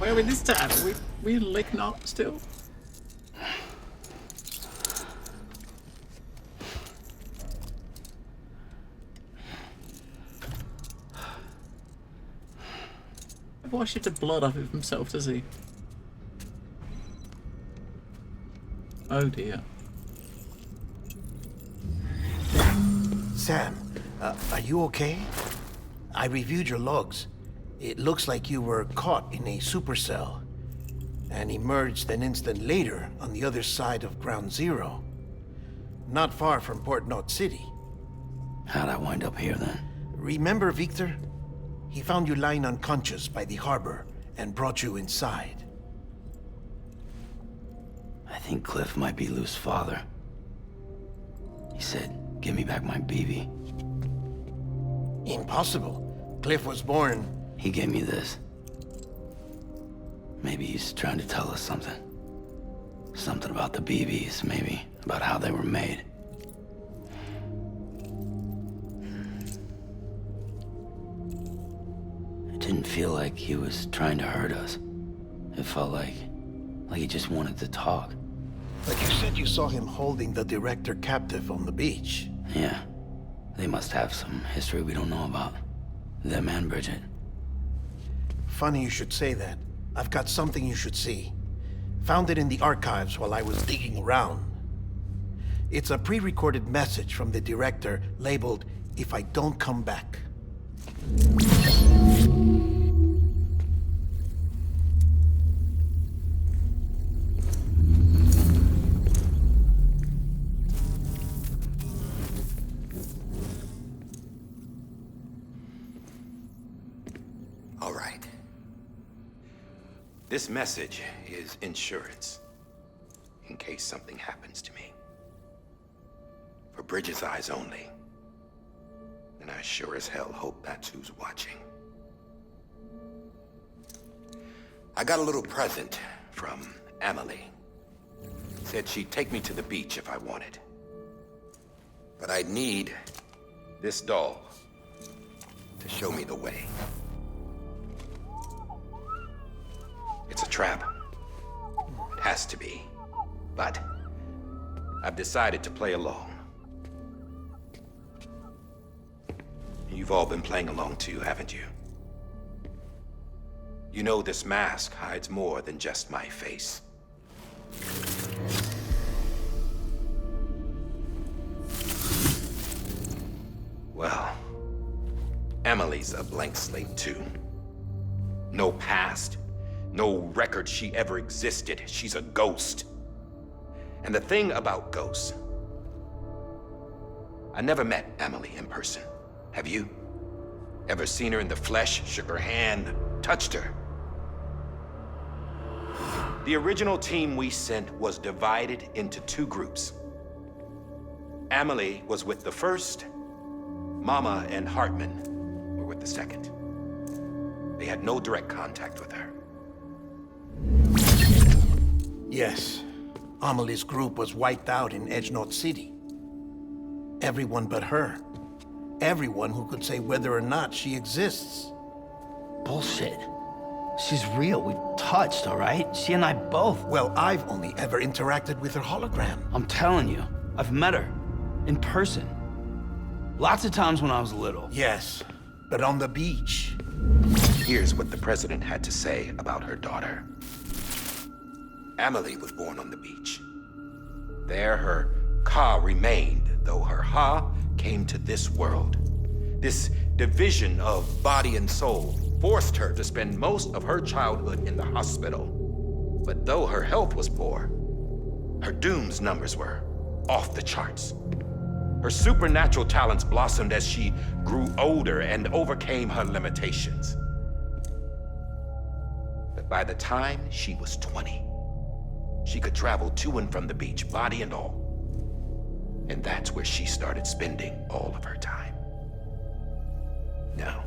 Where are we this time? We in Lake Knot still? Washes the blood off of himself, does he? Oh dear. Sam, are you okay? I reviewed your logs. It looks like you were caught in a supercell and emerged an instant later on the other side of Ground Zero. Not far from Port Knot City. How'd I wind up here then? Remember Victor? He found you lying unconscious by the harbor and brought you inside. I think Cliff might be Lou's father. He said, give me back my BB. Impossible. Cliff was born... He gave me this. Maybe he's trying to tell us something. Something about the BBs, maybe. About how they were made. It didn't feel like he was trying to hurt us. It felt like he just wanted to talk. But you said you saw him holding the director captive on the beach. Yeah. They must have some history we don't know about. Them and Bridget. Funny you should say that. I've got something you should see. Found it in the archives while I was digging around. It's a pre-recorded message from the director labeled, "If I don't come back." All right. This message is insurance, in case something happens to me. For Bridget's eyes only. And I sure as hell hope that's who's watching. I got a little present from Emily. Said she'd take me to the beach if I wanted. But I'd need this doll to show me the way. It's a trap. It has to be. But I've decided to play along. You've all been playing along too, haven't you? You know this mask hides more than just my face. Well, Emily's a blank slate too. No past. No record she ever existed. She's a ghost. And the thing about ghosts, I never met Emily in person. Have you? Ever seen her in the flesh, shook her hand, touched her? The original team we sent was divided into two groups. Emily was with the first. Mama and Hartman were with the second. They had no direct contact with her. Yes. Amelie's group was wiped out in Edge Knot City. Everyone but her. Everyone who could say whether or not she exists. Bullshit. She's real. We've touched, all right? She and I both. Well, I've only ever interacted with her hologram. I'm telling you, I've met her. In person. Lots of times when I was little. Yes, but on the beach. Here's what the president had to say about her daughter. Emily was born on the beach. There her Ka remained, though her Ha came to this world. This division of body and soul forced her to spend most of her childhood in the hospital. But though her health was poor, her Doom's numbers were off the charts. Her supernatural talents blossomed as she grew older and overcame her limitations. But by the time she was 20, she could travel to and from the beach, body and all. And that's where she started spending all of her time. Now,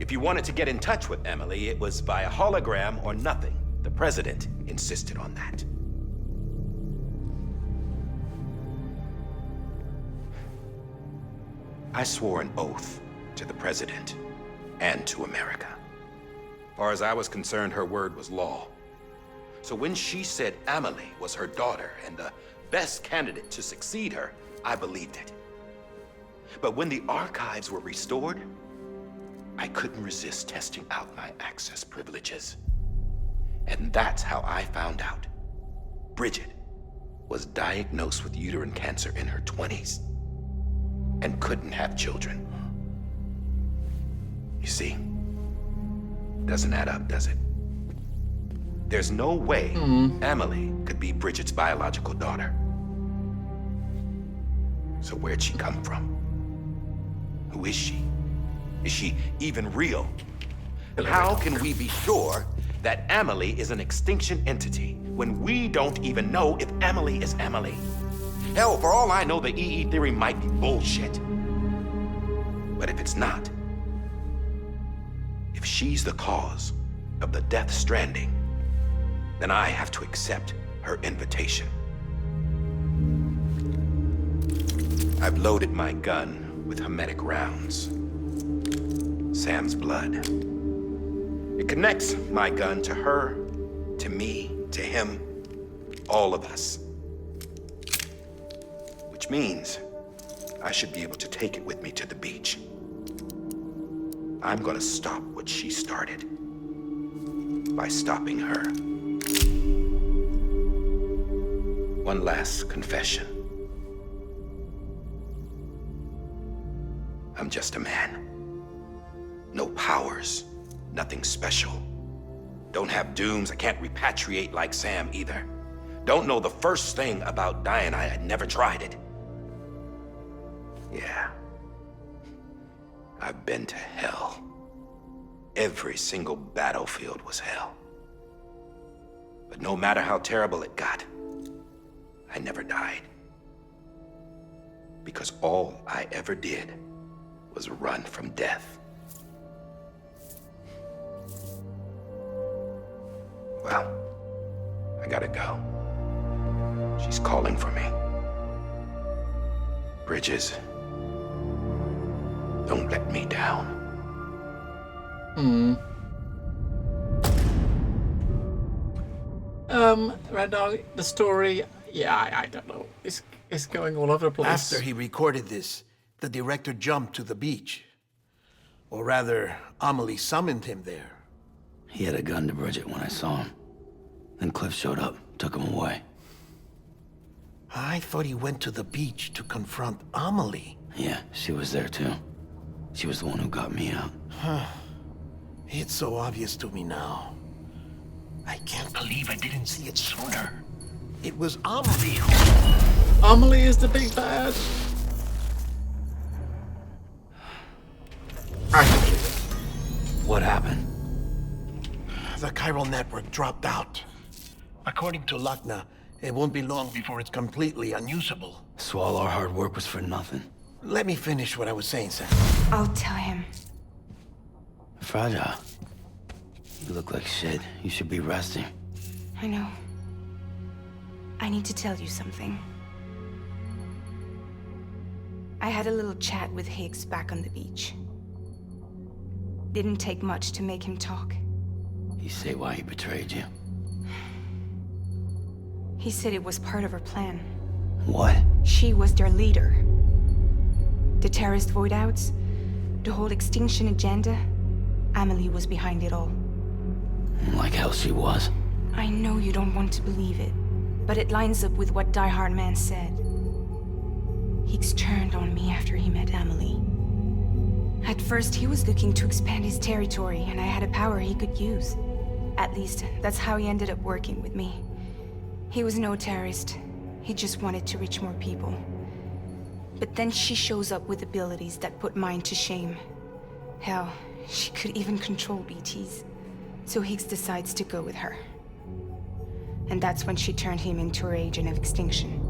if you wanted to get in touch with Emily, it was via hologram or nothing. The president insisted on that. I swore an oath to the president and to America. Far as I was concerned, her word was law. So when she said Amelie was her daughter and the best candidate to succeed her, I believed it. But when the archives were restored, I couldn't resist testing out my access privileges. And that's how I found out Bridget was diagnosed with uterine cancer in her 20s and couldn't have children. You see, doesn't add up, does it? There's no way Amelie could be Bridget's biological daughter. So where'd she come from? Who is she? Is she even real? How can we be sure that Amelie is an extinction entity when we don't even know if Amelie is Amelie? Hell, for all I know, the EE theory might be bullshit. But if it's not, if she's the cause of the death stranding, then I have to accept her invitation. I've loaded my gun with hermetic rounds. Sam's blood. It connects my gun to her, to me, to him, all of us. Which means I should be able to take it with me to the beach. I'm gonna stop what she started by stopping her. One last confession. I'm just a man. No powers, nothing special. Don't have dooms, I can't repatriate like Sam either. Don't know the first thing about dying, I had never tried it. Yeah. I've been to hell. Every single battlefield was hell. But no matter how terrible it got, I never died. Because all I ever did was run from death. Well, I gotta go. She's calling for me. Bridges, don't let me down. Red Dog, the story, yeah, I don't know. It's going all over the place. After he recorded this, the director jumped to the beach. Or rather, Amelie summoned him there. He had a gun to Bridget when I saw him. Then Cliff showed up, took him away. I thought he went to the beach to confront Amelie. Yeah, she was there too. She was the one who got me out. It's so obvious to me now. I can't believe I didn't see it sooner. It was Amelie who... Amelie is the big bad. I can't believe it. What happened? The chiral network dropped out. According to Lachna, it won't be long before it's completely unusable. So all our hard work was for nothing. Let me finish what I was saying, Sam. I'll tell him. Fragile. You look like shit. You should be resting. I know. I need to tell you something. I had a little chat with Higgs back on the beach. Didn't take much to make him talk. You say why he betrayed you? He said it was part of her plan. What? She was their leader. The terrorist void-outs, the whole extinction agenda, Amelie was behind it all. Like hell she was. I know you don't want to believe it, but it lines up with what Die Hard Man said. Higgs turned on me after he met Amelie. At first, he was looking to expand his territory, and I had a power he could use. At least, that's how he ended up working with me. He was no terrorist. He just wanted to reach more people. But then she shows up with abilities that put mine to shame. Hell, she could even control BTs. So Higgs decides to go with her. And that's when she turned him into her agent of extinction.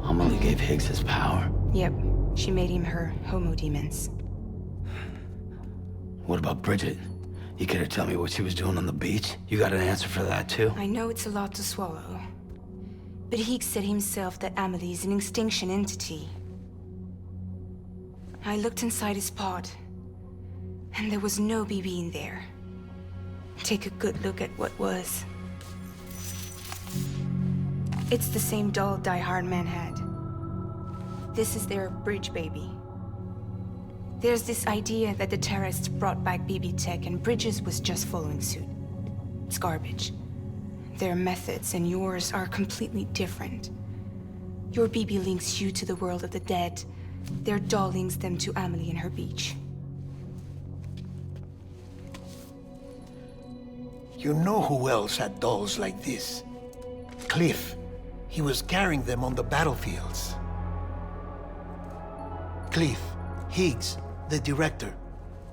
Amelie gave Higgs his power. Yep, she made him her homo demons. What about Bridget? You care to tell me what she was doing on the beach? You got an answer for that too? I know it's a lot to swallow. But Higgs said himself that Amelie is an extinction entity. I looked inside his pod, and there was no BB in there. take a good look at what was. It's the same doll Die Hard Man had. This is their bridge baby. There's this idea that the terrorists brought back BB tech and Bridges was just following suit. It's garbage. Their methods and yours are completely different. Your BB links you to the world of the dead. Their doll links them to Amelie and her beach. You know who else had dolls like this? Cliff. He was carrying them on the battlefields. Cliff, Higgs, the director.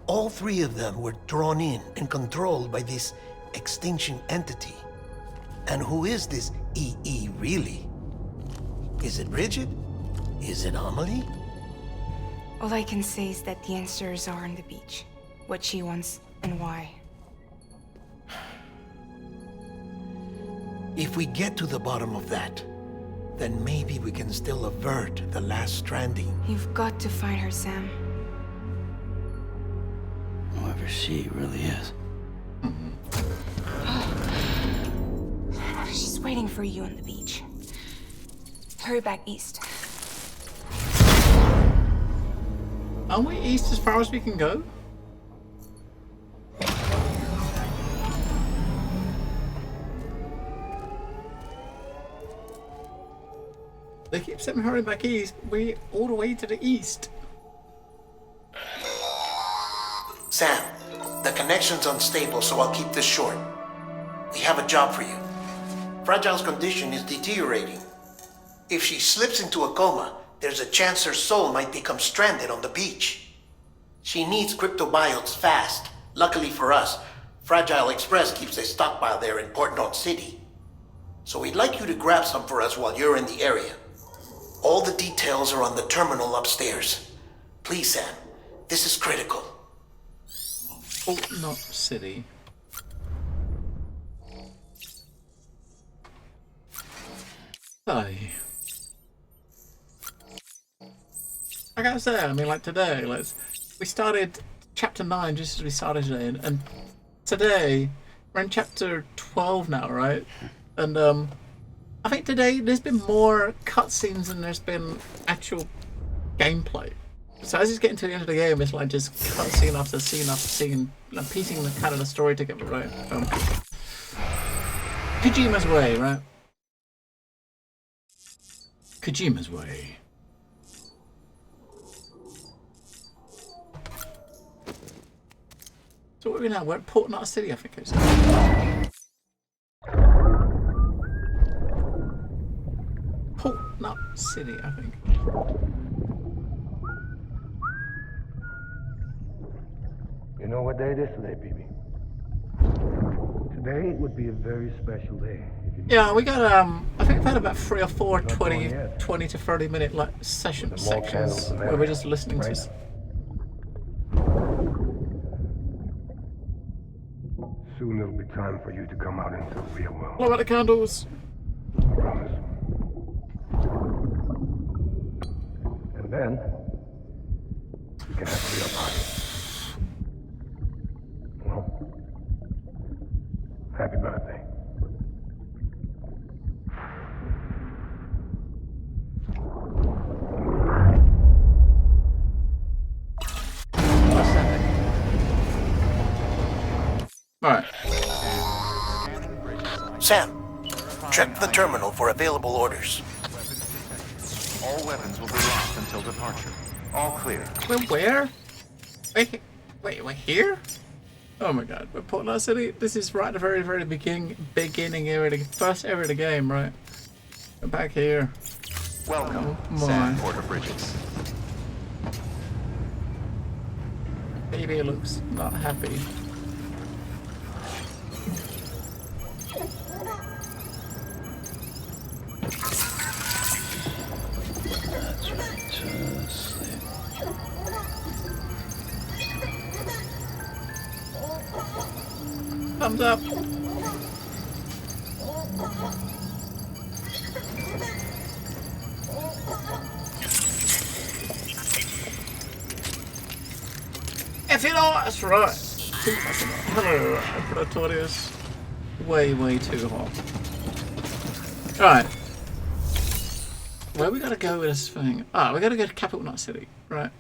All three of them were drawn in and controlled by this extinction entity. And who is this EE really? Is it Bridget? Is it Amelie? All I can say is that the answers are on the beach. What she wants and why. If we get to the bottom of that, then maybe we can still avert the last stranding. You've got to find her, Sam. Whoever she really is. She's waiting for you on the beach. Hurry back east. Are we east as far as we can go? They keep saying hurry back east. We all the way to the east. Sam, the connection's unstable, so I'll keep this short. We have a job for you. Fragile's condition is deteriorating. If she slips into a coma, there's a chance her soul might become stranded on the beach. She needs cryptobiotes fast. Luckily for us, Fragile Express keeps a stockpile there in Port North City. So we'd like you to grab some for us while you're in the area. All the details are on the terminal upstairs. Please, Sam, this is critical. Port North City. Hey. I gotta say, I mean, like today, we started chapter 9 just as we started today, and today we're in chapter 12 now, right? And I think today there's been more cutscenes than there's been actual gameplay. So as it's getting to the end of the game, it's like just cutscene after scene after scene, like piecing the kind of the story together, right? Kojima's way, right? Kojima's way. So what are we now? We're at Port North City, I think it's. Port North City, I think. You know what day it is today, BB? Today would be a very special day. Yeah, we got I think we've had about 3 or 4 20 to 30 minute like sections where we're just listening to. Soon it'll be time for you to come out into the real world. What about the candles? Promise. And then we can have a real party. Well, happy birthday. Alright. Sam, check the terminal for available orders. All weapons will be locked until departure. All clear. We're where? Wait, we're here? Oh my god, we're Port North City? This is right at the very, very beginning area, the first area of the game, right? We're back here. Welcome, Oh, Sam my. Porter Bridges. Baby looks not happy. That's right, just sleep. Thumbs up. If you know, that's right. too fucking hot. Hello, Emperor Tortius. Way too hot. Alright. Where we gotta go with this thing? Ah, we gotta go to Capital Knot City. Right.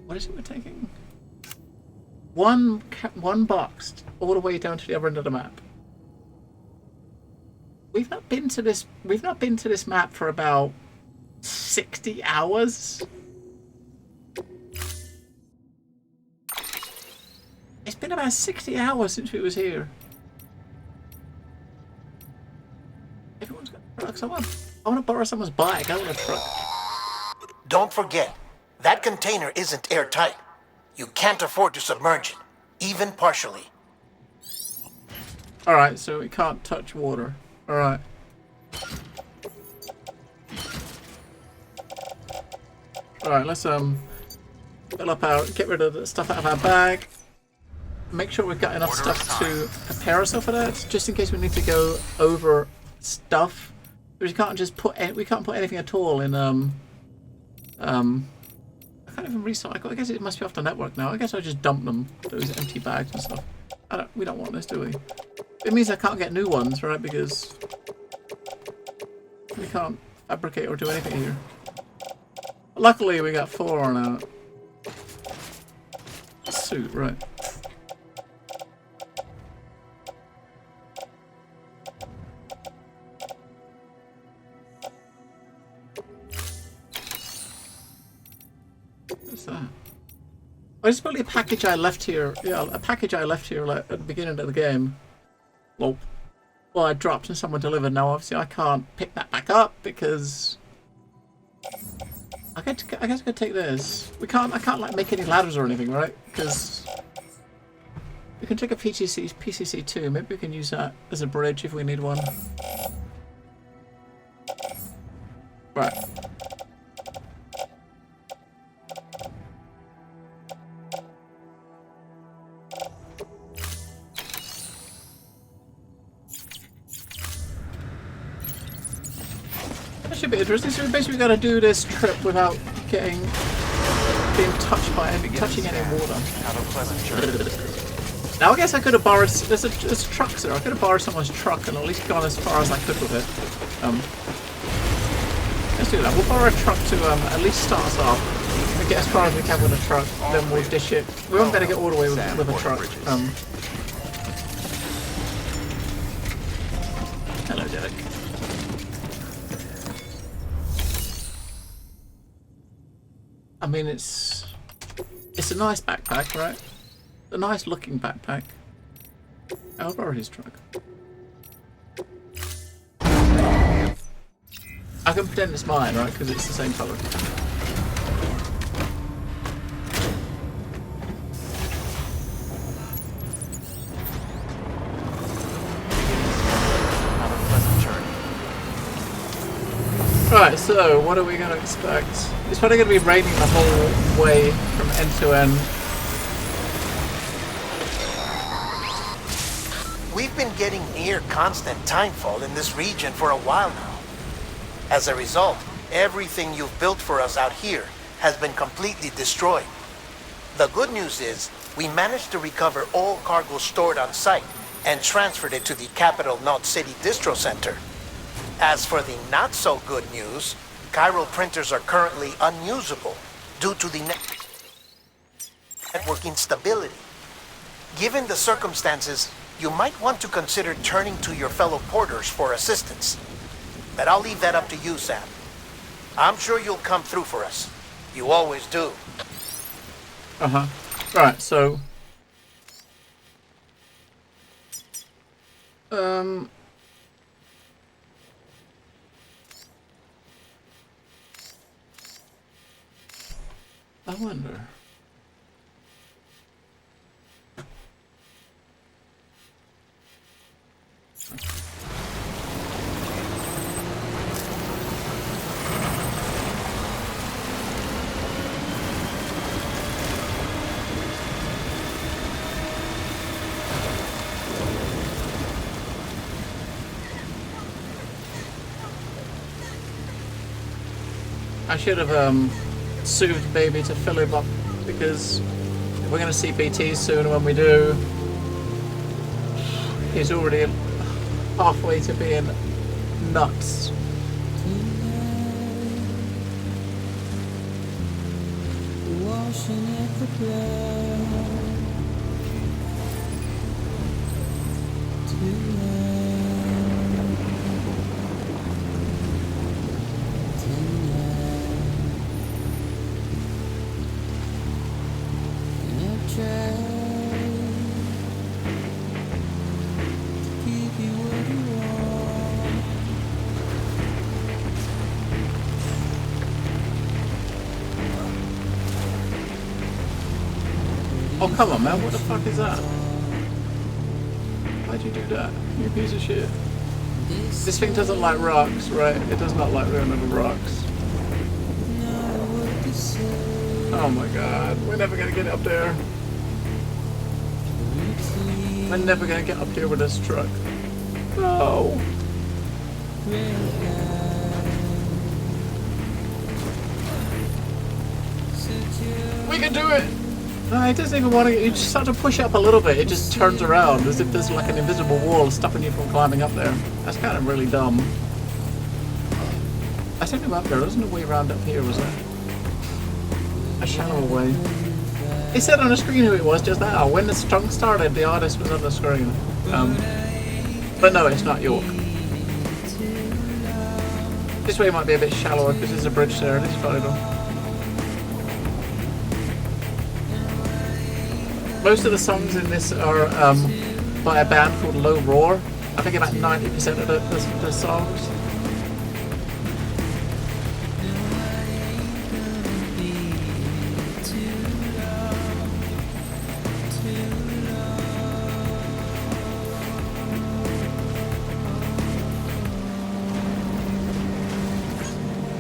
What is it we're taking? One box all the way down to the other end of the map. We've not been to this map for about 60 hours. It's been about 60 hours since we was here. Everyone's got trucks. I want to borrow someone's bike. I want a truck. Don't forget, that container isn't airtight. You can't afford to submerge it, even partially. Alright, so we can't touch water. Alright. Alright, let's fill up get rid of the stuff out of our bag. Make sure we've got enough stuff to prepare ourselves for that, just in case we need to go over stuff. We can't just put anything at all in I can't even recycle. I guess it must be off the network now. I guess I just dump them, those empty bags and stuff. We don't want this, do we? It means I can't get new ones, right? Because we can't fabricate or do anything here. Luckily, we got 4 on our suit, right? What's that? Oh, it's probably a package I left here. Yeah, a package I left here like at the beginning of the game. Well, I dropped and someone delivered. Now, obviously, I can't pick that back up because I guess I could take this. I can't like make any ladders or anything, right? Because we can take a PCC too. Maybe we can use that as a bridge if we need one. Right. Should be interesting. So we basically got to do this trip without being touched by touching any water. Have a pleasant journey. Now I guess I could have borrowed. There's a truck there. I could have borrowed someone's truck and at least gone as far as I could with it. Let's do that. We'll borrow a truck to at least start us off. We get as far as we can with a truck, then we'll dish it. We won't be able to get all the way with a truck. Hello, Derek. I mean, it's a nice backpack, right? A nice looking backpack. I'll borrow his truck. I can pretend it's mine, right? Because it's the same colour. Have a pleasant journey. Right, so what are we going to expect? It's probably going to be raining the whole way from end to end. We've been getting near constant timefall in this region for a while now. As a result, everything you've built for us out here has been completely destroyed. The good news is, we managed to recover all cargo stored on site and transferred it to the Capital Knot City Distro Center. As for the not-so-good news, chiral printers are currently unusable due to the network instability. Given the circumstances, you might want to consider turning to your fellow porters for assistance. But I'll leave that up to you, Sam. I'm sure you'll come through for us. You always do. Uh-huh. Right, so... I wonder... I should have soothed baby to fill him up because we're gonna see BT soon. When we do, he's already halfway to being nuts. Oh, come on, man. What the fuck is that? Why'd you do that? You piece of shit. This thing doesn't like rocks, right? It does not like real little rocks. Oh my god. We're never gonna get up there. We're never gonna get up here with this truck. No. We can do it! No, it doesn't even want to. You just have to push up a little bit. It just turns around as if there's like an invisible wall stopping you from climbing up there. That's kind of really dumb. I took him up there. There wasn't a way around up here, was there? A shallow way. It said on the screen who it was just now. When the song started, the artist was on the screen. But no, it's not York. This way might be a bit shallower because there's a bridge there. This is probably done. Most of the songs in this are by a band called Low Roar. I think about 90% of the songs.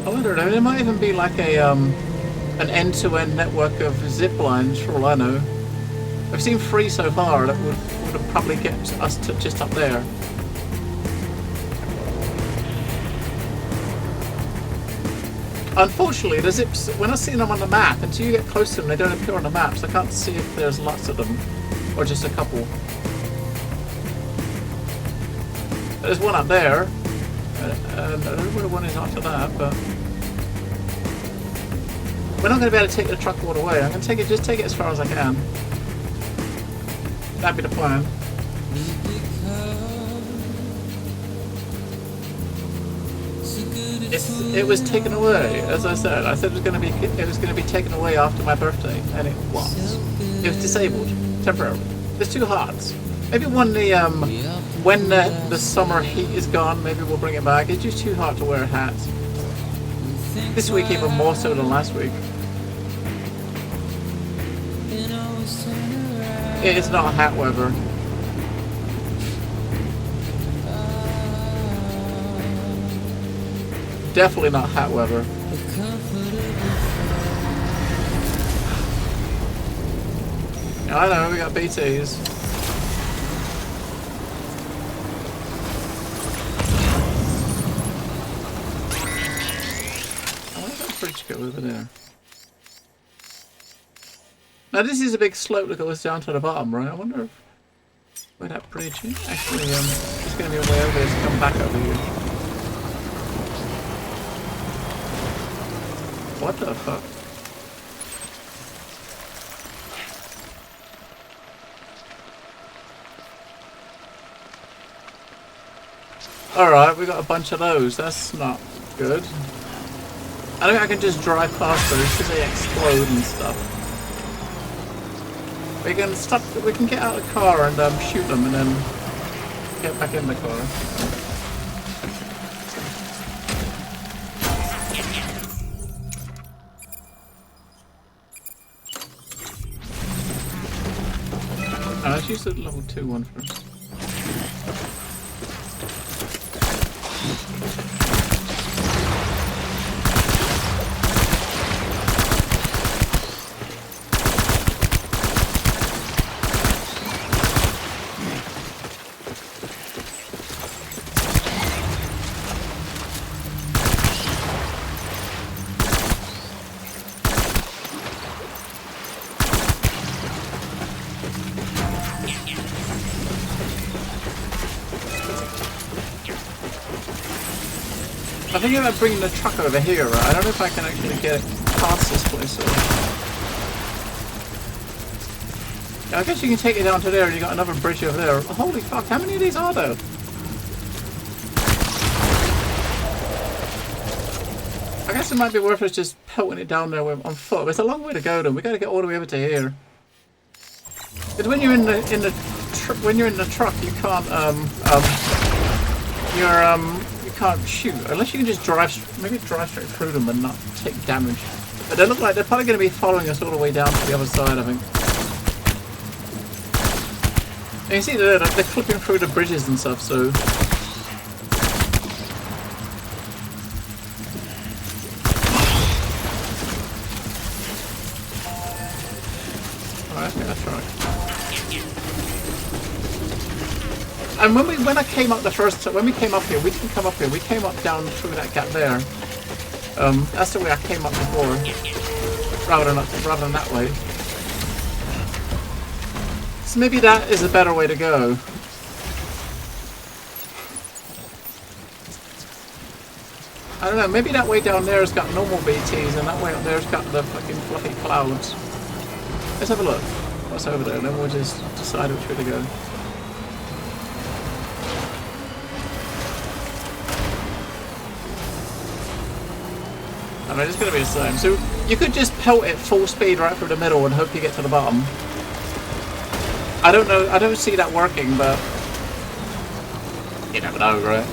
I wonder, there might even be like a an end-to-end network of zip lines for all I know. I've seen 3 so far that would probably get us to just up there. Unfortunately, the zips, when I see them on the map, until you get close to them, they don't appear on the maps. I can't see if there's lots of them, or just a couple. There's one up there, and I don't know where one is after that, but... We're not going to be able to take the truck all the way. I'm going to just take it as far as I can. That'd be the plan. It was taken away, as I said. I said it was going to be taken away after my birthday, and it was. It was disabled temporarily. There's 2 hearts. Maybe when the summer heat is gone, maybe we'll bring it back. It's just too hot to wear a hat. This week even more so than last week. It's not hat weather. Definitely not hat weather. I know, we got BTs. I wonder if that bridge go over there. Now this is a big slope that goes down to the bottom, right? I wonder where that bridge is. Actually, there's going to be a way over there to come back over here. What the fuck? Alright, we got a bunch of those. That's not good. I don't think I can just drive past those because they explode and stuff. We can stop. We can get out of the car and shoot them, and then get back in the car. Let's use the level 2 one first. think about bringing the truck over here, right? I don't know if I can actually get it past this place. So. Yeah, I guess you can take it down to there and you got another bridge over there. Holy fuck, how many of these are there? I guess it might be worth us just pelting it down there on foot. But it's a long way to go though. We gotta get all the way over to here. Because when you're in the truck, you can't you can't shoot unless you can just drive straight through them and not take damage. But they look like they're probably going to be following us all the way down to the other side, I think. And you see they're clipping through the bridges and stuff, so. Alright, that's right. And when I came up when we came up here, we didn't come up here. We came up down through that gap there. That's the way I came up before, rather than that way. So maybe that is a better way to go. I don't know. Maybe that way down there has got normal BTs, and that way up there's got the fucking fluffy clouds. Let's have a look. What's over there? And then we'll just decide which way to go. I mean, it's going to be the same. So you could just pelt it full speed right through the middle and hope you get to the bottom. I don't know. I don't see that working, but you never know, right?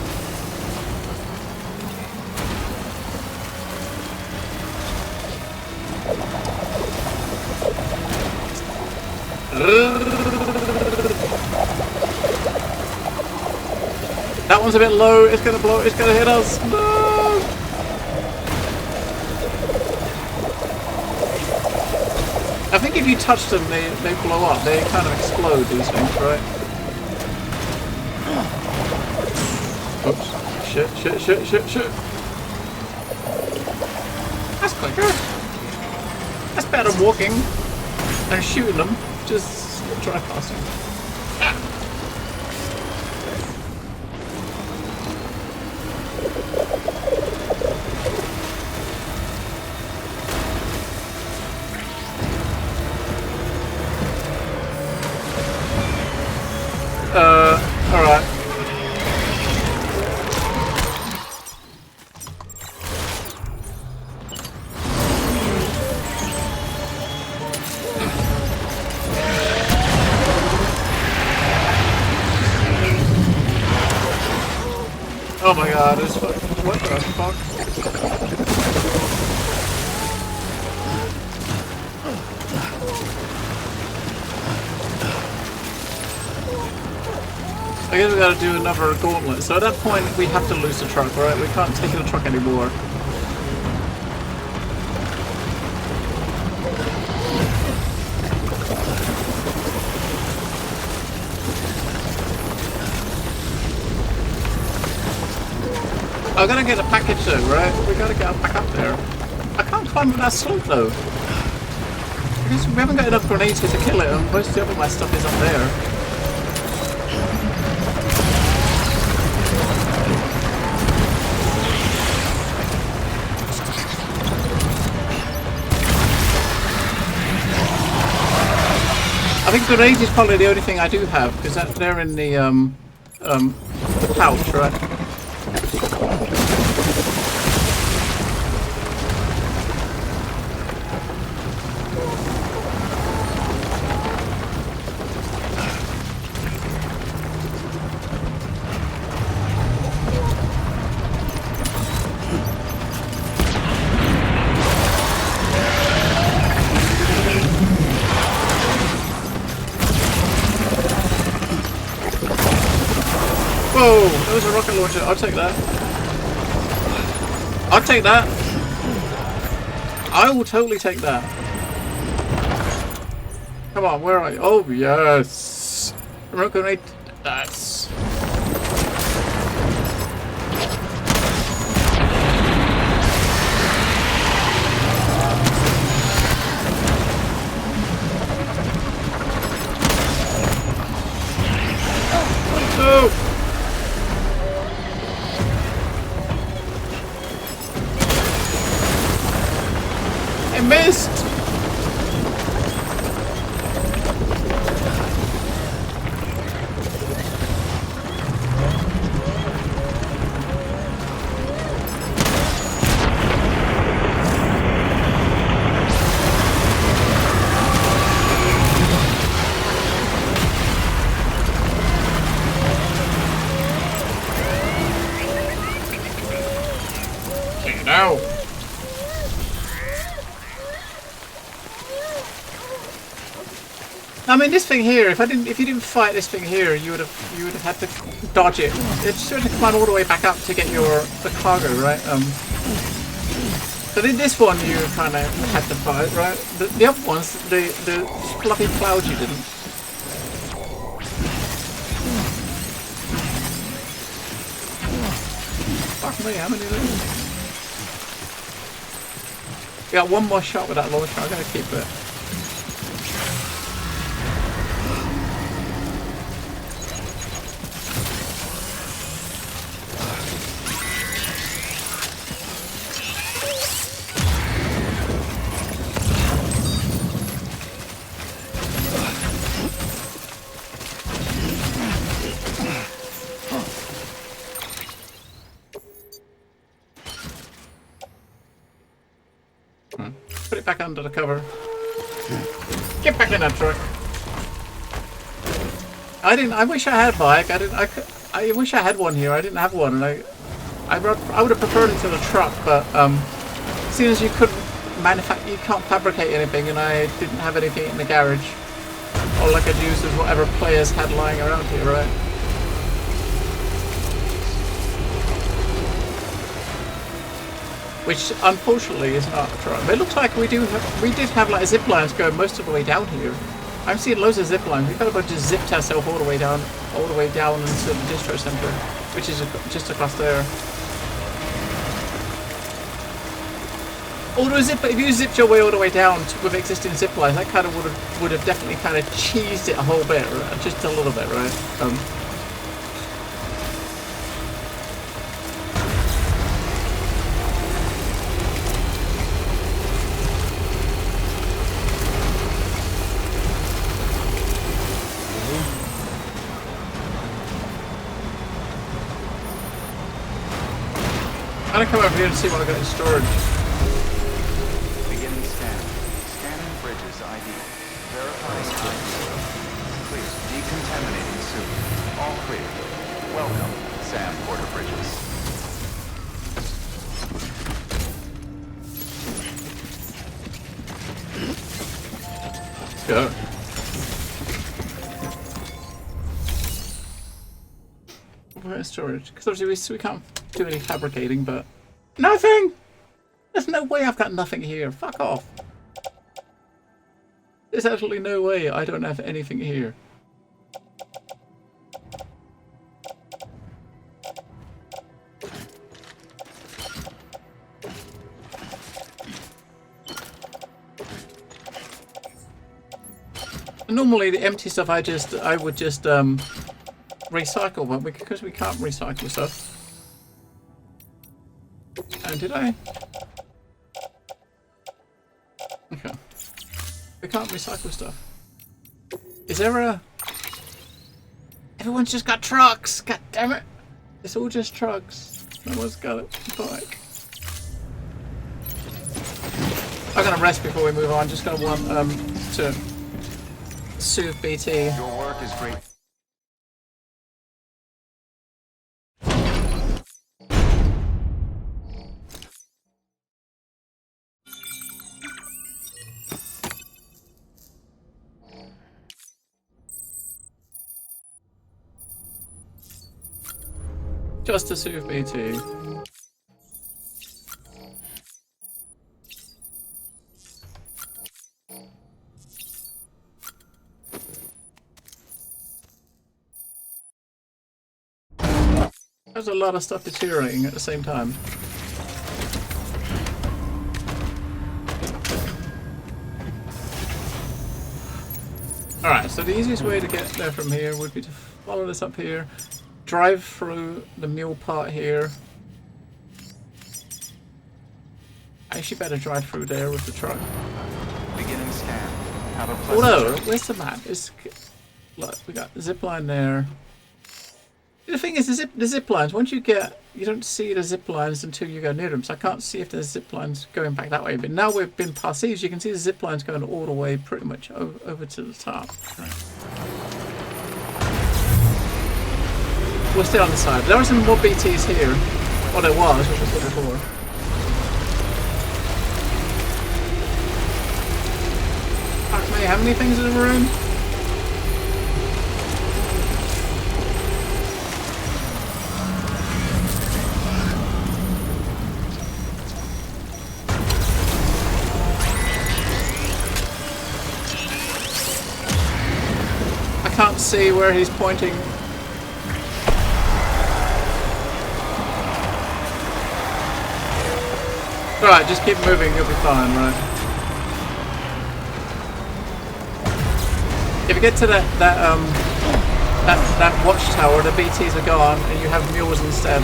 That one's a bit low. It's going to blow. It's going to hit us. No! I think if you touch them, they blow up. They kind of explode, these things, right? Oops. Shit. That's quicker. That's better than walking and shooting them. Just drive past them. Alright. Oh my god, this fucking, what the fuck? I guess we gotta do another gauntlet. So at that point, we have to lose the truck, right? We can't take the truck anymore. I gotta get a package though, right? We gotta get back up there. I can't climb up that slope though. Because we haven't got enough grenades here to kill it, and most of my stuff is up there. I think grenades is probably the only thing I do have, because they're in the pouch, right? Whoa, that was a rocket launcher. I'll take that. I'll take that. I will totally take that. Come on, where are you? Oh, yes. Remote grenade. That's... Oh! I missed! Okay, now. I mean, this thing here. If you didn't fight this thing here, you would have had to dodge it. It's sort of come on all the way back up to get the cargo, right? But in this one, you kind of had to fight, right? The other ones, the fluffy clouds, you didn't. Fuck me, how many of these? We got one more shot with that launcher. I'm gonna keep it. Put it back under the cover. Get back in that truck. I wish I had a bike. I wish I had one here. I didn't have one, and I would have preferred it to the truck. But seeing as you you can't fabricate anything, and I didn't have anything in the garage, all I could use is whatever players had lying around here, right? Which unfortunately is not a truck. But it looks like we did have like zip lines going most of the way down here. I'm seeing loads of zip lines. We've got a bunch of zipped ourselves all the way down into the distro center, which is just across there. Although if you zipped your way all the way down with existing zip lines, that kind of would have definitely kind of cheesed it a whole bit, right? Just a little bit, right? I'm gonna come over here and see what I got in storage. Beginning scan. Scanning bridges ID. Verifying ID. Clear. Decontaminating soon. All clear. Welcome, Sam Porter Bridges. Let's go. Where's storage? Because obviously we can't do any fabricating, but nothing. There's no way I've got nothing here. Fuck off. There's absolutely no way I don't have anything here. Normally the empty stuff I would just recycle, but because we can't recycle stuff. And did I? Okay. We can't recycle stuff. Is there a... Everyone's just got trucks! God damn it! It's all just trucks. No one's got a bike. I'm gonna rest before we move on. Just gonna want to soothe BT. Your work is great. Just to soothe BT. There's a lot of stuff deteriorating at the same time. Alright, so the easiest way to get there from here would be to follow this up here, drive through the mule part here. actually better drive through there with the truck. Beginning scan. Have a Oh pleasant no, journey. where's the map? Look, we got the zip line there. The thing is, the zip lines, once you don't see the zip lines until you go near them, so I can't see if there's zip lines going back that way. But now we've been past these, you can see the zip lines going all the way pretty much over to the top. We're still on the side. There are some more BTs here. Well, there was, what was there before? Fuck me, how many things in the room? I can't see where he's pointing. Alright, just keep moving, you'll be fine, right? If you get to that watchtower, the BTs are gone, and you have mules instead.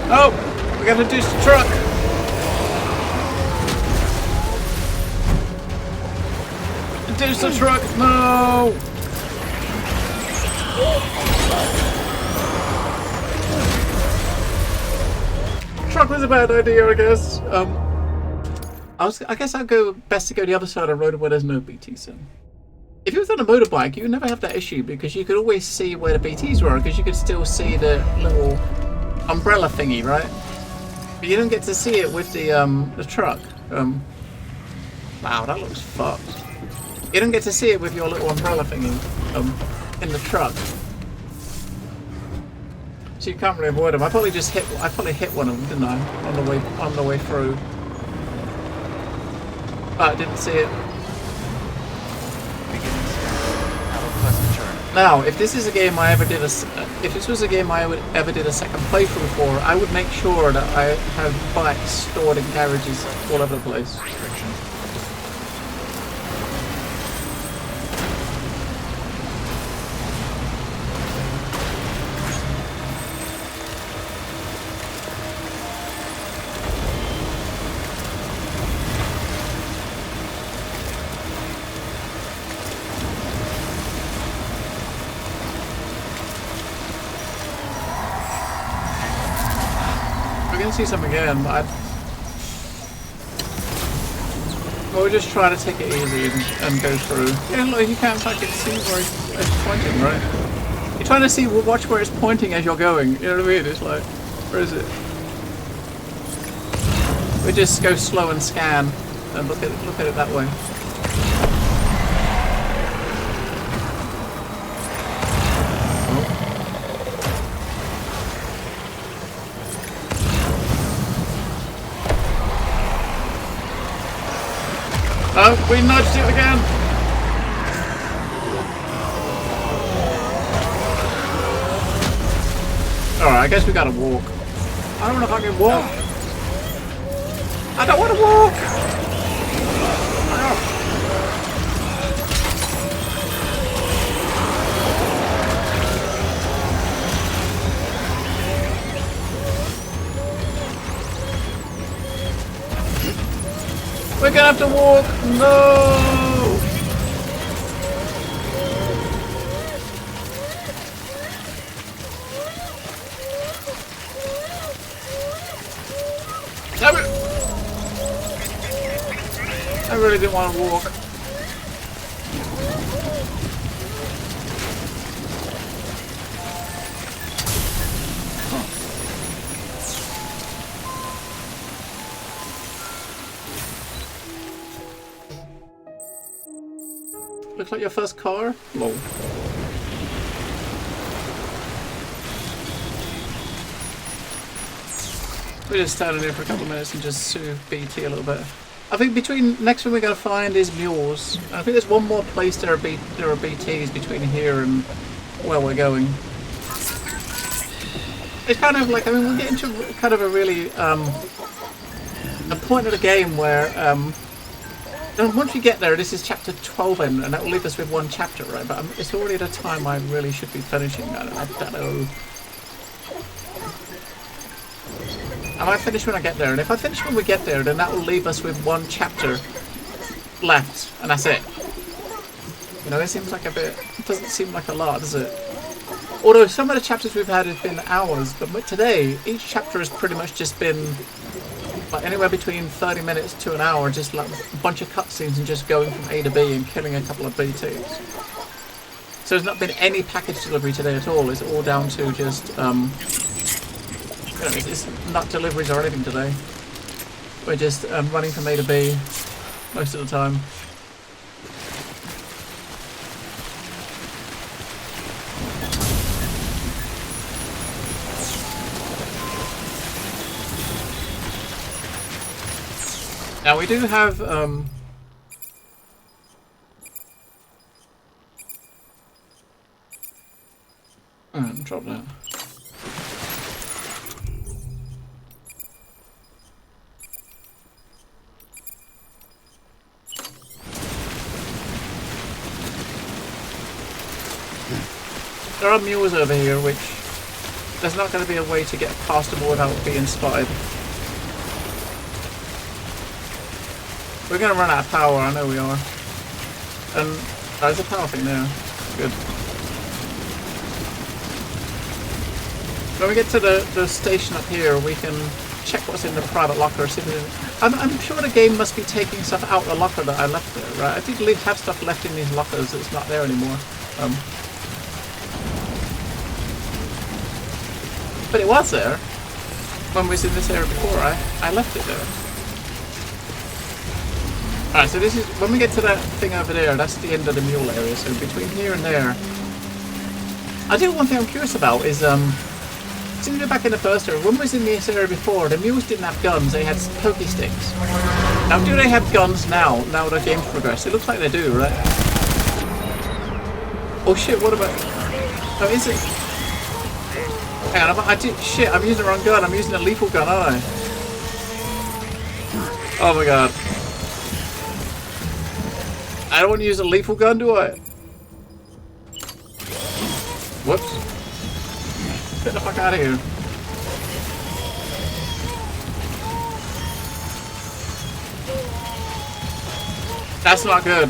Oh! We gotta do the truck! Ditch the truck! No! Truck was a bad idea, I guess. I guess I'd go best to go the other side of the road where there's no BTs in. If you was on a motorbike, you would never have that issue because you could always see where the BTs were because you could still see the little umbrella thingy, right? But you don't get to see it with the truck. Wow, that looks fucked. You don't get to see it with your little umbrella thingy in the truck. So you can't really avoid them. I probably hit one of them, didn't I? On the way through. Oh, I didn't see it. Beginning scan. Have a pleasant journey. Now, if this is a game I ever did if this was a game I ever did a second playthrough for, I would make sure that I have bikes stored in garages all over the place. See some again, but we'll just try to take it easy and go through. Yeah, look, you can't fucking see where it's pointing, right? You're trying to see, watch where it's pointing as you're going. You know what I mean? It's like, where is it? We just go slow and scan and look at it that way. Oh, we nudged it again! Alright, I guess we gotta walk. I don't know if I can walk. I don't want to walk! We're gonna have to walk! No! Damn it! I really didn't want to walk. Looks like your first car? Lol. We're just standing here for a couple of minutes and just soothe BT a little bit. I think next one we're going to find is mules. I think there's one more place there are BTs between here and where we're going. It's kind of like, I mean, we're getting to kind of a really, a point of the game where, and once you get there, this is chapter 12 and that will leave us with one chapter, right? But it's already the time I really should be finishing that. I don't know. I might finish when I get there, and if I finish when we get there, then that will leave us with 1 chapter left, and that's it. You know, it seems like a bit... It doesn't seem like a lot, does it? Although some of the chapters we've had have been hours, but today, each chapter has pretty much just been like anywhere between 30 minutes to an hour, just like a bunch of cutscenes and just going from A to B and killing a couple of BTs. So there's not been any package delivery today at all. It's all down to just, you know, it's not deliveries or anything today. We're just running from A to B most of the time. Now we do have drop that. There are mules over here, which there's not going to be a way to get past them without being spotted. We're going to run out of power, I know we are. And there's a power thing there. Good. When we get to the station up here, we can check what's in the private locker. See if I'm sure the game must be taking stuff out of the locker that I left there, right? I did have stuff left in these lockers that's not there anymore. But it was there when we was in this area before. I left it there. Alright, so this is, when we get to that thing over there, that's the end of the mule area, so between here and there... I do one thing I'm curious about is, since we're back in the first area, when we was in this area before, the mules didn't have guns, they had pokey sticks. Now, do they have guns now the game's progressed? It looks like they do, right? Oh shit, what about... Oh, is it... Hang on, shit, I'm using the wrong gun, I'm using a lethal gun, aren't I? Oh my god. I don't want to use a lethal gun, do I? Whoops. Get the fuck out of here. That's not good.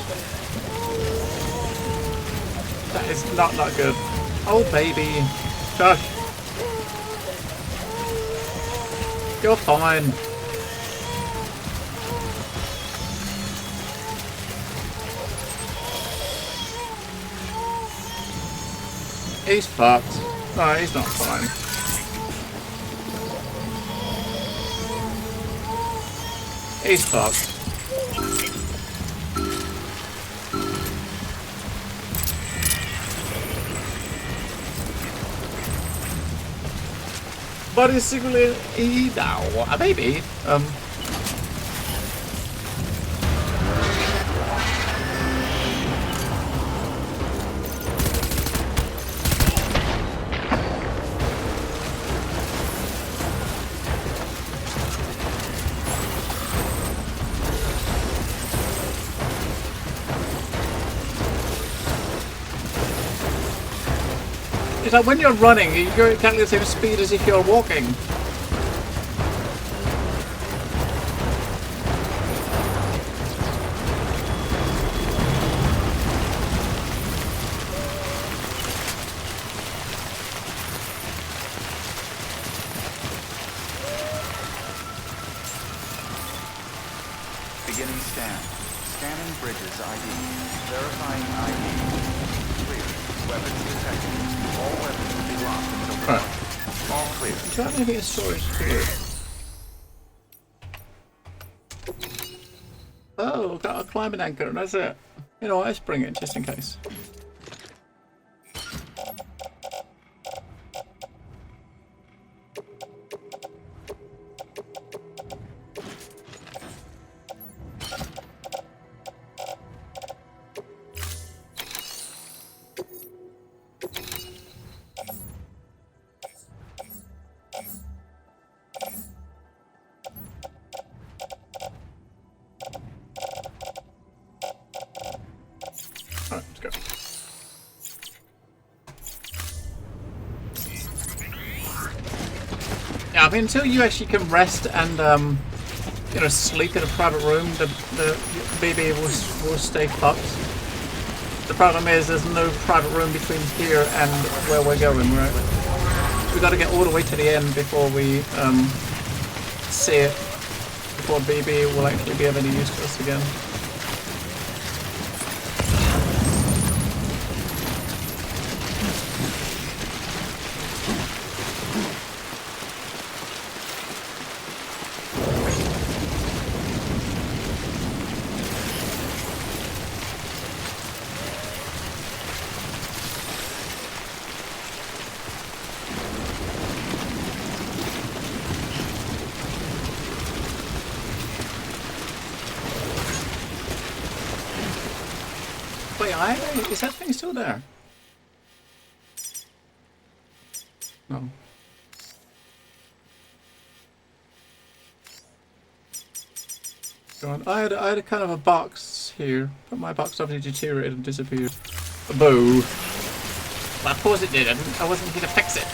That is not good. Oh, baby. Josh. You're fine. He's fucked. No, he's not fine. He's fucked. But it's secretly now a baby. It's like when you're running, you're exactly the same speed as if you're walking. Beginning scan. Scanning bridges ID. Verifying ID. Clear. Weapons detected. All weapons will be locked until deployment. All clear. Do you have anything in storage here? Oh, got a climbing anchor, that's it. You know what, let's bring it just in case. Alright, let's go. mean, until you actually can rest and you know, sleep in a private room, the BB will stay fucked. The problem is there's no private room between here and where we're going, right? We got to get all the way to the end before we see it, before BB will actually be of any use to us again. Is that thing still there? No. Go on. I had a kind of a box here, but my box obviously deteriorated and disappeared. A bow. Well, of course it did. I wasn't here to fix it.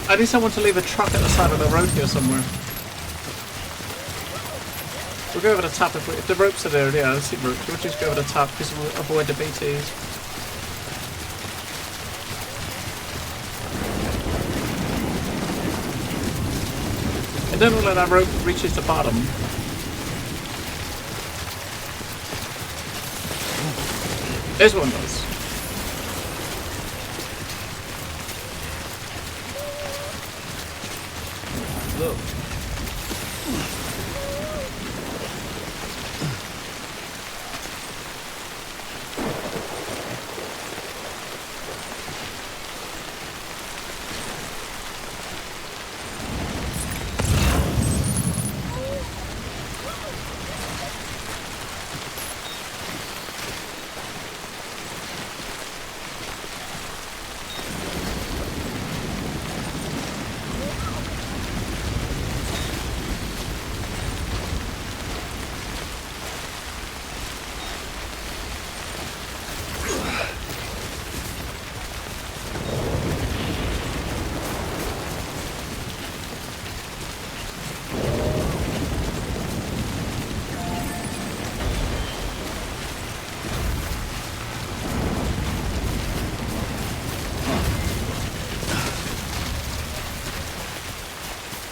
I need someone to leave a truck at the side of the road here somewhere. We'll go over the top if the ropes are there. Yeah, let's see ropes. We'll just go over the top because we'll avoid the BTs. And then we'll let our rope reaches the bottom. This one does. Look.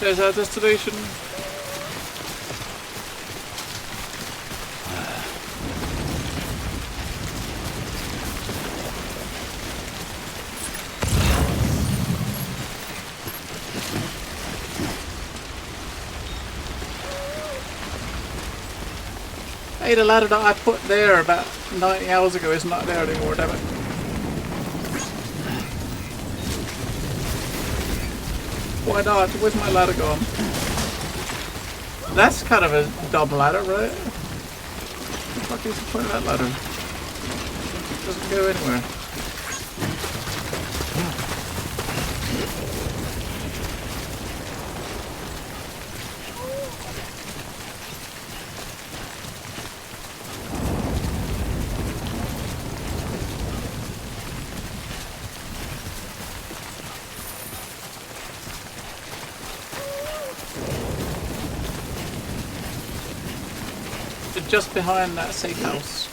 There's our destination. Hey, the ladder that I put there about 90 hours ago is not there anymore, damn it. Why not? Where's my ladder gone? That's kind of a dumb ladder, right? What the fuck is the point of that ladder? It doesn't go anywhere. Just behind that safe house.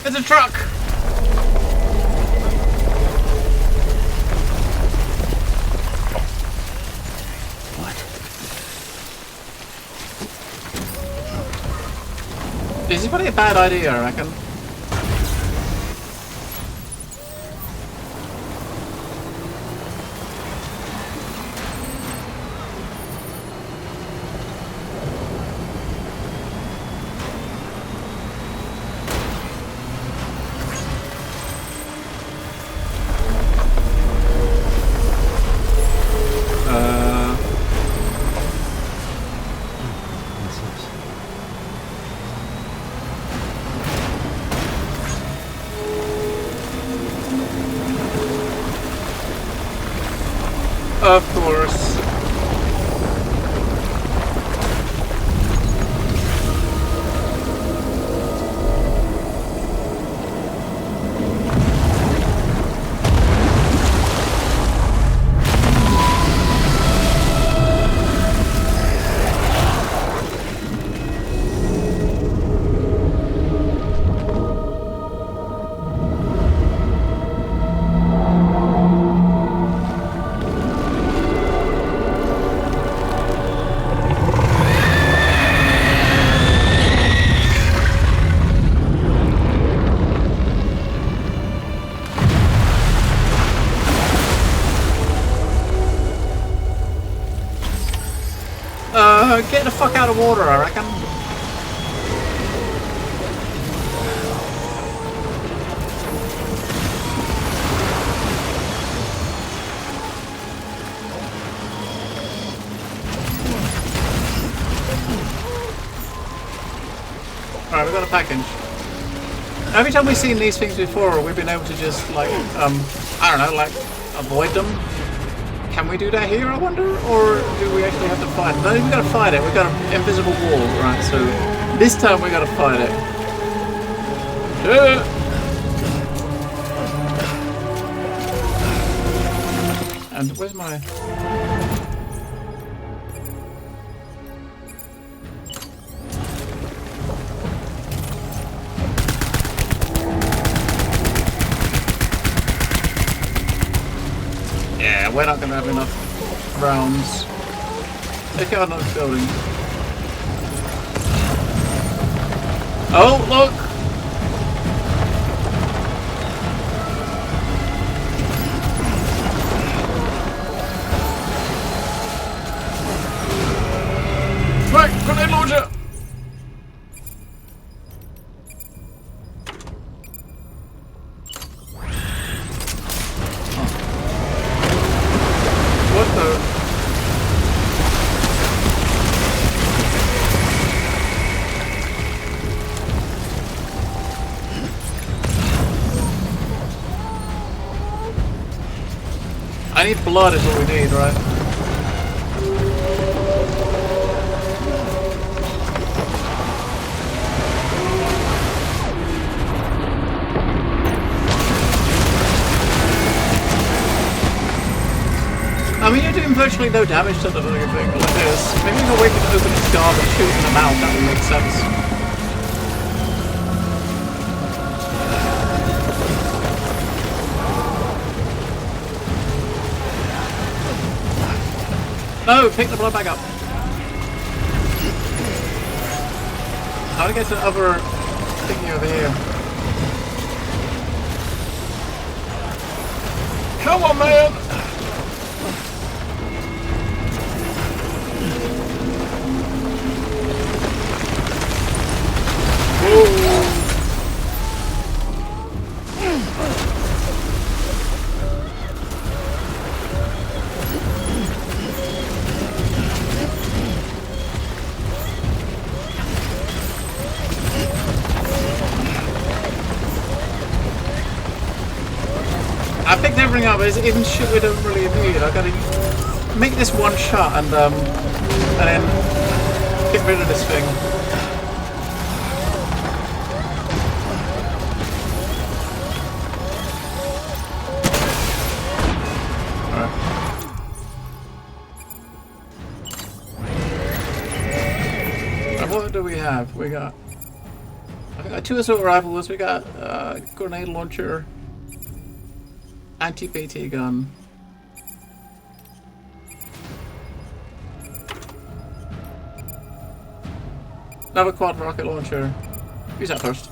It's a truck! This is probably a bad idea, I reckon. Get the fuck out of water, I reckon. Alright, we've got a package. Every time we've seen these things before, we've been able to just, like, I don't know, like, avoid them. Can we do that here, I wonder? Or do we actually have to fight it? No, we gotta fight it. We got an invisible wall, right? So, this time we gotta fight it. And where's my... Yeah, we're not going to have enough rounds. Take out another building. Oh, look! Right, grenade launcher! What the? I need blood is what we need, right? I mean, you're doing virtually no damage to the little thing like this. Maybe a way to open its guard and shoot in the mouth, that would make sense. No, pick the blood back up. How do I get to the other thingy over here? Come on, man! I picked everything up, but even shit we don't really need. I gotta make this one shot and then get rid of this thing. Alright. What do we have? We got I got 2 assault rifles, we got grenade launcher, anti-PT gun. Another quad rocket launcher. Use that first.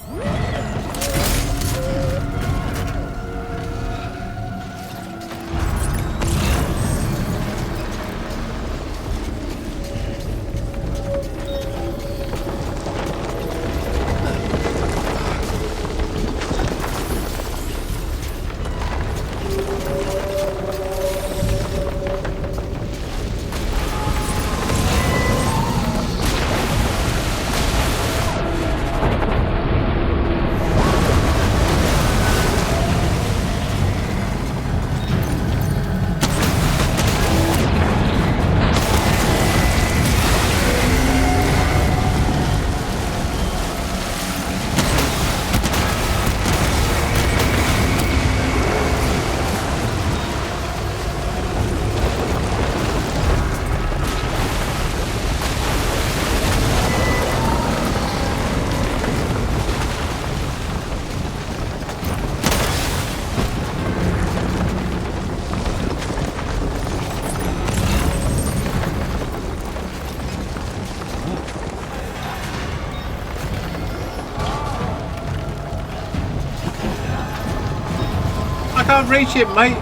I can't reach it, mate.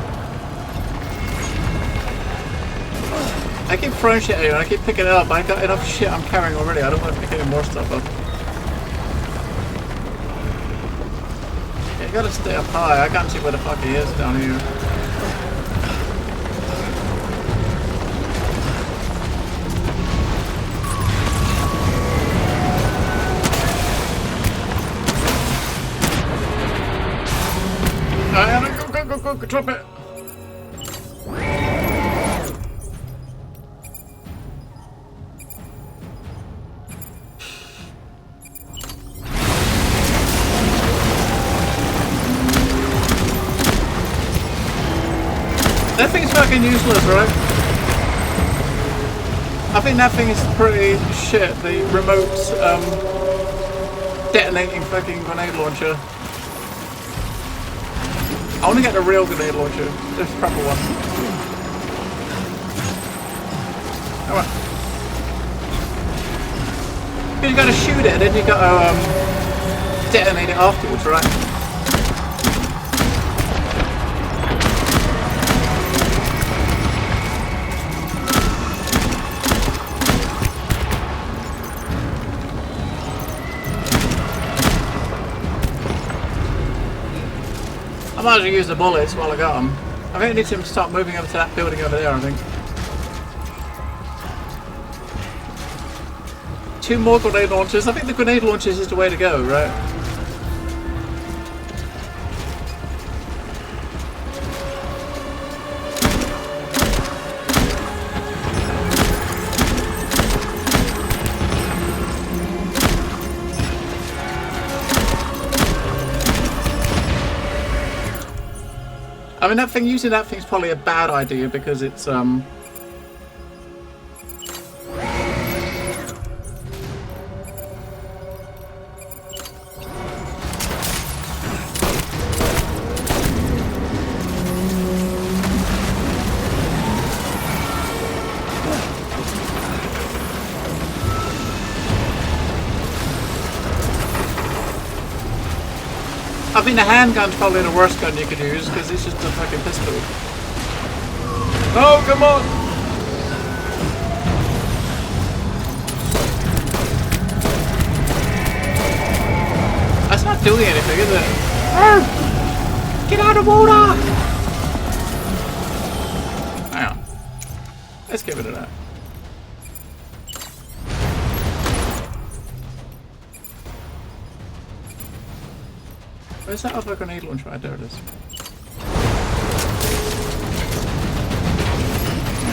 I keep throwing shit at you and I keep picking it up. I got enough shit I'm carrying already. I don't want to pick any more stuff up. Yeah, you gotta stay up high. I can't see where the fuck he is down here. Go, drop it! That thing's fucking useless, right? I think that thing is pretty shit, the remote, detonating fucking grenade launcher. I want to get the real grenade launcher, the proper one. Come on. Because you gotta shoot it, then you gotta detonate it afterwards, right? I might as well use the bullets while I got them. I think I need to start moving over to that building over there, I think. 2 more grenade launchers. I think the grenade launchers is the way to go, right? I mean, using that thing's probably a bad idea because it's, I think the handgun's probably the worst gun you could use because it's just a fucking pistol. Oh, come on! That's not doing anything, is it? Get out of the water! Hang on. Let's give it a that. Where's that other grenade launcher? Right there it is.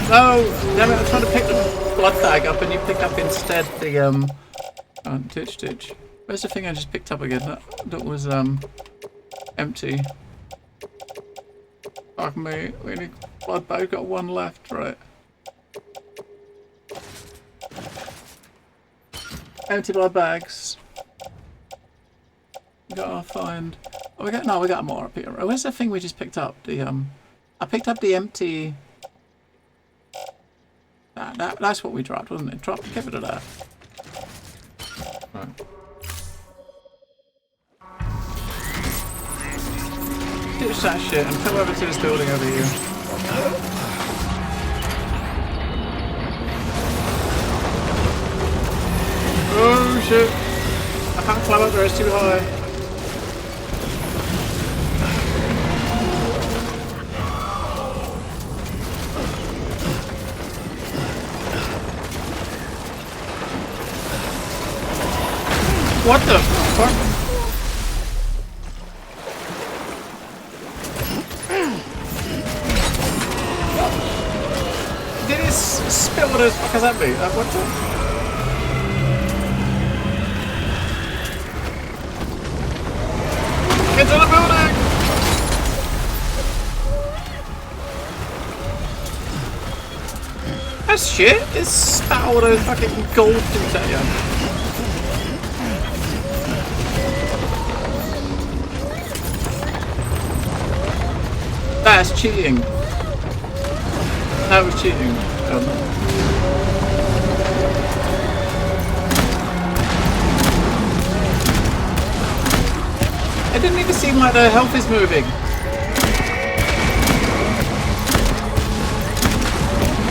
No! Damn it, I was trying to pick the blood bag up and you picked up instead the, Twitch. Where's the thing I just picked up again? That was, empty. Fuck me. We need blood bag, got 1 left, right. Empty blood bags. Gotta find. Oh, we got more up here. Oh, where's the thing we just picked up? The I picked up the empty. That's what we dropped, wasn't it? Give it a that. Right. Ditch that shit and come over to this building over here. Oh shit! I can't climb up there, it's too high. What the fuck? Did it spit all those fuckers at me? What the? Get to the building! That's shit! It spat all those fucking gold things at you. That's cheating. That was cheating. It didn't even seem like the health is moving.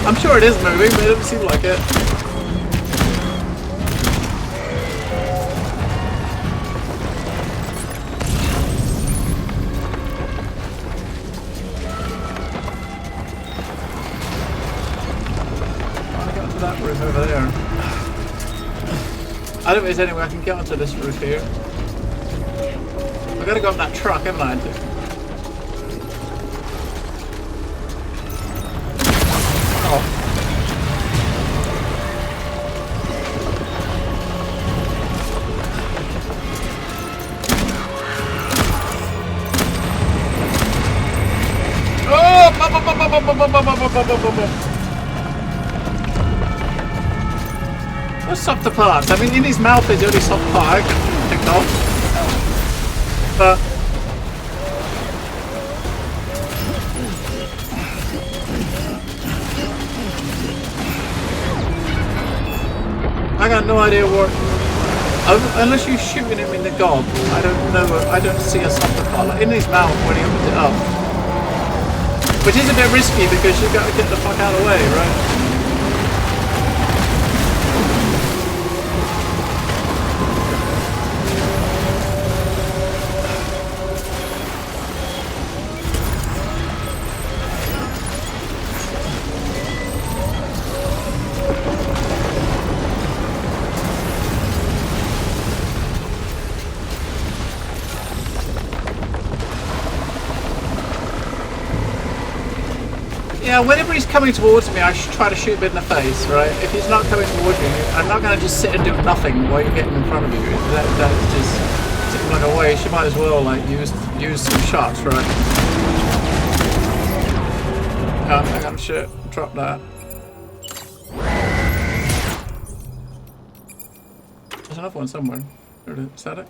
I'm sure it is moving, but it doesn't seem like it. I got to that roof over there. I don't think there's any way I can get onto this roof here. I've got to go up that truck, haven't I? Oh. What's softer parts? I mean, in his mouth is the only soft part I can think of. But I got no idea what. Unless you're shooting him in the gob, I don't know. I don't see a softer part. Like in his mouth when he opens it up. Which is a bit risky because you've got to get the fuck out of the way, right? Yeah, whenever he's coming towards me, I should try to shoot him in the face, right? If he's not coming towards me, I'm not going to just sit and do nothing while you get him in front of you. That just seems like a waste. You might as well like use some shots, right? Oh, hang on, shit. Drop that. There's another one somewhere. Is that it?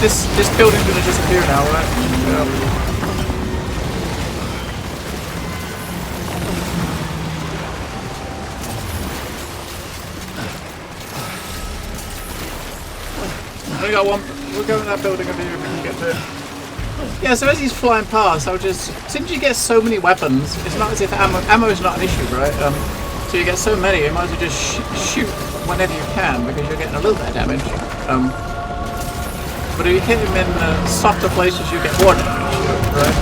This building's going to disappear now, right? Yeah. We got one. We'll go in that building over here if we can get to it. Yeah, so as he's flying past, I'll just. Since you get so many weapons, it's not as if ammo's not an issue, right? So you get so many, you might as well just shoot whenever you can because you're getting a little bit of damage. But if you hit him in softer places, you get more damage, right?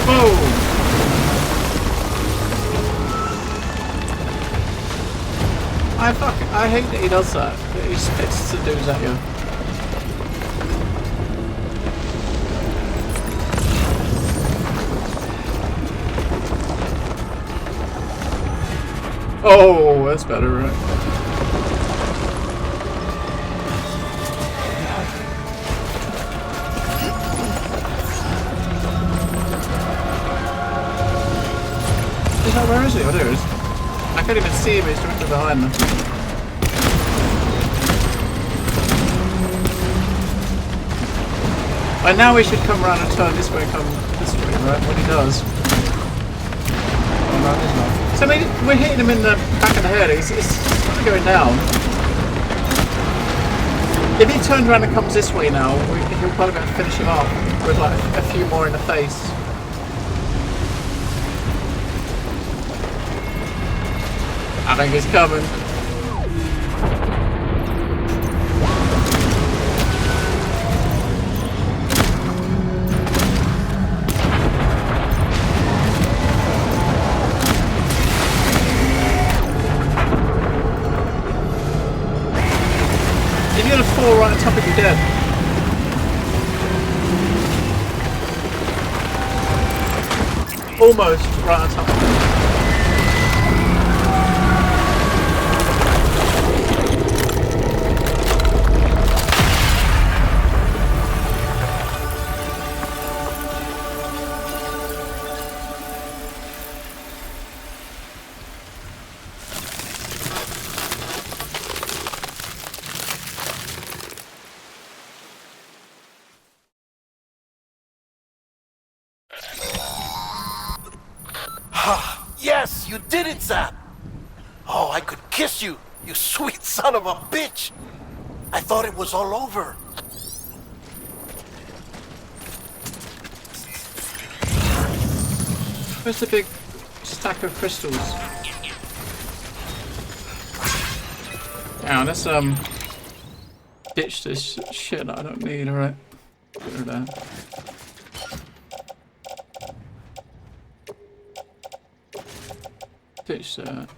Whoa! I hate that he does that. He spits the dudes at you. Oh, that's better, right? Where is he? Oh, there he is. I can't even see him, he's directly behind them. And now he should come around and turn this way, come this way, right? When he does. Oh, no, he's not. So I mean, we're hitting him in the back of the head, it's going down. If he turns around and comes this way now, he'll probably be able to finish him off with like a few more in the face. I think he's coming. If you're gonna fall right on top of you, dead. Almost right on top of you. Yes, you did it, Zap! Oh, I could kiss you, you sweet son of a bitch! I thought it was all over. Where's the big stack of crystals? Yeah, let's ditch this shit I don't need, alright. Get rid of that. Ditch that.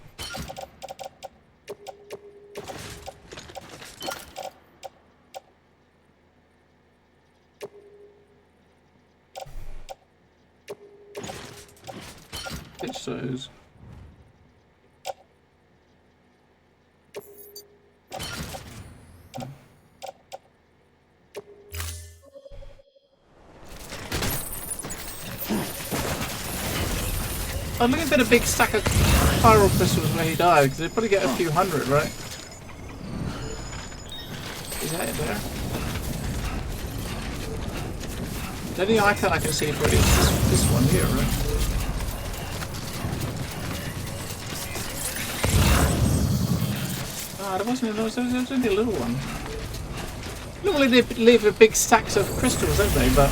Ditch those. I'm looking at a big stack of spiral crystals where he died, because they'd probably get a few hundred, right? Is that it there? The only icon I can see for it is this one here, right? Ah, there wasn't. There was only a little one. Normally they leave with big stacks of crystals, don't they? But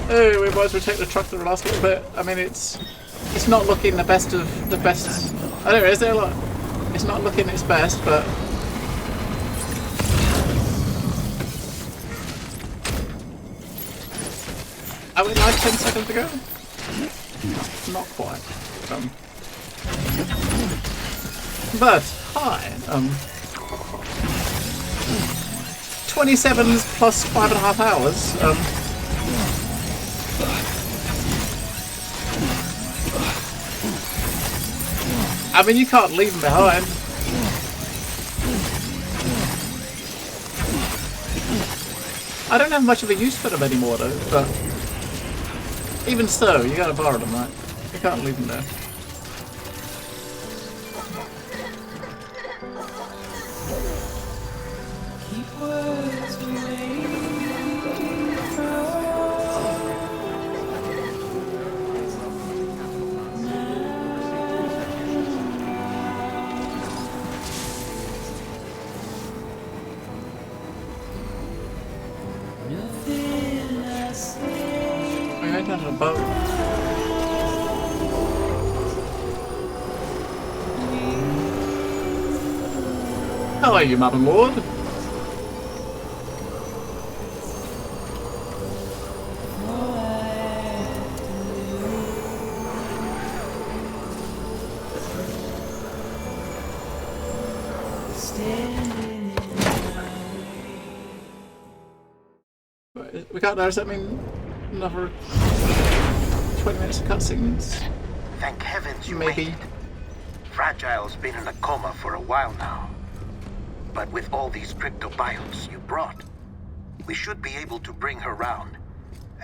hey, we might as well take the truck to the last little bit. I mean, it's not looking the best of the best. Oh, there is. There, look. It's not looking its best, but. Are we live 10 seconds ago? Not quite. But hi. 27 plus 5.5 hours. I mean, you can't leave them behind. I don't have much of a use for them anymore, though, but even so, you gotta borrow them, right? You can't leave them there. Hello, you Madam Lord. We got there, does that mean another 20 minutes of cutscenes? Thank heavens you Maybe. made it. Fragile's been in a coma for a while now. But with all these cryptobiotes you brought, we should be able to bring her round.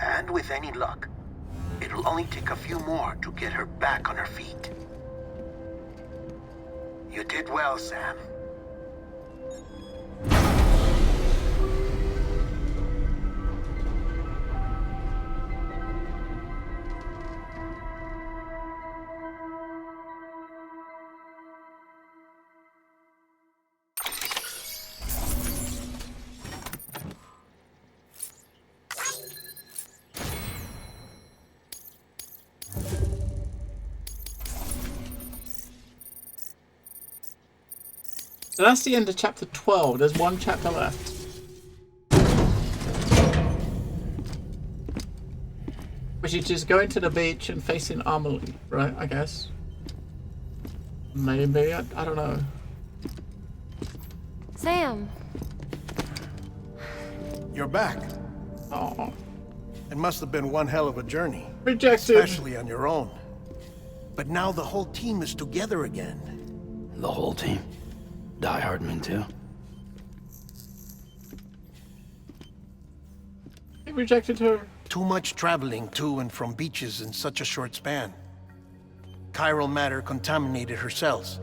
And with any luck, it'll only take a few more to get her back on her feet. You did well, Sam. So that's the end of chapter 12. There's one chapter left. Which is just going to the beach and facing Amelie, right? I guess. Maybe. I don't know. Sam. You're back. Oh, It must have been one hell of a journey. rejected. Especially on your own. But now the whole team is together again. The whole team? Die Hardman too? He rejected her. Too much traveling to and from beaches in such a short span. Chiral matter contaminated her cells,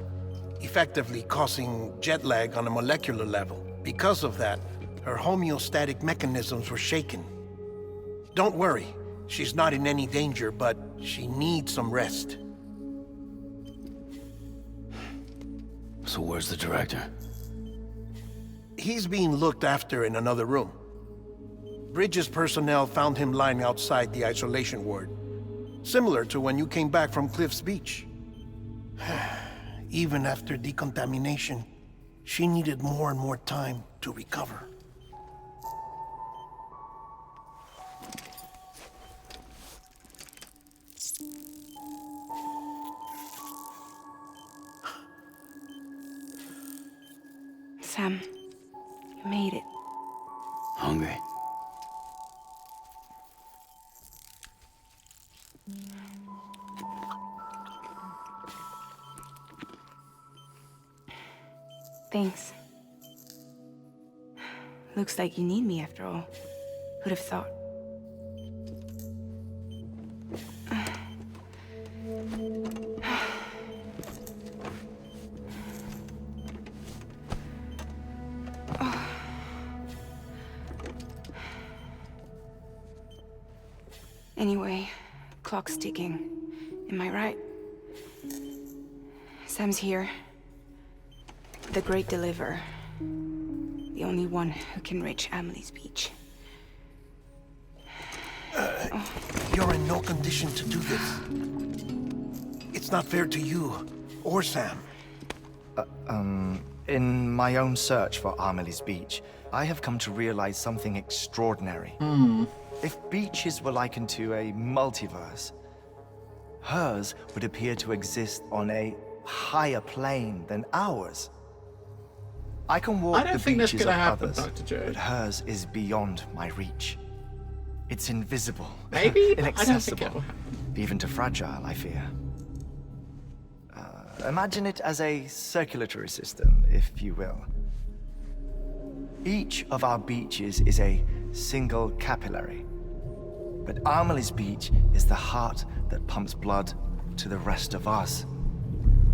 effectively causing jet lag on a molecular level. Because of that, her homeostatic mechanisms were shaken. Don't worry, she's not in any danger, but she needs some rest. So where's the director? He's being looked after in another room. Bridges personnel found him lying outside the isolation ward, similar to when you came back from Cliff's Beach. Even after decontamination, she needed more and more time to recover. Sam, you made it. Hungry? Thanks. Looks like you need me after all. Who'd have thought? Anyway, clock's ticking. Am I right? Sam's here. The Great Deliverer. The only one who can reach Amelie's Beach. You're in no condition to do this. It's not fair to you or Sam. In my own search for Amelie's Beach, I have come to realize something extraordinary. If beaches were likened to a multiverse, hers would appear to exist on a higher plane than ours. I can walk I don't the think that's beaches gonna of happen, others, Dr. J. but hers is beyond my reach. It's invisible, Maybe, but I don't think inaccessible, it will happen. even to fragile, I fear. Imagine it as a circulatory system, if you will. Each of our beaches is a single capillary, but Amelie's Beach is the heart that pumps blood to the rest of us.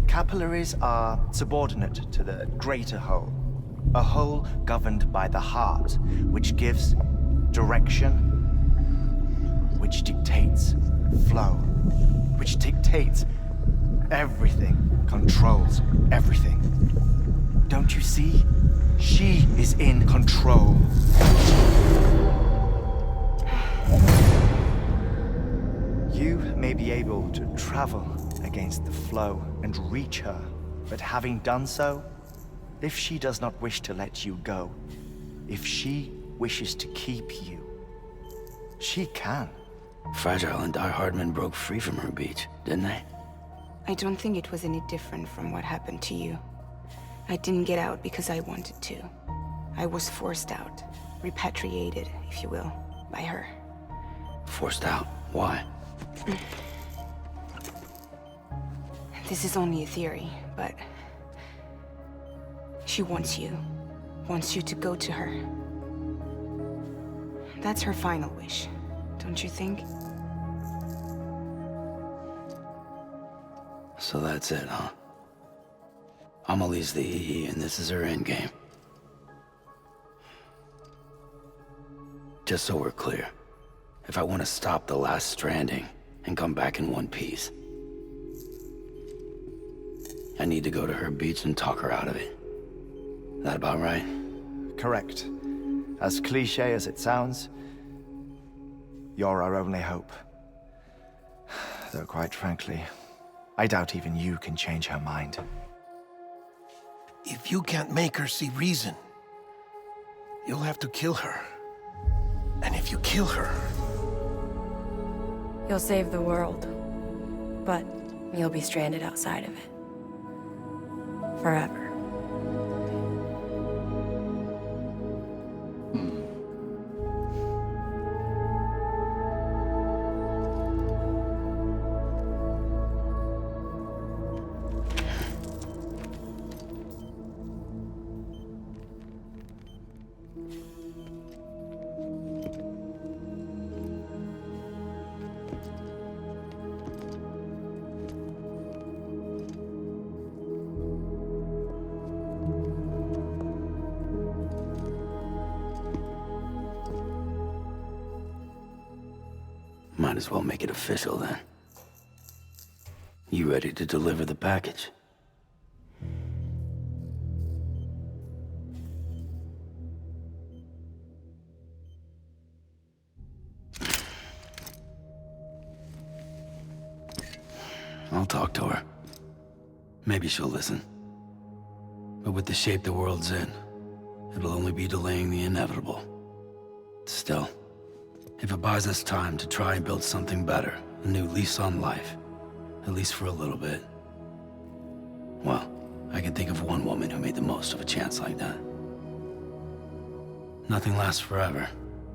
Capillaries are subordinate to the greater whole, a whole governed by the heart, which gives direction, which dictates flow, which dictates everything, controls everything. Don't you see? She is in control. You may be able to travel against the flow and reach her, but having done so, if she does not wish to let you go, if she wishes to keep you, she can. Fragile and Die Hardman broke free from her beach, didn't they? I don't think it was any different from what happened to you. I didn't get out because I wanted to. I was forced out, repatriated, if you will, by her. Forced out? Why? This is only a theory, but she wants you to go to her. That's her final wish, don't you think? So that's it, huh? Amelie's the EE, and this is her endgame. Just so we're clear, if I want to stop the last Stranding and come back in one piece, I need to go to her beach and talk her out of it. That about right? Correct. As cliche as it sounds, you're our only hope. Though quite frankly, I doubt even you can change her mind. If you can't make her see reason, you'll have to kill her. And if you kill her... You'll save the world, but you'll be stranded outside of it. Forever. Might as well make it official then. You ready to deliver the package? I'll talk to her. Maybe she'll listen. But with the shape the world's in, it'll only be delaying the inevitable. Still, if it buys us time to try and build something better, a new lease on life, at least for a little bit, well, I can think of one woman who made the most of a chance like that. Nothing lasts forever,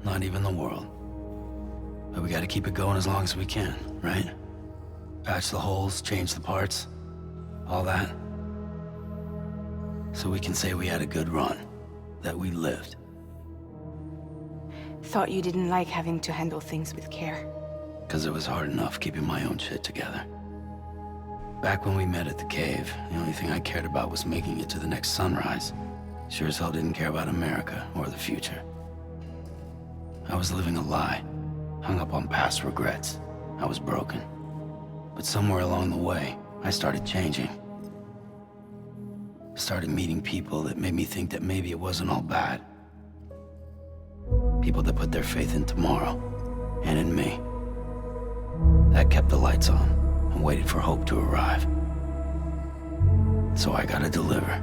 not even the world. But we gotta keep it going as long as we can, right? Patch the holes, change the parts, all that. So we can say we had a good run, that we lived. Thought you didn't like having to handle things with care. 'Cause it was hard enough keeping my own shit together. Back when we met at the cave, the only thing I cared about was making it to the next sunrise. Sure as hell didn't care about America or the future. I was living a lie, hung up on past regrets. I was broken. But somewhere along the way, I started changing. Started meeting people that made me think that maybe it wasn't all bad. People that put their faith in tomorrow, and in me. That kept the lights on, and waited for hope to arrive. So I gotta deliver,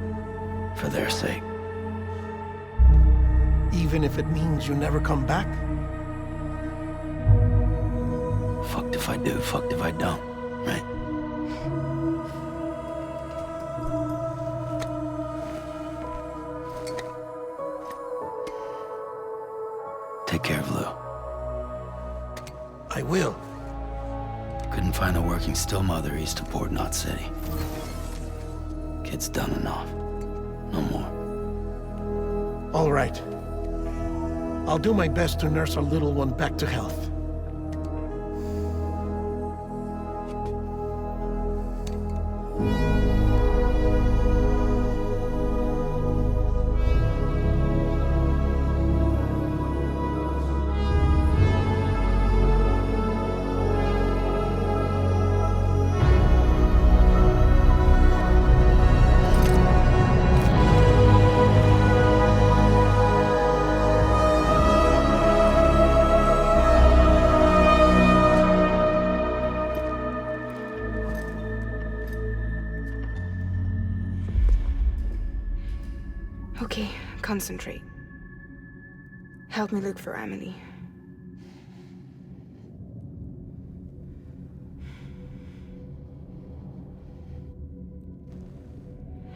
for their sake. Even if it means you never come back? Fucked if I do, fucked if I don't, right? Take care of Lou. I will. Couldn't find a working still mother east of Port Knot City. Kid's done enough. No more. All right. I'll do my best to nurse our little one back to health. Okay, concentrate. Help me look for Emily.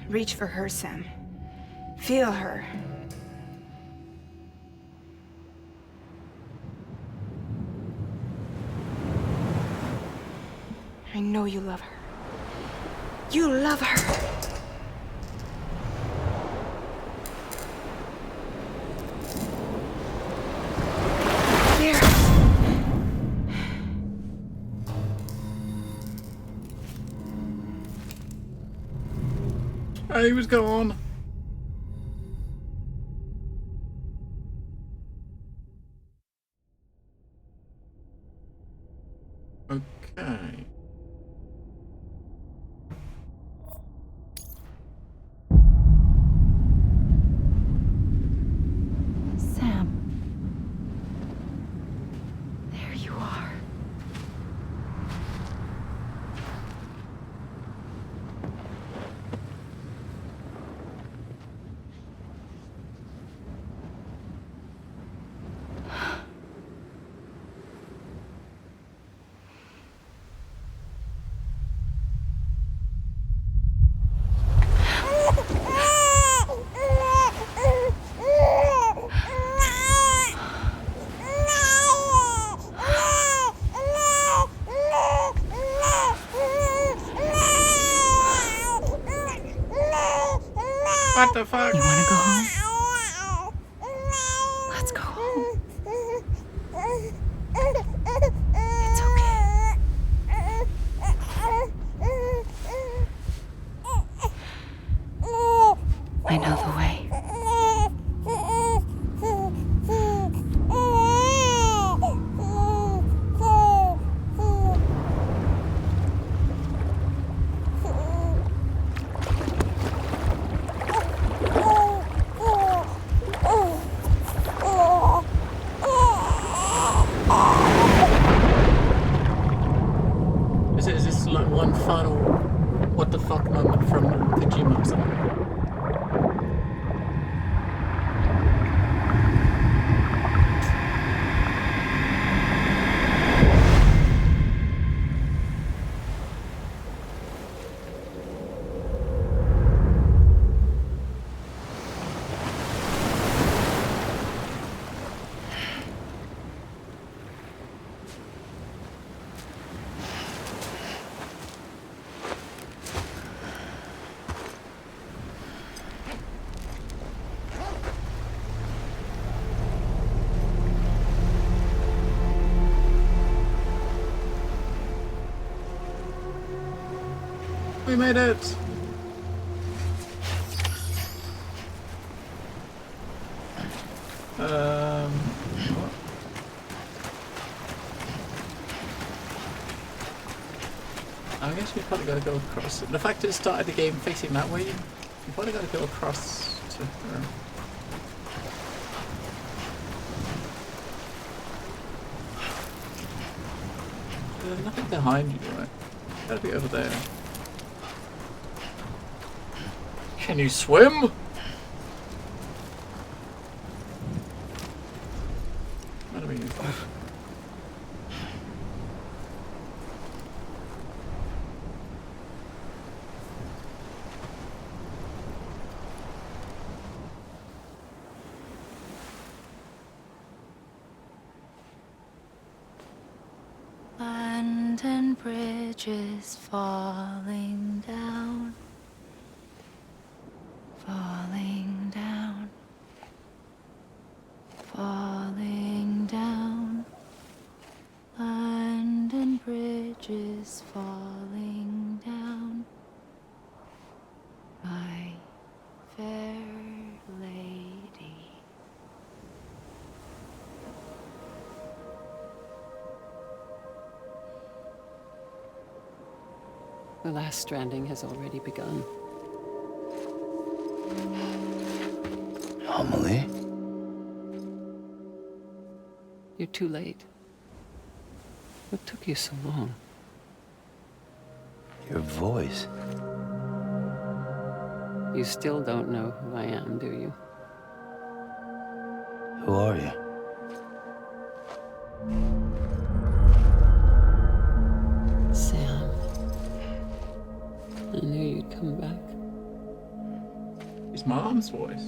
Reach for her, Sam. Feel her. I know you love her. You love her! He was gone. Okay. Sam. There you are. What the fuck? You wanna go home? Let's go home. It's okay. I know the way. is it? Is this like one final what the fuck moment from the Kojima or something? We made it! What? I guess we probably gotta go across. The fact that it started the game facing that way, you probably gotta go across to her. There's nothing behind you, right? Gotta be over there. Can you swim? What do we use? London Bridge is falling down, falling down, falling down. London Bridge is falling down, my fair lady. The last stranding has already begun. Amelie? You're too late. What took you so long? Your voice. You still don't know who I am, do you? Who are you? Sam. I knew you'd come back. It's Mom's voice.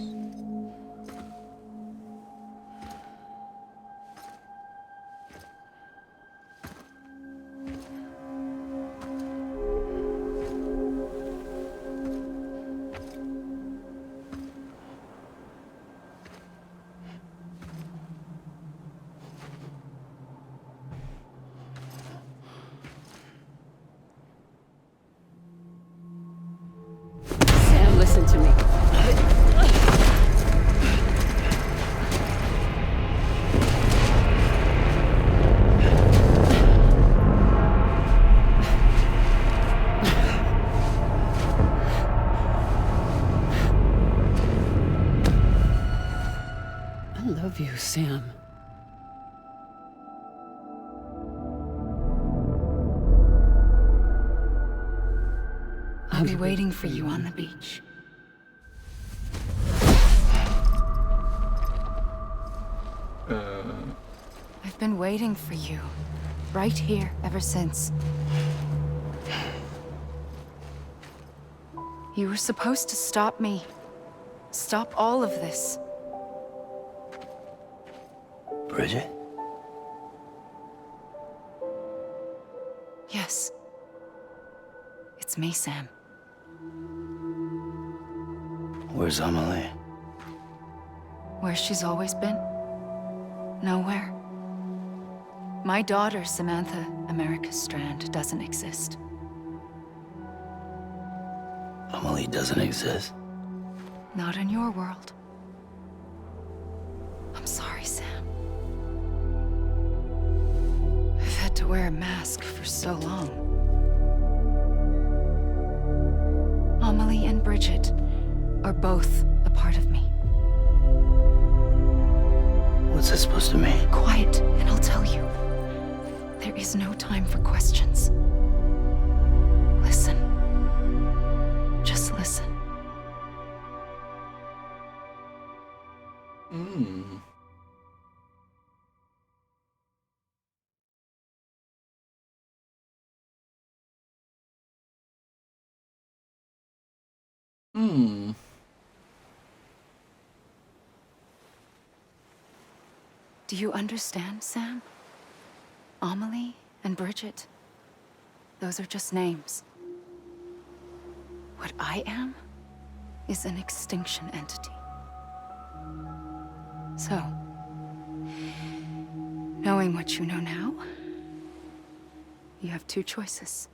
Sam, listen to me. I love you, Sam. I'll be waiting for you on the beach. I've been waiting for you, right here, ever since. You were supposed to stop me. Stop all of this. Bridget? Yes. It's me, Sam. Where's Amelie? Where she's always been. Nowhere. My daughter, Samantha America Strand, doesn't exist. Amelie doesn't exist? Not in your world. I'm sorry, Sam. I've had to wear a mask for so long. Amelie and Bridget are both a part of me. What's that supposed to mean? Quiet, and I'll tell you. There is no time for questions. Hmm. Do you understand, Sam? Amelie and Bridget, those are just names. What I am is an extinction entity. So, knowing what you know now, you have two choices.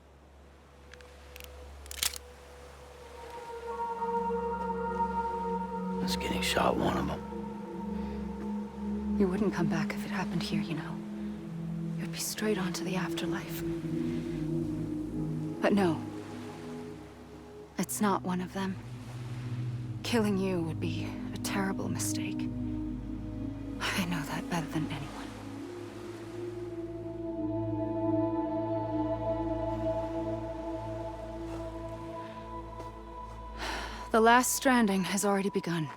Just getting shot, one of them. You wouldn't come back if it happened here, you know. You'd be straight on to the afterlife. But no. It's not one of them. Killing you would be a terrible mistake. I know that better than anyone. The last stranding has already begun.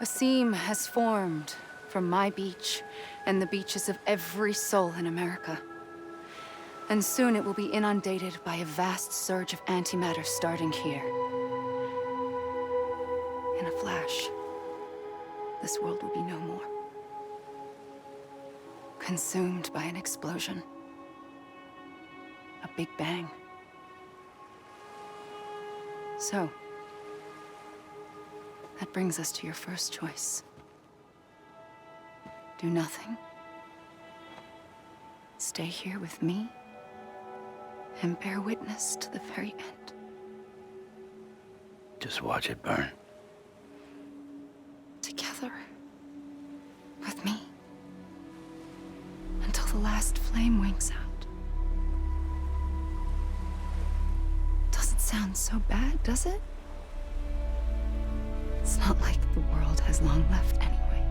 A seam has formed from my beach and the beaches of every soul in America. And soon it will be inundated by a vast surge of antimatter starting here. In a flash, this world will be no more. Consumed by an explosion. A big bang. So, that brings us to your first choice. Do nothing. Stay here with me and bear witness to the very end. Just watch it burn. Together. With me. Until the last flame winks out. Doesn't sound so bad, does it? It's not like the world has long left anyway.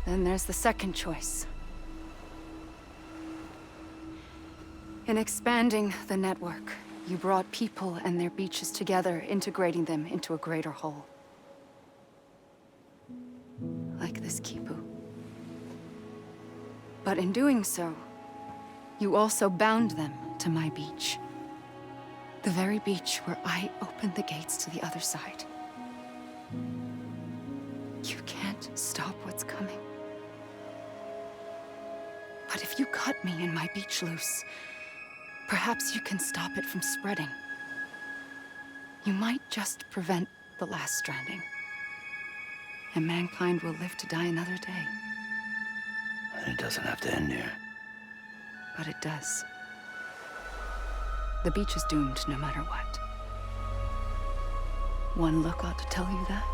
Then there's the second choice. In expanding the network, you brought people and their beaches together, integrating them into a greater whole. Like this Kipu. But in doing so, you also bound them to my beach. The very beach where I opened the gates to the other side. You can't stop what's coming. But if you cut me and my beach loose, perhaps you can stop it from spreading. You might just prevent the last stranding. And mankind will live to die another day. And it doesn't have to end here. But it does. The beach is doomed no matter what. One look ought to tell you that.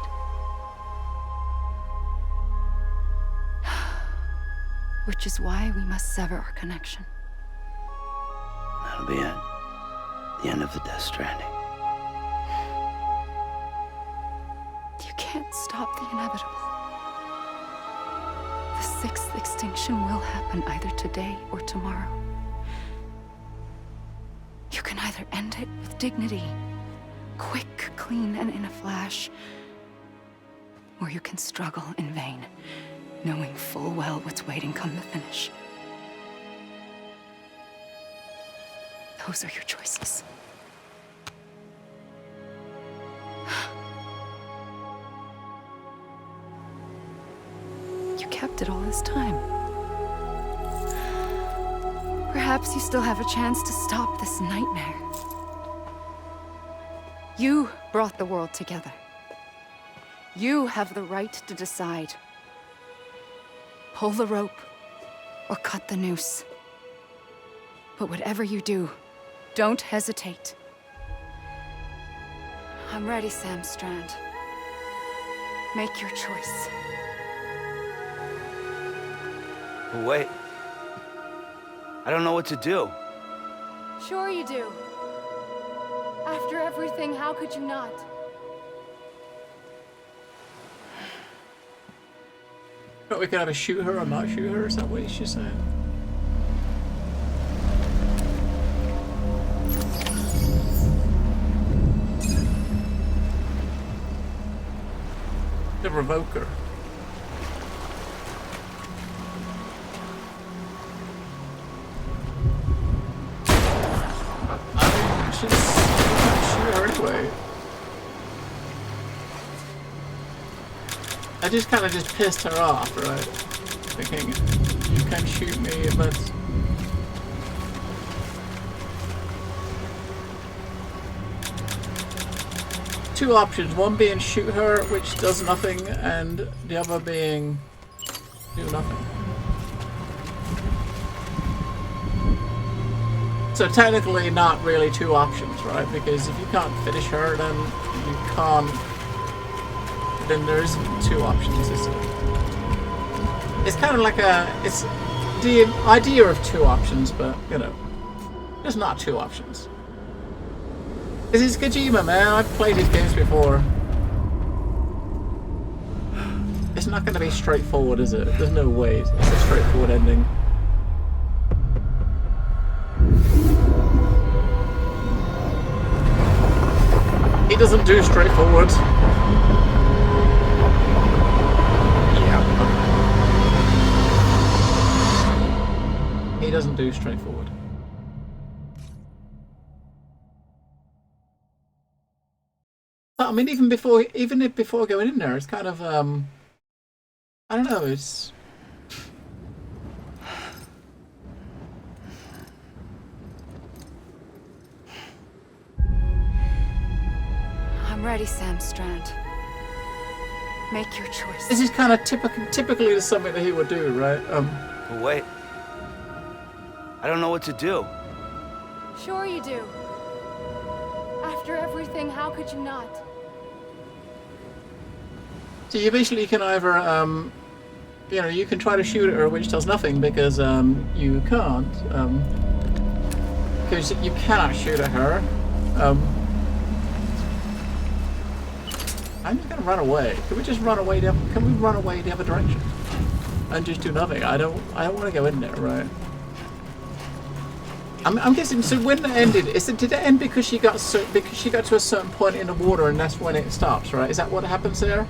Which is why we must sever our connection. That'll be it. The end of the Death Stranding. You can't stop the inevitable. The sixth extinction will happen either today or tomorrow. You can either end it with dignity, quick, clean, and in a flash, or you can struggle in vain, knowing full well what's waiting come the finish. Those are your choices. You kept it all this time. Perhaps you still have a chance to stop this nightmare. You brought the world together. You have the right to decide. Pull the rope or cut the noose. But whatever you do, don't hesitate. I'm ready, Sam Strand. Make your choice. Wait. I don't know what to do. Sure you do. After everything, how could you not? But we can either shoot her or not shoot her, is that what she's saying? The revoker. you can't shoot her anyway. I just kind of just pissed her off, right? Thinking, you can shoot me, but... Two options, one being shoot her, which does nothing, and the other being do nothing. So technically not really two options, right? Because if you can't finish her, then you can't... Then there isn't two options, is it? It's kind of like a... It's the idea of two options, but, you know, there's not two options. This is Kojima, man. I've played these games before. It's not going to be straightforward, is it? There's no way it's a straightforward ending. He doesn't do straightforward. Yeah. He doesn't do straightforward. I mean, even before going in there, it's kind of, I don't know, it's... I'm ready, Sam Strand. Make your choice. This is kind of typically something that he would do, right? But wait. I don't know what to do. Sure you do. After everything, how could you not? So you basically can either, you know, you can try to shoot at her, which does nothing because you can't, because you cannot shoot at her. I'm just gonna run away. Can we just run away? Can we run away the other direction and just do nothing? I don't want to go in there, right? I'm guessing. So when it ended, did it end because she got to a certain point in the water and that's when it stops, right? Is that what happens there?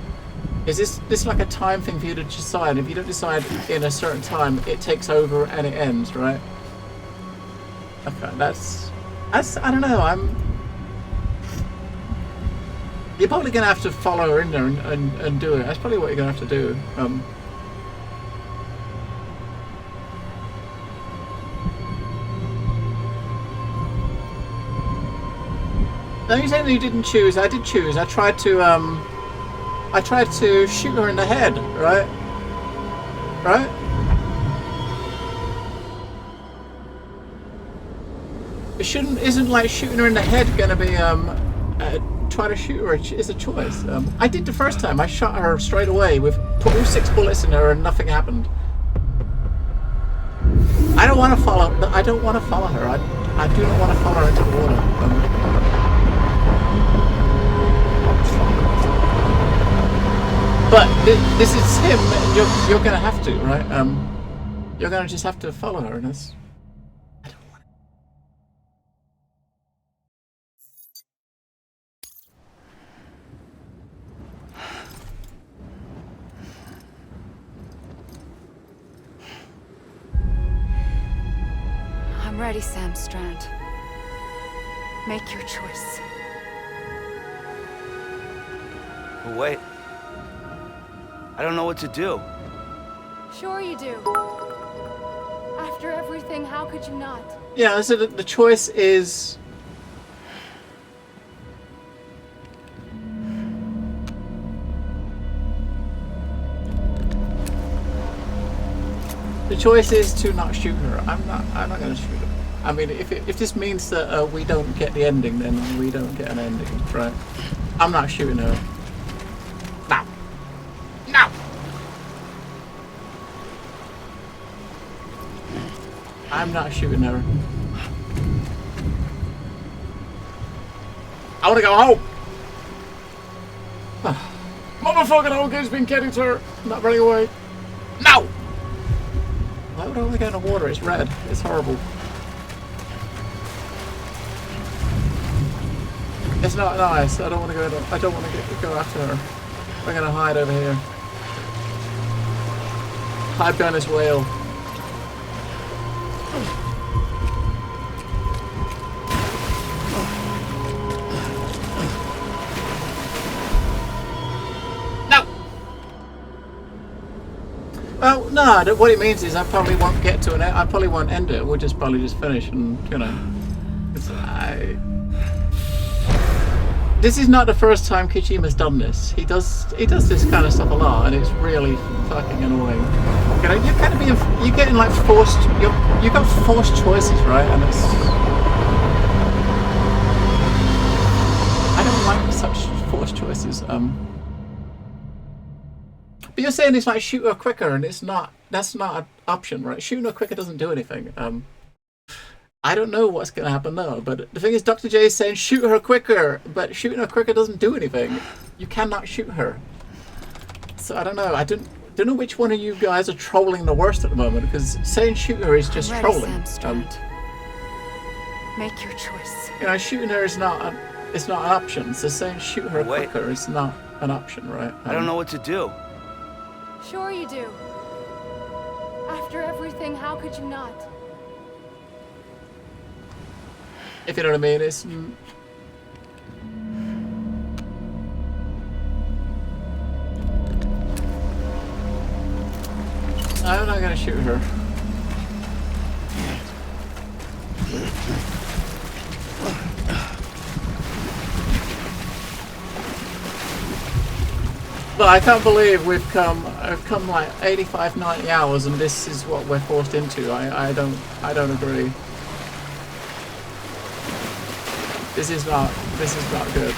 Is this like a time thing for you to decide? If you don't decide in a certain time, it takes over and it ends, right? Okay, that's I don't know. You're probably gonna have to follow her in there and do it. That's probably what you're gonna have to do. No, you're saying that you didn't choose. I did choose. I tried to shoot her in the head, right? Right? Isn't like shooting her in the head gonna be trying to shoot her is a choice. I did the first time. I shot her straight away with put all 6 bullets in her and nothing happened. I don't want to follow. I don't want to follow her. I do not want to follow her into the water. But this is him, and you're gonna have to, right? You're gonna just have to follow her, and that's... I don't want it. I'm ready, Sam Strand. Make your choice. But wait. I don't know what to do. Sure you do. After everything, how could you not? Yeah, so the choice is... The choice is to not shoot her. I'm not going to shoot her. I mean, if this means that we don't get the ending, then we don't get an ending, right? I'm not shooting her. No. No! I'm not shooting her. I want to go home! Motherfucking Hogan's been getting to her. I'm not running away. No! Why would I want to go in the water? It's red. It's horrible. It's not nice. I don't want to go. I don't want to go after her. I'm gonna hide over here. Hide behind this whale. Well, no, what it means is I probably won't get to I probably won't end it. We'll just probably just finish and, you know. This is not the first time Kojima's done this. He does this kind of stuff a lot, and it's really fucking annoying. You know, you're kind of you're getting like forced. You've got forced choices, right? And it's I don't like such forced choices. But you're saying it's like shoot her quicker, and it's not. That's not an option, right? Shooting her quicker doesn't do anything. I don't know what's going to happen though, but the thing is Dr. J is saying shoot her quicker, but shooting her quicker doesn't do anything. You cannot shoot her. So I don't know. I don't know which one of you guys are trolling the worst at the moment, because saying shoot her is just trolling. Make your choice. You know, shooting her is not an option. So saying shoot her quicker is not an option, right? I don't know what to do. Sure you do. After everything, how could you not? If you know what I mean, it's... I'm not gonna shoot her. But I can't believe I've come like 85, 90 hours and this is what we're forced into. I don't agree. This is not good.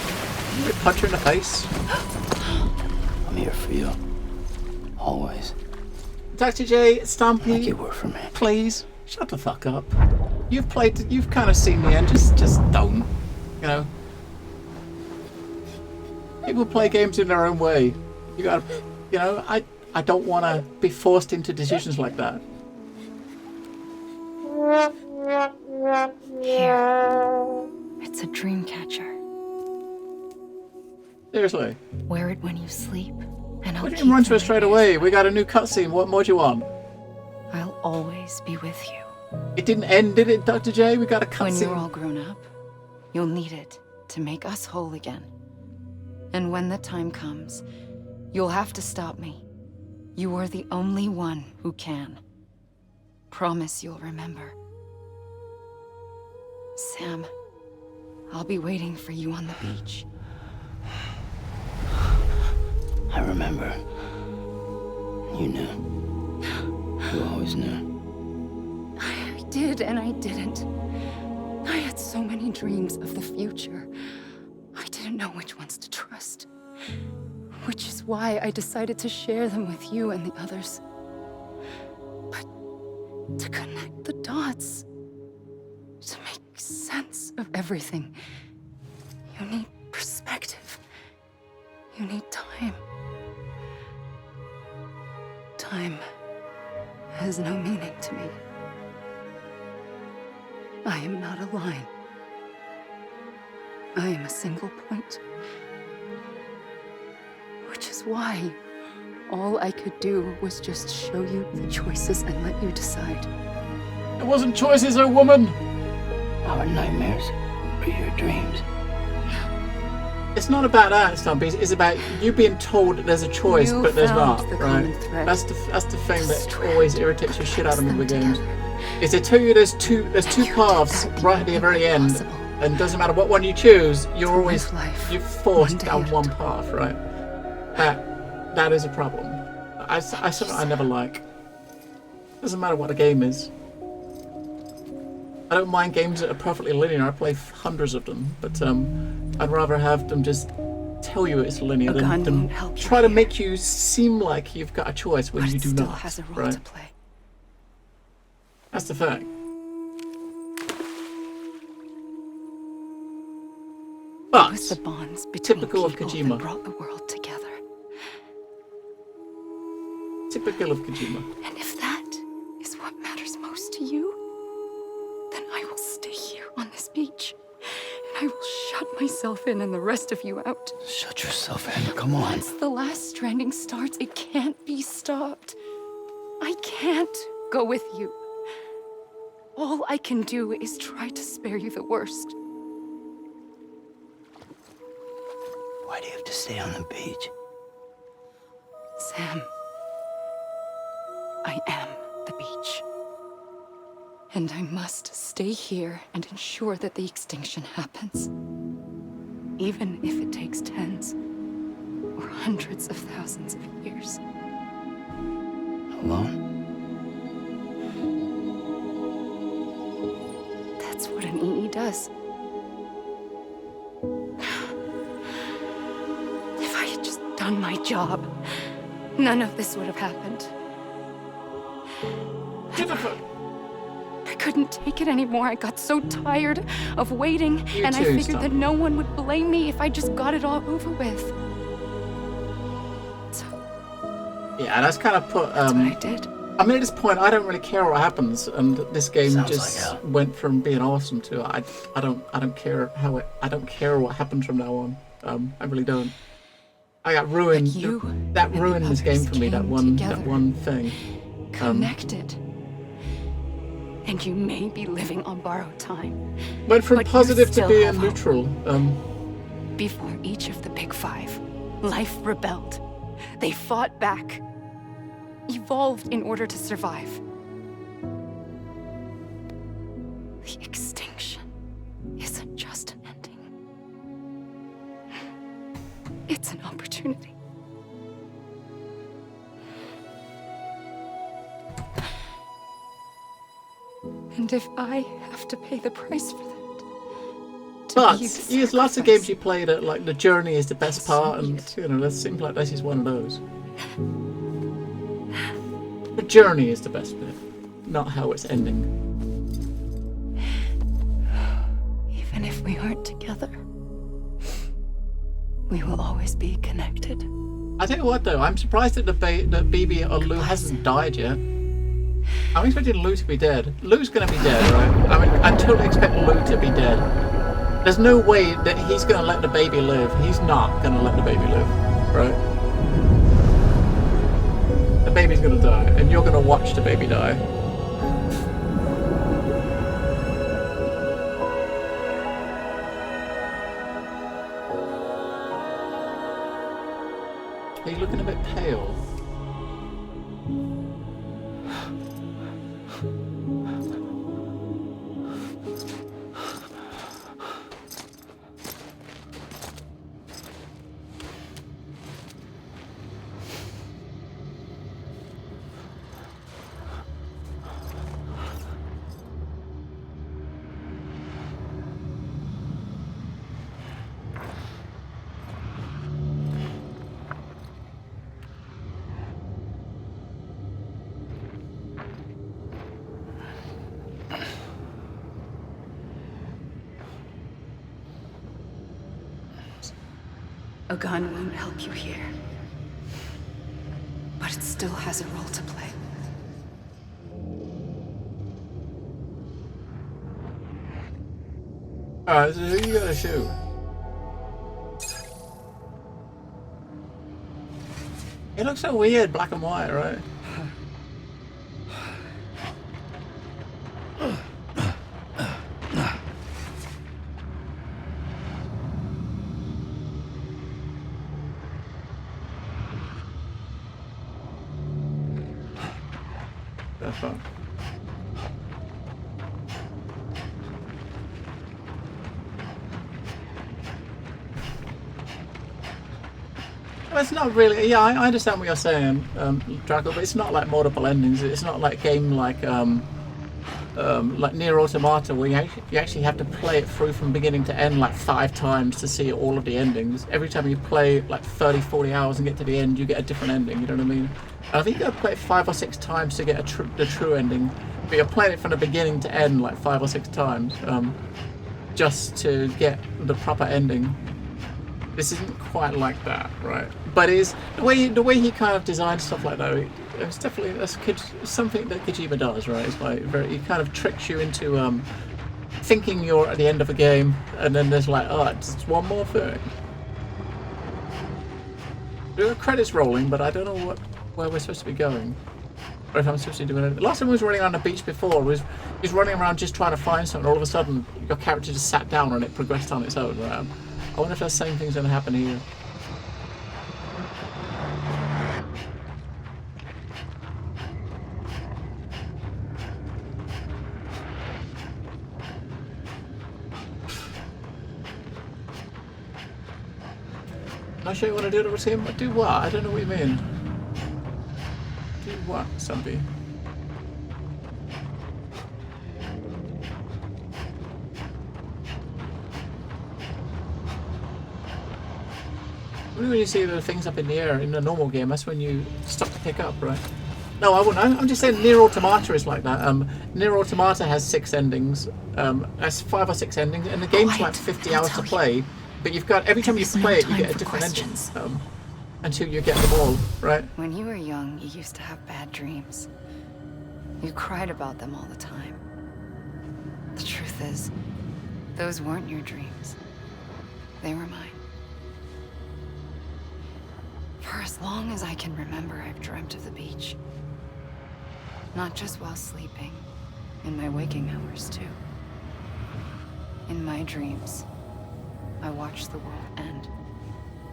You punch her in the face. I'm here for you. Always. Dr. J, Stampy. Like you were for me. Please, shut the fuck up. You've kind of seen the end, just don't. You know. People play games in their own way. You gotta, you know, I don't want to be forced into decisions like that. Here. It's a dream catcher. Seriously. Wear it when you sleep, and I'll We didn't run to it straight away. We got a new cutscene. What more do you want? I'll always be with you. It didn't end, did it, Dr. J? We got a cutscene. When you're all grown up, you'll need it to make us whole again. And when the time comes, you'll have to stop me. You are the only one who can. Promise you'll remember. Sam, I'll be waiting for you on the beach. I remember. You knew. You always knew. I did and I didn't. I had so many dreams of the future. I didn't know which ones to trust. Which is why I decided to share them with you and the others. But to connect the dots, to make sense of everything, you need perspective. You need time. Time has no meaning to me. I am not a line. I am a single point. Which is why all I could do was just show you the choices and let you decide. It wasn't choices, oh woman! Our nightmares are your dreams. It's not about that, Stumpy. It's about you being told that there's a choice, but there's not, right? That's the thing that always irritates the shit out of me with games. Is they tell you there's two paths right at the very end, and it doesn't matter what one you choose, you're forced down one path, right? That is a problem. Something I never like. Doesn't matter what the game is. I don't mind games that are perfectly linear. I play hundreds of them, but I'd rather have them just tell you it's linear than try to make you seem like you've got a choice when you do not. Has a role right? to play. That's the thing. But it was the bonds between typical of people Kojima. that brought the world together. Typical of Kojima. And if that is what matters most to you, then I will stay here on this beach. And I will shut myself in and the rest of you out. Shut yourself in, come on. Once the last stranding starts, it can't be stopped. I can't go with you. All I can do is try to spare you the worst. Why do you have to stay on the beach? Sam, I am the beach. And I must stay here and ensure that the extinction happens. Even if it takes tens or hundreds of thousands of years. Alone? That's what an EE does. If I had just done my job, none of this would have happened. I couldn't take it anymore. I got so tired of waiting, and I figured that no one would blame me if I just got it all over with. So yeah, that's kind of put. That's what I did. I mean, at this point, I don't really care what happens, and this game Sounds just like went from being awesome to I don't care I don't care what happens from now on. I really don't. I got ruined. That ruined this game for me. That one thing. Connected. And you may be living on borrowed time. Went from positive to being hope. neutral. Before each of the big five, life rebelled. They fought back. Evolved in order to survive. The extinction isn't just an ending. It's an opportunity. And if I have to pay the price for that, but there's lots of games you play that like the journey is the best part, and you know, that seems like this is one of those. The journey is the best bit, not how it's ending. Even if we aren't together, we will always be connected. I tell you what though, I'm surprised that that BB or Lou hasn't died yet. I'm expecting Lou to be dead. Lou's gonna be dead, right? I mean, I totally expect Lou to be dead. There's no way that he's gonna let the baby live. He's not gonna let the baby live, right? The baby's gonna die, and you're gonna watch the baby die. He's looking a bit pale. A gun won't help you here. But it still has a role to play. Alright, so who you gotta shoot? It looks so weird, black and white, right? That's fun. It's not really. Yeah, I understand what you're saying, Draco, but it's not like multiple endings. It's not like a game like Nier Automata, where you actually have to play it through from beginning to end like 5 times to see all of the endings. Every time you play like 30, 40 hours and get to the end, you get a different ending. You know what I mean? I think you got to play it 5 or 6 times to get the true ending, but you're playing it from the beginning to end like 5 or 6 times, just to get the proper ending. This isn't quite like that, right? But it is the way he kind of designed stuff like that. It's definitely something that Kojima does, right? It's like he kind of tricks you into thinking you're at the end of a game, and then there's like, oh, it's just one more thing. There are credits rolling, but I don't know where we're supposed to be going, or if I'm supposed to be doing it. Last time I was running around the beach before, he's running around just trying to find something. All of a sudden, your character just sat down and it progressed on its own. Right? I wonder if the same thing's going to happen here. Not sure you want to do the routine, but do what? I don't know what you mean. Do what, Zombie? When you see the things up in the air in the normal game, that's when you stop to pick up, right? No, I wouldn't. I'm just saying Nier Automata is like that. Nier Automata has 6 endings. That's 5 or 6 endings, and the game's like 50 hours to play. But you've got, every time you play it, you get a different ending. Until you get them all, right? When you were young, you used to have bad dreams. You cried about them all the time. The truth is, those weren't your dreams. They were mine. For as long as I can remember, I've dreamt of the beach. Not just while sleeping, in my waking hours too. In my dreams, I watched the world end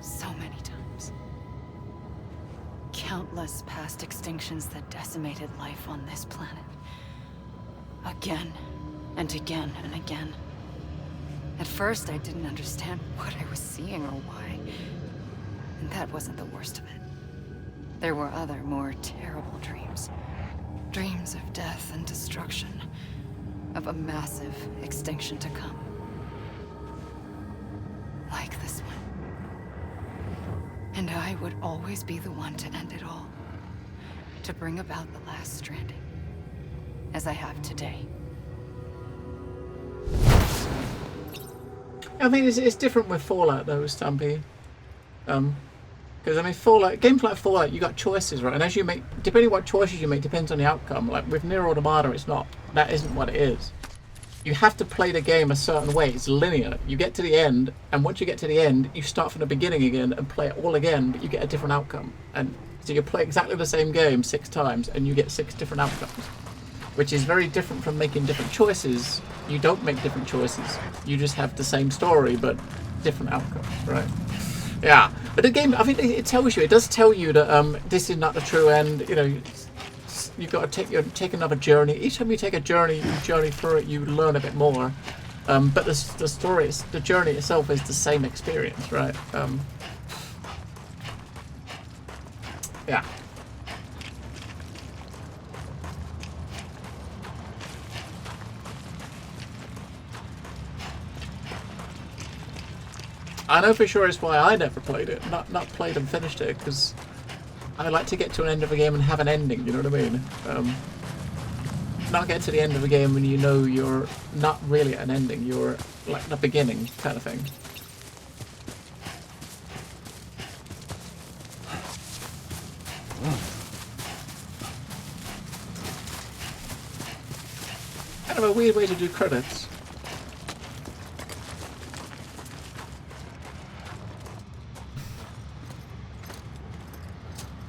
so many times. Countless past extinctions that decimated life on this planet. Again, and again, and again. At first, I didn't understand what I was seeing or why. And that wasn't the worst of it. There were other, more terrible dreams. Dreams of death and destruction. Of a massive extinction to come. Like this one. And I would always be the one to end it all. To bring about the last Stranding. As I have today. I think it's different with Fallout though, Stampy. Because I mean, Fallout, games like Fallout, you got choices, right? And as you make, depending what choices you make, depends on the outcome. Like with Nier Automata, it's not. That isn't what it is. You have to play the game a certain way. It's linear. You get to the end, and once you get to the end, you start from the beginning again and play it all again, but you get a different outcome. And so you play exactly the same game 6 times, and you get 6 different outcomes, which is very different from making different choices. You don't make different choices. You just have the same story, but different outcomes, right? Yeah, but the game, I think it tells you, it does tell you that this is not the true end. You know, you've got to take another journey. Each time you take a journey, you journey through it, you learn a bit more. But the story, the journey itself is the same experience, right? Yeah. I know for sure it's why I never played it, not played and finished it, because I like to get to an end of a game and have an ending, you know what I mean? Not get to the end of a game when you know you're not really at an ending, you're like the beginning kind of thing. Kind of a weird way to do credits.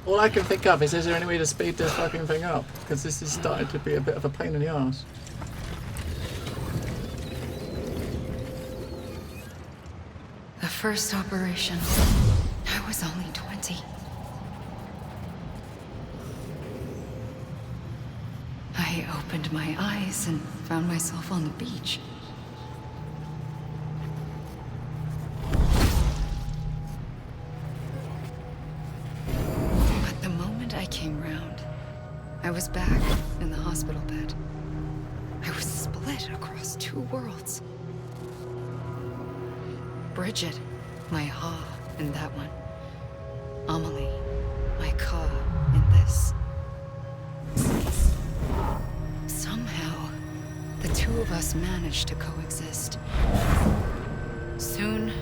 All I can think of is there any way to speed this fucking thing up? Because this is starting to be a bit of a pain in the arse. The first operation, I was only 20. I opened my eyes and found myself on the beach. But the moment I came round, I was back in the hospital bed. I was split across 2 worlds. Bridget, my Ha in that one. Amelie, my Ka in this. Somehow, the 2 of us managed to coexist. Soon,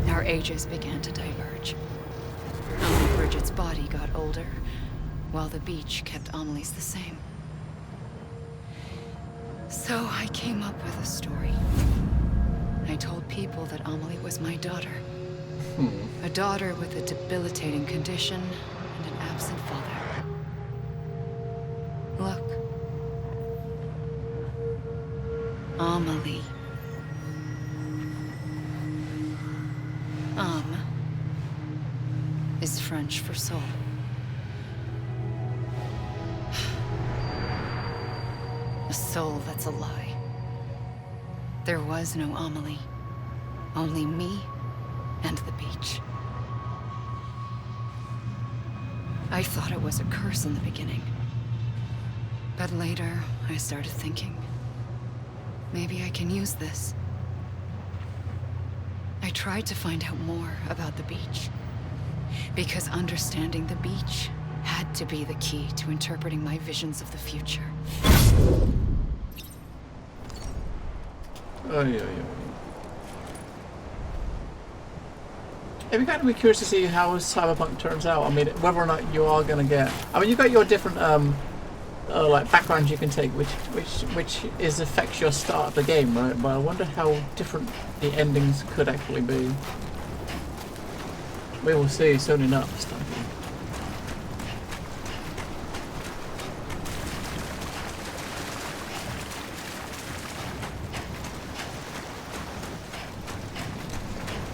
our ages began to diverge. Only Bridget's body got older, while the beach kept Amelie's the same. So I came up with a story. I told people that Amelie was my daughter. A daughter with a debilitating condition and an absent father. Look. Amelie. Is French for soul. A soul that's a lie. There was no Amelie. Only me and the beach. I thought it was a curse in the beginning. But later, I started thinking, maybe I can use this. I tried to find out more about the beach. Because understanding the beach had to be the key to interpreting my visions of the future. Oh, yeah. It'd be kind of curious to see how Cyberpunk turns out. I mean, whether or not you are gonna get. I mean, you've got your different like backgrounds you can take, which affects your start of the game, right? But I wonder how different the endings could actually be. We will see soon enough.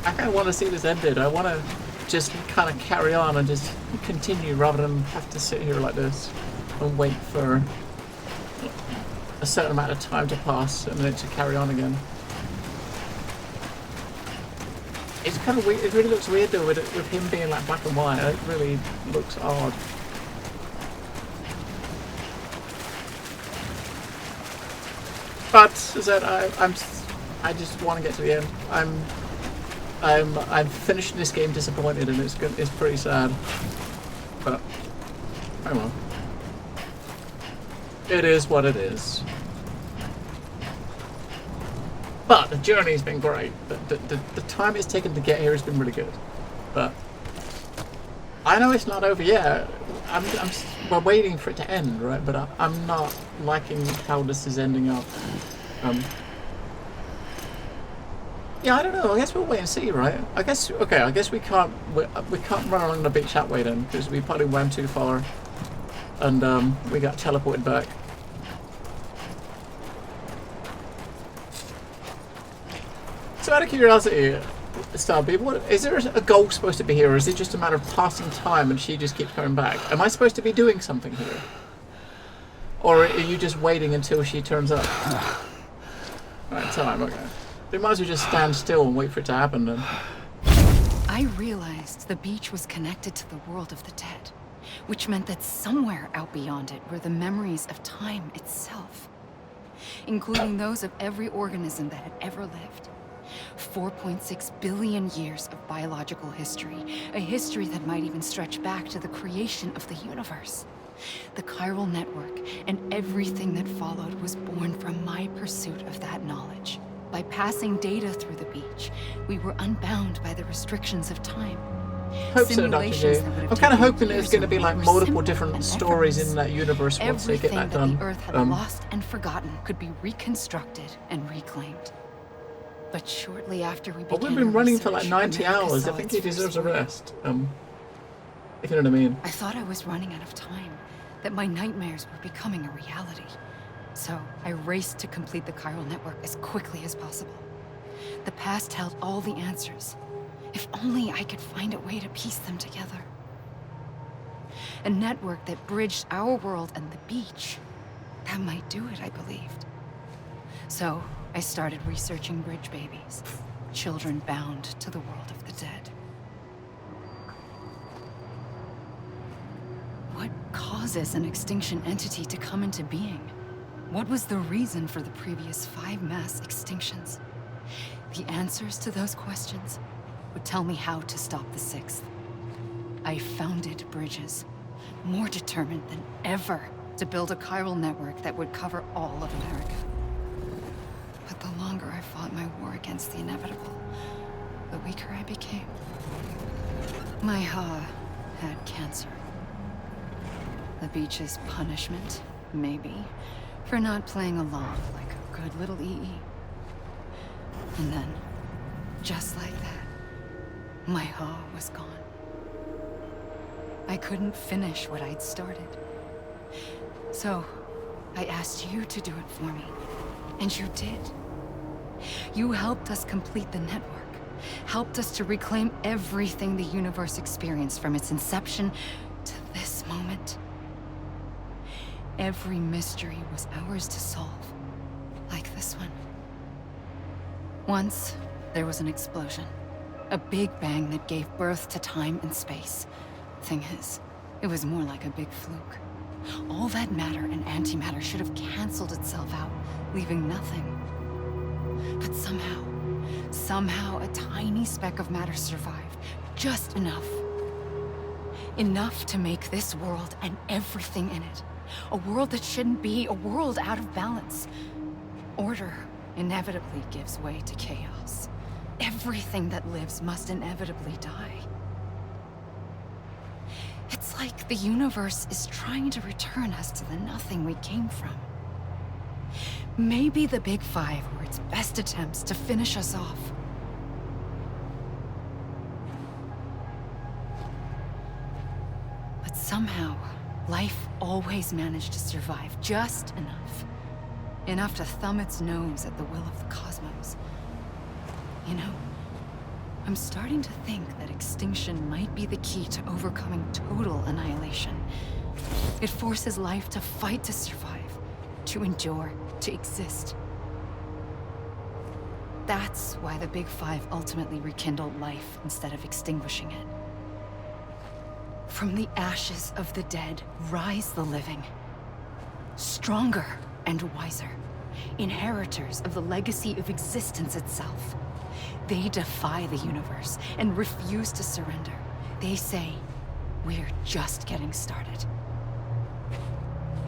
I kind of want to see this ended. I want to just kind of carry on and just continue rather than have to sit here like this and wait for a certain amount of time to pass and then to carry on again. It's kind of weird. It really looks weird though with him being like black and white. It really looks odd. But as I said, I just want to get to the end. I'm finishing this game disappointed, and it's pretty sad. But I don't know. It is what it is. But the journey's been great. The time it's taken to get here has been really good. But I know it's not over yet. We're waiting for it to end, right? But I'm not liking how this is ending up. Yeah, I don't know. I guess we'll wait and see, right? I guess we can't run along the beach that way then, because we probably went too far, and we got teleported back. So out of curiosity, Starbeam, is there a goal supposed to be here, or is it just a matter of passing time and she just keeps coming back? Am I supposed to be doing something here, or are you just waiting until she turns up? Right, time. Okay. We might as well just stand still and wait for it to happen then. I realized the beach was connected to the world of the dead, which meant that somewhere out beyond it were the memories of time itself, including those of every organism that had ever lived. 4.6 billion years of biological history, a history that might even stretch back to the creation of the universe. The chiral network and everything that followed was born from my pursuit of that knowledge. By passing data through the beach, we were unbound by the restrictions of time. Hope so, Dr. J. I'm kind of hoping there's going to be like multiple different stories in that universe once they get that done. Everything that the Earth had lost and forgotten could be reconstructed and reclaimed. But shortly after we began, we've been running for like 90 hours. I think he deserves a rest. If you know what I mean. I thought I was running out of time, that my nightmares were becoming a reality. So I raced to complete the chiral network as quickly as possible. The past held all the answers. If only I could find a way to piece them together. A network that bridged our world and the beach. That might do it, I believed. So I started researching bridge babies, children bound to the world of the dead. What causes an extinction entity to come into being? What was the reason for the previous 5 mass extinctions? The answers to those questions would tell me how to stop the 6th. I founded bridges, more determined than ever to build a chiral network that would cover all of America. But the longer I fought my war against the inevitable, the weaker I became. My Ha had cancer. The beach's punishment, maybe, for not playing along like a good little EE. And then, just like that, my Ha was gone. I couldn't finish what I'd started. So, I asked you to do it for me. And you did. You helped us complete the network. Helped us to reclaim everything the universe experienced from its inception to this moment. Every mystery was ours to solve, like this one. Once, there was an explosion. A big bang that gave birth to time and space. Thing is, It was more like a big fluke. All that matter and antimatter should have canceled itself out, leaving nothing. But somehow a tiny speck of matter survived. Just enough. Enough to make this world and everything in it. A world that shouldn't be, a world out of balance. Order inevitably gives way to chaos. Everything that lives must inevitably die. It's like the universe is trying to return us to the nothing we came from. Maybe the Big Five were its best attempts to finish us off. But somehow, life always managed to survive just enough. Enough to thumb its nose at the will of the cosmos. You know, I'm starting to think that extinction might be the key to overcoming total annihilation. It forces life to fight to survive, to endure, to exist. That's why the Big Five ultimately rekindled life instead of extinguishing it. From the ashes of the dead rise the living. Stronger and wiser. Inheritors of the legacy of existence itself. They defy the universe and refuse to surrender. They say, we're just getting started.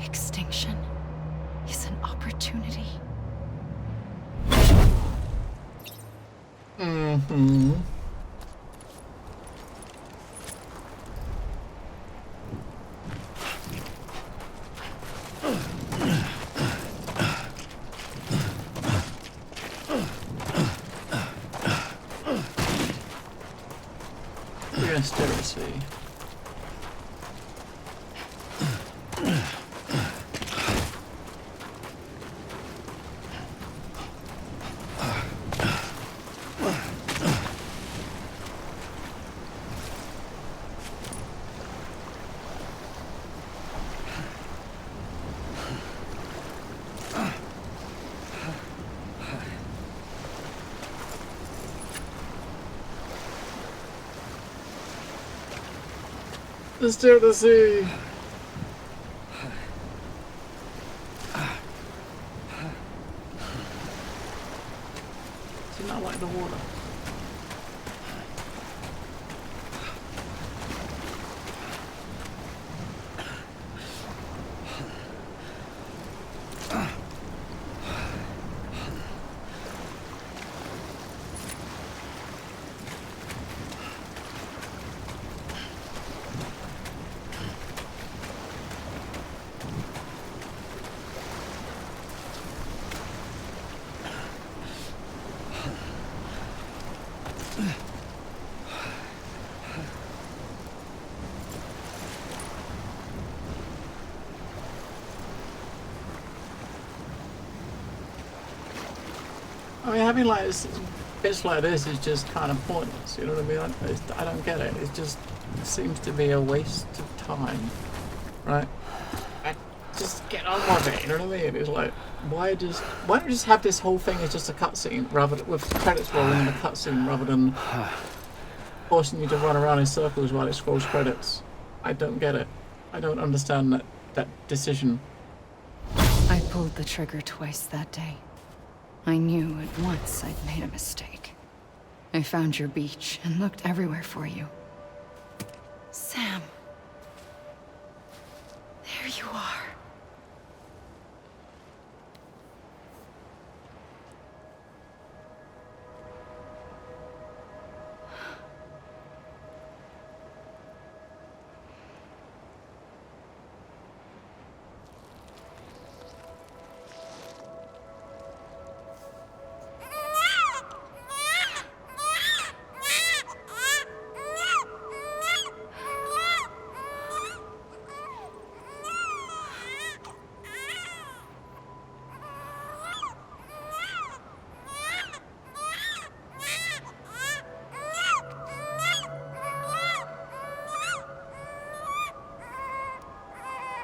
Extinction is an opportunity. Mm-hmm. Conspiracy. Let's do the sea. Do you not like the water? I mean, having like bits like this is just kind of pointless. You know what I mean? I don't get it. It just seems to be a waste of time, right? Just get on with it. You know what I mean? It's like, why don't you just have this whole thing as just a cutscene rather than with credits rolling in a cutscene rather than forcing you to run around in circles while it scrolls credits? I don't get it. I don't understand that decision. I pulled the trigger twice that day. I knew at once I'd made a mistake. I found your beach and looked everywhere for you. Sam. There you are.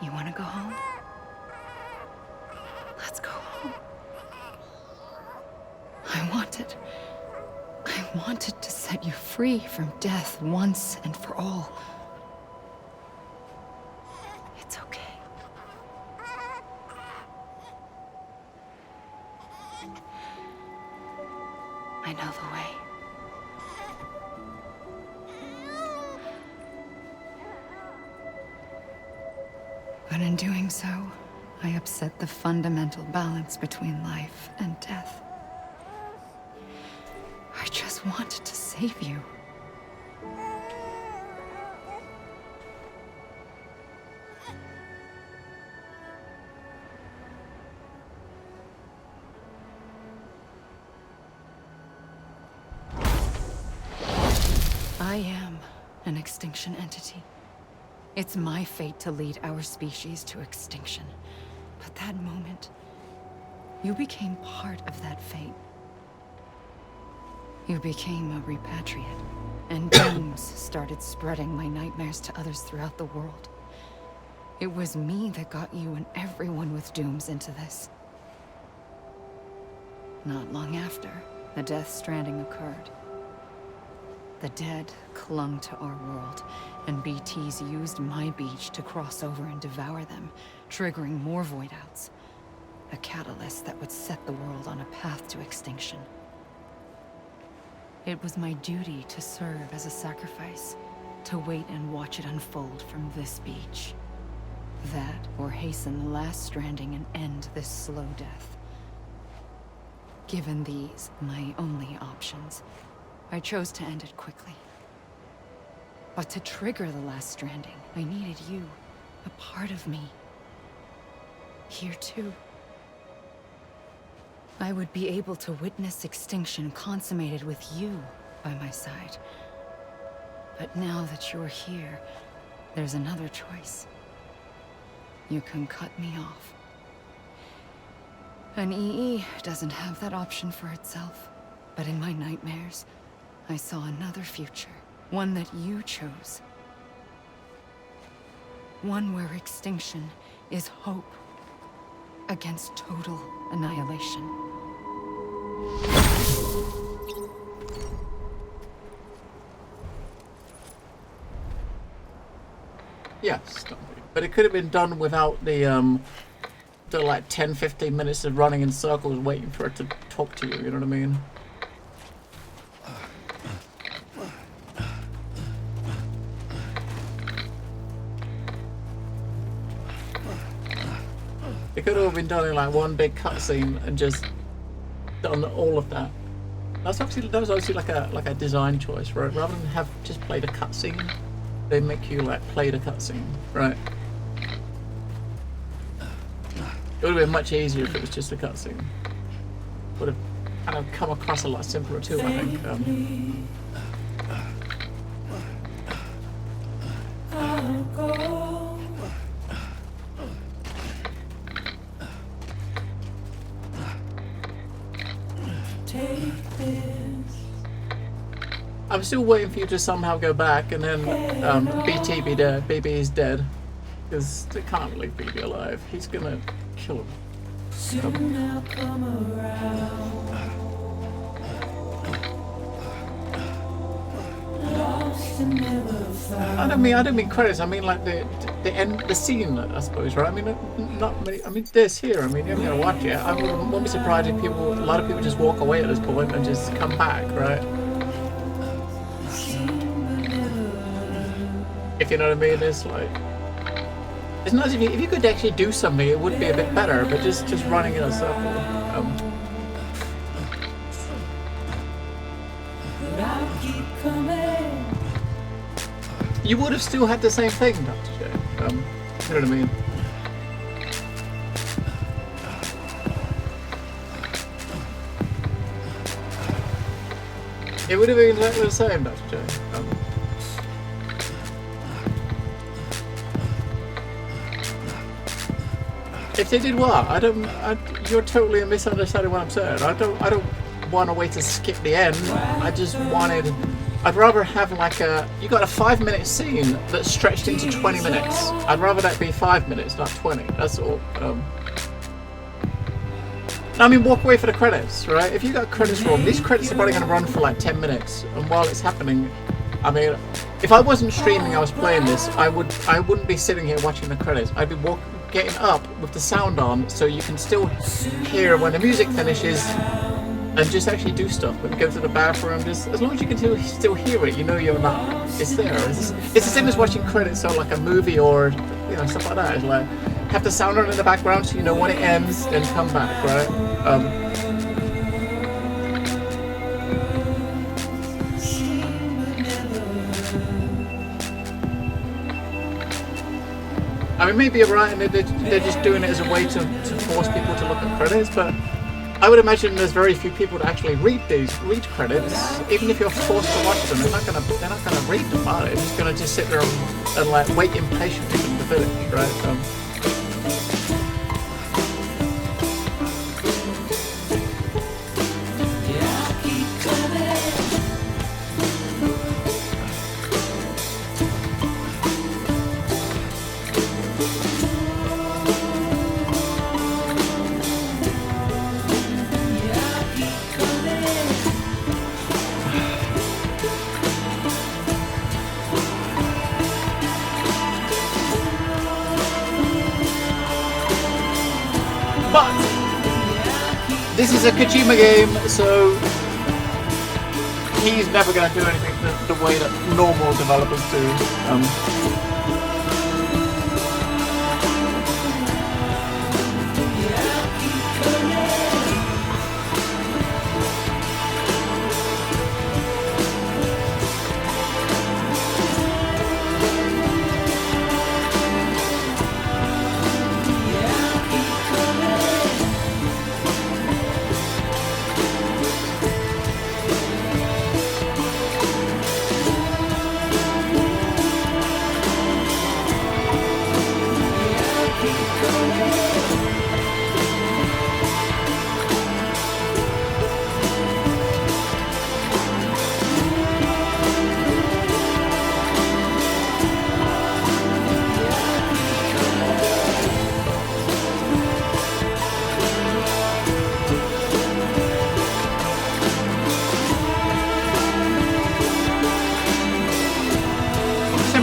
You want to go home? Let's go home. I wanted to set you free from death once and for all. I know the way. But in doing so, I upset the fundamental balance between life and death. I just wanted to save you. I am an extinction entity. It's my fate to lead our species to extinction. But that moment, you became part of that fate. You became a repatriate, and dooms started spreading my nightmares to others throughout the world. It was me that got you and everyone with dooms into this. Not long after, the Death Stranding occurred. The dead clung to our world, and BTs used my beach to cross over and devour them, triggering more void outs. A catalyst that would set the world on a path to extinction. It was my duty to serve as a sacrifice, to wait and watch it unfold from this beach. That, or hasten the last stranding and end this slow death. Given these, my only options, I chose to end it quickly. But to trigger the last stranding, I needed you, a part of me. Here too. I would be able to witness extinction consummated with you by my side. But now that you're here, there's another choice. You can cut me off. An EE doesn't have that option for itself. But in my nightmares, I saw another future. One that you chose. One where extinction is hope against total annihilation. Yes, but it could have been done without the like 10-15 minutes of running in circles waiting for it to talk to you, you know what I mean? It could have been done in like one big cutscene and just done all of that. That was obviously like a design choice, right? Rather than have just played a cutscene, they make you like play the cutscene, right? It would have been much easier if it was just a cutscene. Would have kind of come across a lot simpler too, I think. I'm still waiting for you to somehow go back and then BT be dead. BB is dead. Because they can't leave BB alive. He's gonna kill him. I don't mean credits. I mean like the end, the scene, I suppose, right? I mean not many. I mean this here. I mean you're gonna watch it. I wouldn't be surprised if a lot of people just walk away at this point and just come back, right? If you know what I mean, it's like it's nice if you could actually do something, it would be a bit better. But just running in a circle. You would have still had the same thing, Dr. J. You know what I mean? It would have been exactly the same, Dr. J. If they did what? You're totally misunderstanding what I'm saying. I don't want a way to skip the end. I'd rather have like you got a 5-minute scene that's stretched into 20 minutes. I'd rather that be 5 minutes, not 20. That's all. I mean, walk away for the credits, right? If you got credits roll, these credits are probably going to run for like 10 minutes. And while it's happening, I mean, if I wasn't streaming, I was playing this, I wouldn't be sitting here watching the credits. I'd be getting up with the sound on, so you can still hear when the music finishes. and just actually do stuff. Maybe go to the bathroom. Just as long as you can still hear it, you know you're not. It's there. It's the same as watching credits on like a movie or stuff like that. It's like have the sound on in the background so you know when it ends, then come back, right? I mean, maybe you're right, and they're just doing it as a way to force people to look at credits, but I would imagine there's very few people that actually read credits. Even if you're forced to watch them, they're not gonna read them, are they? They're just gonna sit there and like wait impatiently for them to finish, right? This is a Kojima game, so he's never going to do anything the way that normal developers do.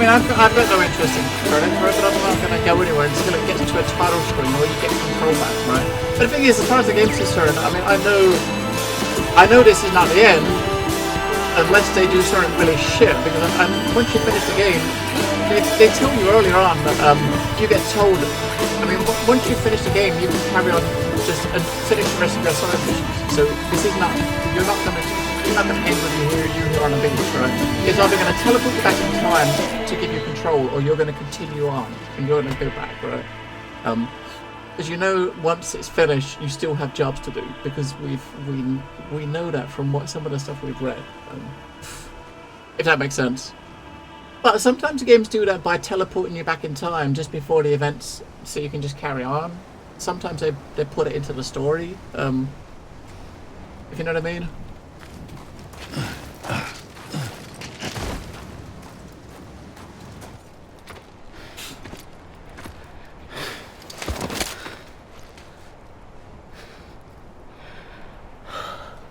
I've got no interest in credit, right? But I'm not going to go anywhere until it gets to a title screen where you get control back, right? But the thing is, as far as the game's concerned, I mean, I know this is not the end, unless they do something really shit. Because once you finish the game, they tell you earlier on that you get told. I mean, once you finish the game, you can carry on just and finish the rest of your side missions. So this is not. You're not going to end with you here on a beach, right? It's either going to teleport you back in time to give you control, or you're going to continue on and you're going to go back, right? As you know, once it's finished, you still have jobs to do because we know that from some of the stuff we've read. If that makes sense. But sometimes games do that by teleporting you back in time just before the events, so you can just carry on. Sometimes they put it into the story. If you know what I mean.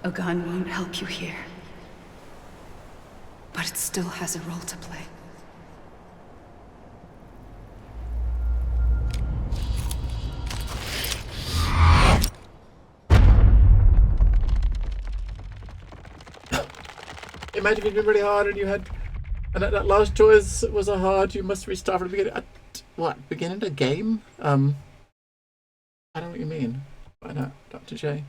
A gun won't help you here, but it still has a role to play. Imagine if you'd been really hard and you had, and that last choice was a hard. You must restart from the beginning. What? Beginning of the game? I don't know what you mean. Why not, Dr. J?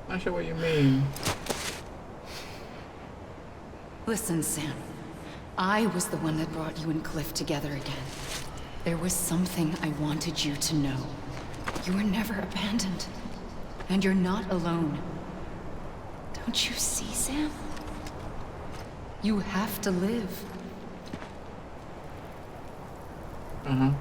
Not sure what you mean. Listen, Sam. I was the one that brought you and Cliff together again. There was something I wanted you to know. You were never abandoned. And you're not alone. Don't you see, Sam? You have to live. Uh-huh.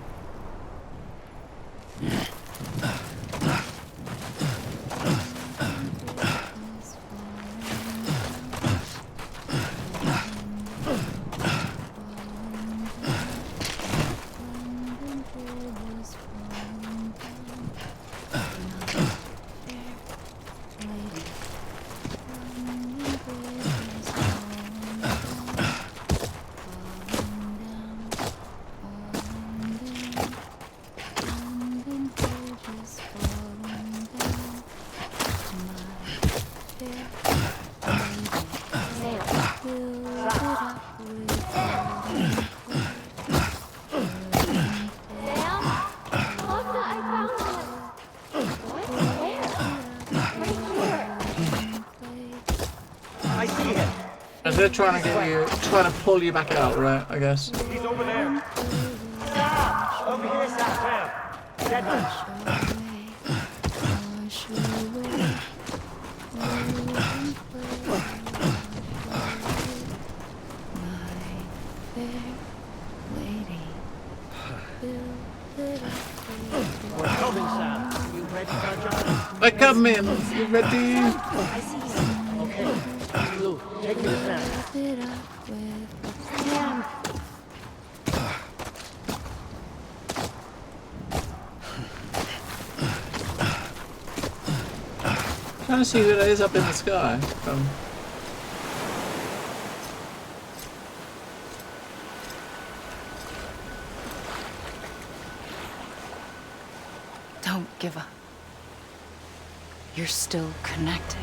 I see him. And they're trying to get you, trying to pull you back out, right? I guess. He's over there. Stop! Over here, Sam. That much. We're coming, Sam. You ready, John? We're coming. You ready? I see you. Okay. Blue, take me to Sam. Trying to see who that is up in the sky. Don't give up. You're still connected.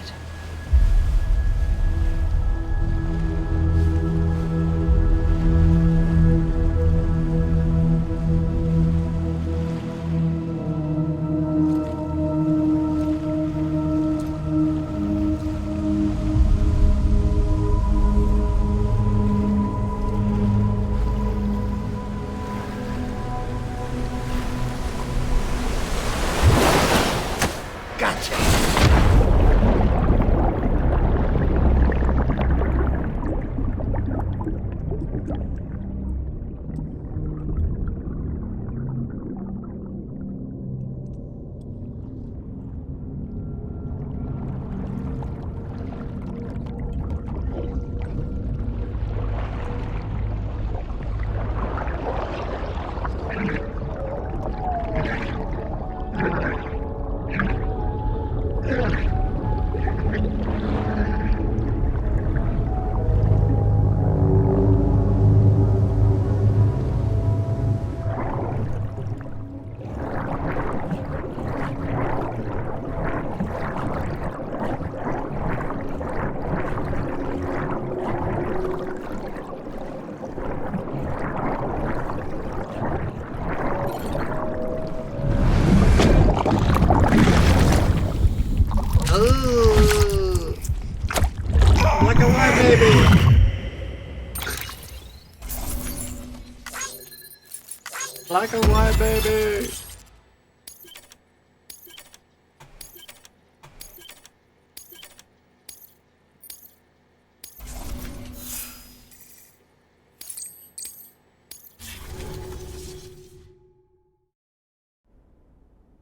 Like a white baby.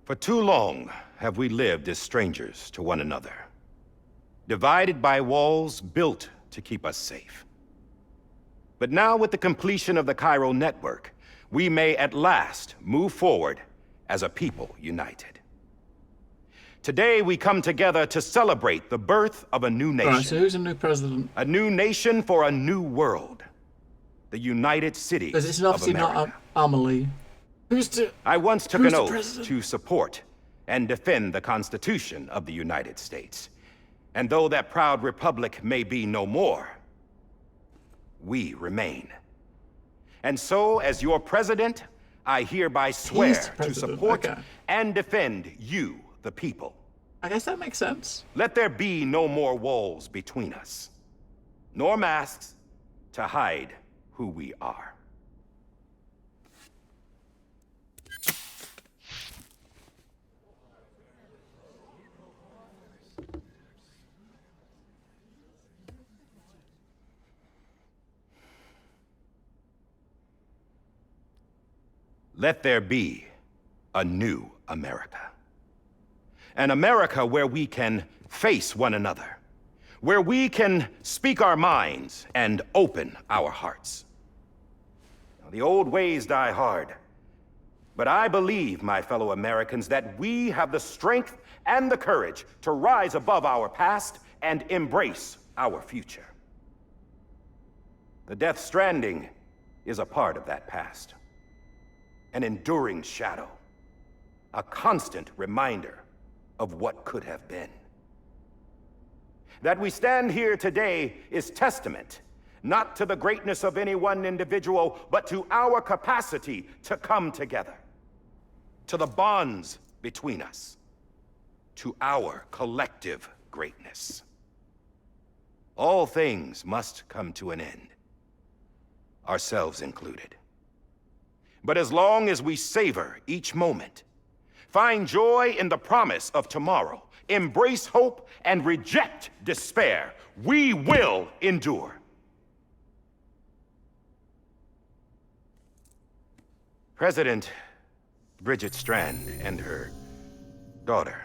For too long have we lived as strangers to one another, divided by walls built to keep us safe. But now, with the completion of the Chiral network, we may at last move forward as a people united. Today we come together to celebrate the birth of a new nation. Alright, so who's a new president? A new nation for a new world. The United Cities Because it's of obviously America. not Amelie. I once took an oath to support and defend the Constitution of the United States. And though that proud republic may be no more, we remain. And so, as your president, I hereby swear to support and defend you, the people. I guess that makes sense. Let there be no more walls between us, nor masks to hide who we are. Let there be a new America. An America where we can face one another, where we can speak our minds and open our hearts. Now, the old ways die hard, but I believe, my fellow Americans, that we have the strength and the courage to rise above our past and embrace our future. The Death Stranding is a part of that past. An enduring shadow, a constant reminder of what could have been. That we stand here today is testament, not to the greatness of any one individual, but to our capacity to come together, to the bonds between us, to our collective greatness. all things must come to an end, ourselves included. But as long as we savor each moment, find joy in the promise of tomorrow, embrace hope, and reject despair, we will endure. President Bridget Strand and her daughter,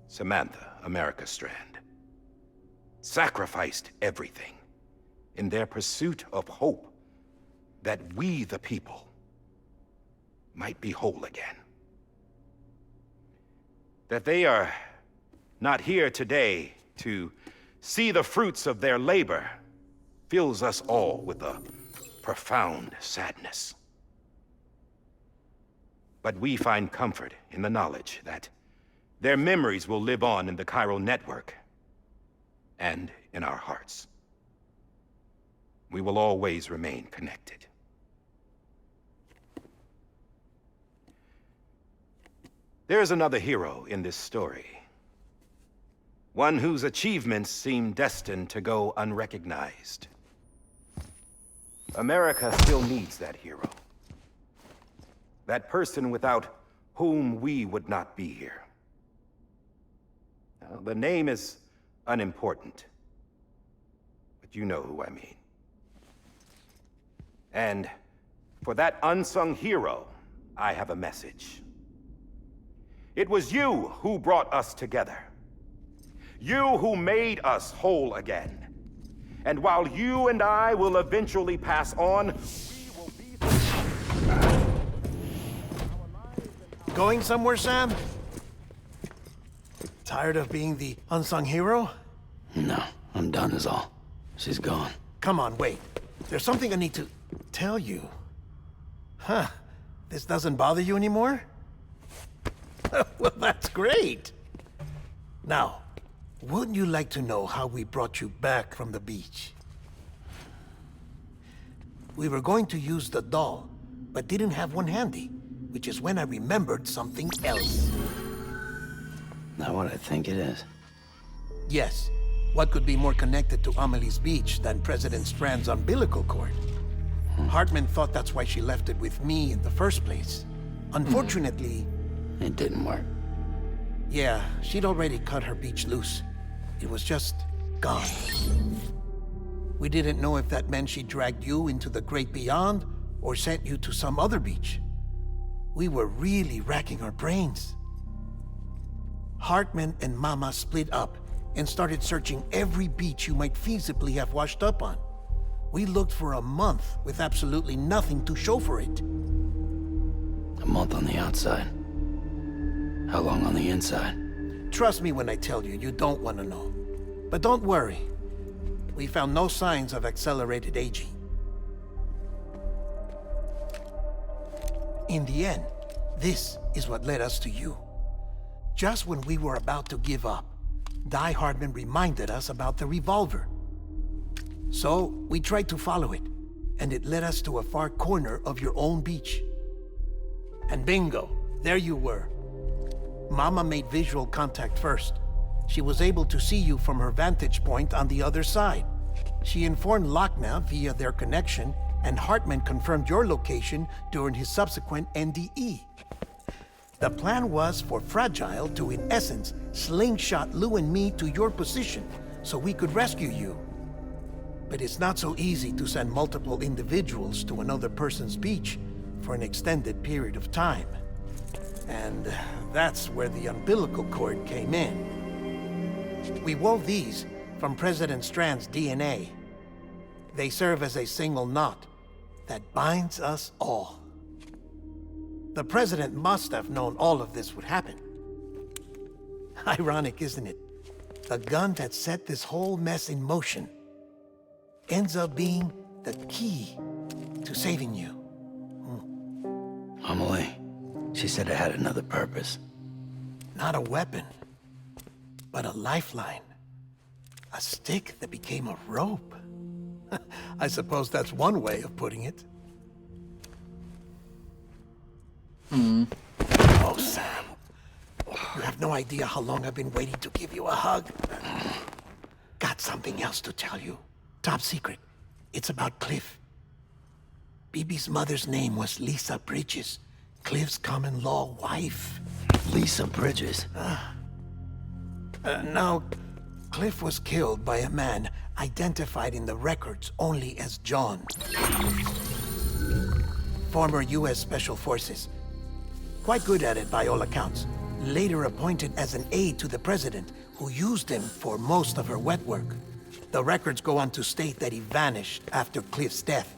Samantha America Strand, sacrificed everything in their pursuit of hope that we, the people, might be whole again. That they are not here today to see the fruits of their labor fills us all with a profound sadness. But we find comfort in the knowledge that their memories will live on in the chiral network and in our hearts. We will always remain connected. There is another hero in this story. One whose achievements seem destined to go unrecognized. America still needs that hero. That person without whom we would not be here. Now, the name is unimportant, but you know who I mean. And for that unsung hero, I have a message. It was you who brought us together. You who made us whole again. And while you and I will eventually pass on, we will be... Going somewhere, Sam? Tired of being the unsung hero? No, I'm done is all. She's gone. Come on, wait. There's something I need to tell you. Huh. This doesn't bother you anymore? Well, that's great. Now, wouldn't you like to know how we brought you back from the beach? We were going to use the doll, but didn't have one handy, which is when I remembered something else. Not what I think it is. Yes. What could be more connected to Amelie's beach than President Strand's umbilical cord? Hartman thought that's why she left it with me in the first place. Unfortunately... It didn't work. Yeah, she'd already cut her beach loose. It was just gone. We didn't know if that meant she dragged you into the great beyond or sent you to some other beach. We were really racking our brains. Hartman and Mama split up and started searching every beach you might feasibly have washed up on. We looked for a month with absolutely nothing to show for it. A month on the outside. How long on the inside? Trust me when I tell you, you don't want to know. But don't worry. We found no signs of accelerated aging. In the end, this is what led us to you. Just when we were about to give up, Die Hardman reminded us about the revolver. So, we tried to follow it, and it led us to a far corner of your own beach. And bingo, there you were. Mama made visual contact first. She was able to see you from her vantage point on the other side. She informed Lochna via their connection, and Hartman confirmed your location during his subsequent NDE. The plan was for Fragile to, in essence, slingshot Lou and me to your position so we could rescue you. But it's not so easy to send multiple individuals to another person's beach for an extended period of time. And that's where the umbilical cord came in. We wove these from President Strand's DNA. They serve as a single knot that binds us all. The President must have known all of this would happen. Ironic, isn't it? The gun that set this whole mess in motion ends up being the key to saving you. Amelie, she said it had another purpose. Not a weapon, but a lifeline. A stick that became a rope. I suppose that's one way of putting it. Oh, Sam. You have no idea how long I've been waiting to give you a hug. God got something else to tell you. Top secret. It's about Cliff. Bibi's mother's name was Lisa Bridges, Cliff's common-law wife. Lisa Bridges? Now, Cliff was killed by a man identified in the records only as John. Former U.S. Special Forces. Quite good at it by all accounts. Later appointed as an aide to the president, who used him for most of her wet work. The records go on to state that he vanished after Cliff's death.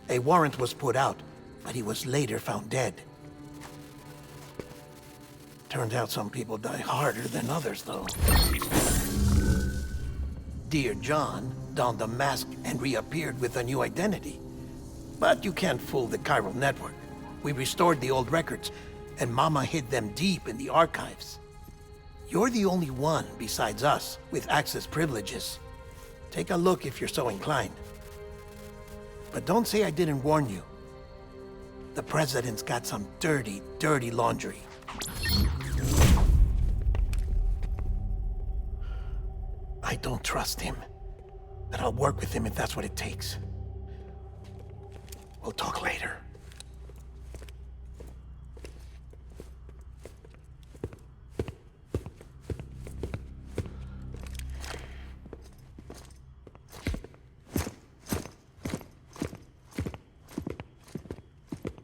A warrant was put out, but he was later found dead. Turned out some people die harder than others, though. Dear John donned a mask and reappeared with a new identity. But you can't fool the chiral network. We restored the old records, and Mama hid them deep in the archives. You're the only one besides us with access privileges. Take a look if you're so inclined. But don't say I didn't warn you. The president's got some dirty, dirty laundry. I don't trust him, but I'll work with him if that's what it takes. We'll talk later.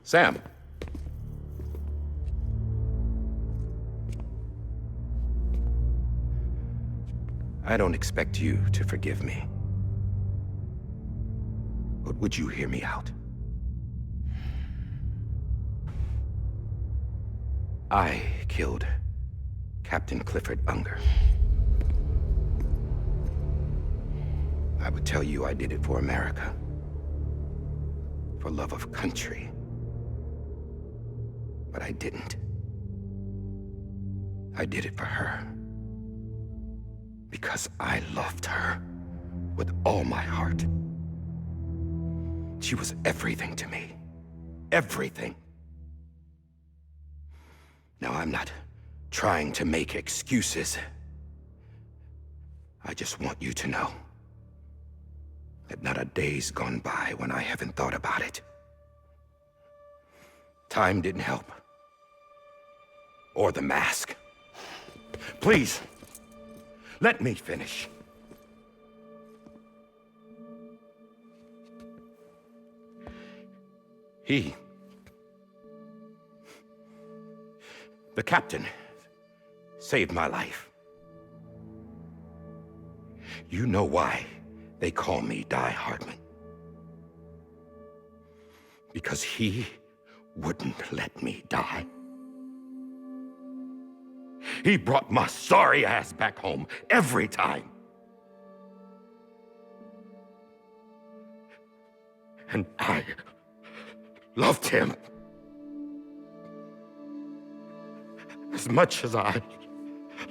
Sam. I don't expect you to forgive me. But would you hear me out? I killed Captain Clifford Unger. I would tell you I did it for America. For love of country. But I didn't. I did it for her. Because I loved her with all my heart. She was everything to me. Everything. Now, I'm not trying to make excuses. I just want you to know that not a day's gone by when I haven't thought about it. Time didn't help. Or the mask. Please, let me finish. The captain, saved my life. You know why they call me Die Hardman. Because he wouldn't let me die. He brought my sorry ass back home every time. And I loved him as much as I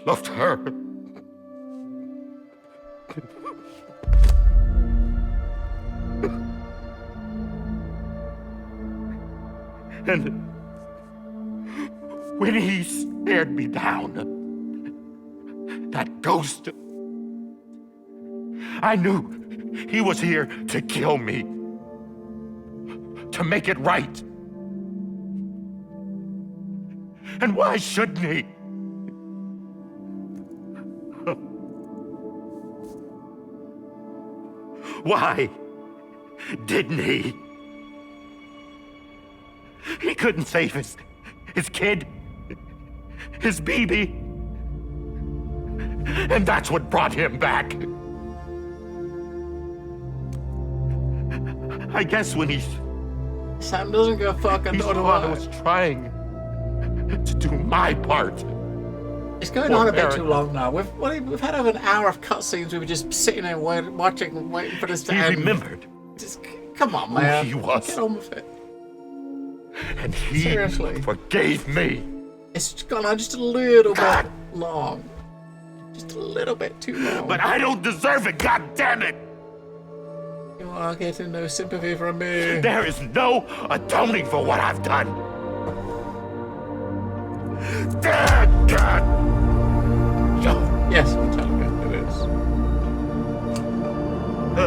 loved her. And when he stared me down, that ghost, I knew he was here to kill me, to make it right. And why shouldn't he? Why didn't he? He couldn't save his kid, his baby. And that's what brought him back. I guess when Sam doesn't give a fuck, and I was trying to do my part. It's going on a bit too long now. We've had over an hour of cutscenes. We were just sitting there watching, waiting for this to end. He remembered. Just come on, man. Who he was. Get on with it. And he Seriously. forgave me. It's gone on just a little bit long. Just a little bit too long. But I don't deserve it, God damn it! You are getting no sympathy from me. There is no atoning for what I've done. Yes, I'm telling you, it is. But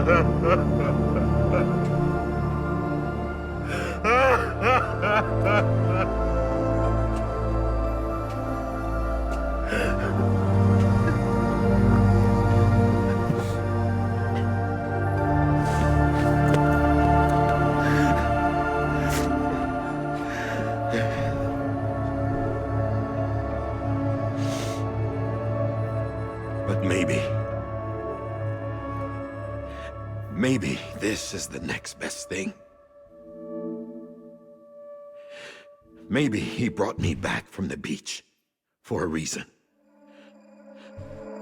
maybe this is the next best thing. Maybe he brought me back from the beach for a reason.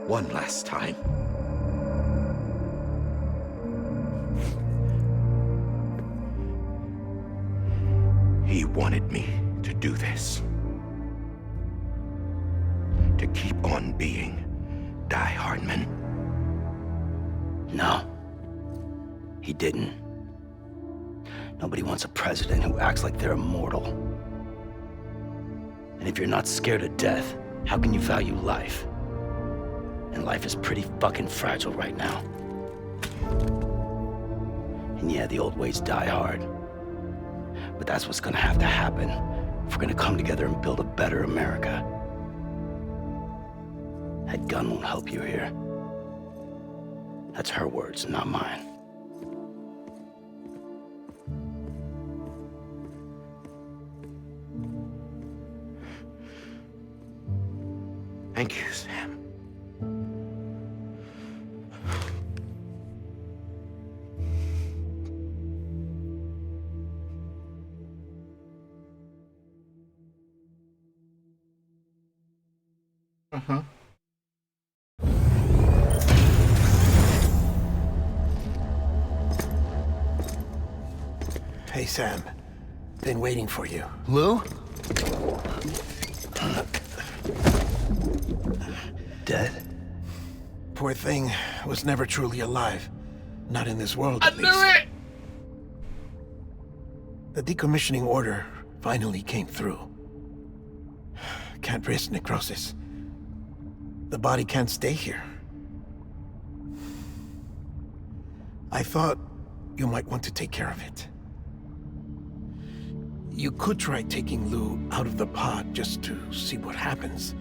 One last time. He wanted me to do this. To keep on being Die Hardman. No. He didn't. Nobody wants a president who acts like they're immortal. And if you're not scared of death, how can you value life? And life is pretty fucking fragile right now. And yeah, the old ways die hard. But that's what's gonna have to happen if we're gonna come together and build a better America. That gun won't help you here. That's her words, not mine. Thank you, Sam. Uh-huh. Hey, Sam. Been waiting for you. Lou? Dead? Poor thing was never truly alive. Not in this world, I at knew least. it! The decommissioning order finally came through. Can't risk necrosis. The body can't stay here. I thought you might want to take care of it. You could try taking Lou out of the pod just to see what happens.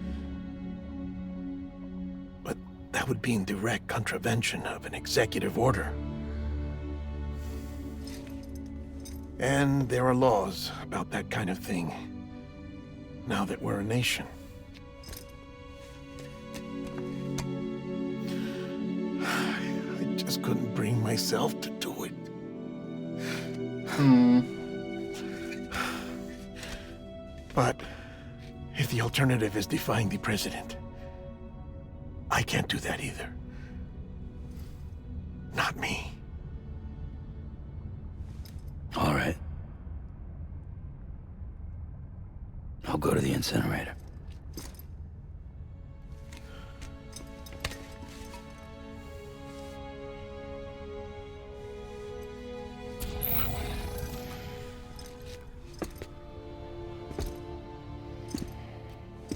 But that would be in direct contravention of an executive order. And there are laws about that kind of thing, now that we're a nation. I just couldn't bring myself to do it. But if the alternative is defying the president, I can't do that either. Not me. All right. I'll go to the incinerator.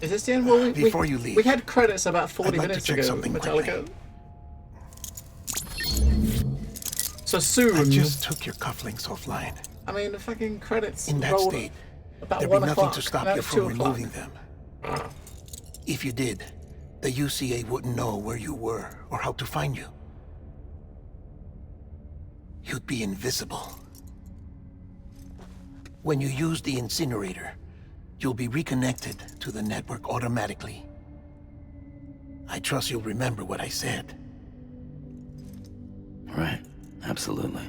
Is this the end? Well, Before you leave, we had credits about 40 I'd like to minutes check ago, something Metallica. quickly. So soon. I just took your cufflinks offline. I mean, the fucking credits In that rolled state, about there'd 1 be nothing o'clock. to stop Now you it's from 2 o'clock. removing them. If you did, the UCA wouldn't know where you were or how to find you. You'd be invisible. When you use the incinerator, you'll be reconnected to the network automatically. I trust you'll remember what I said. Right. Absolutely.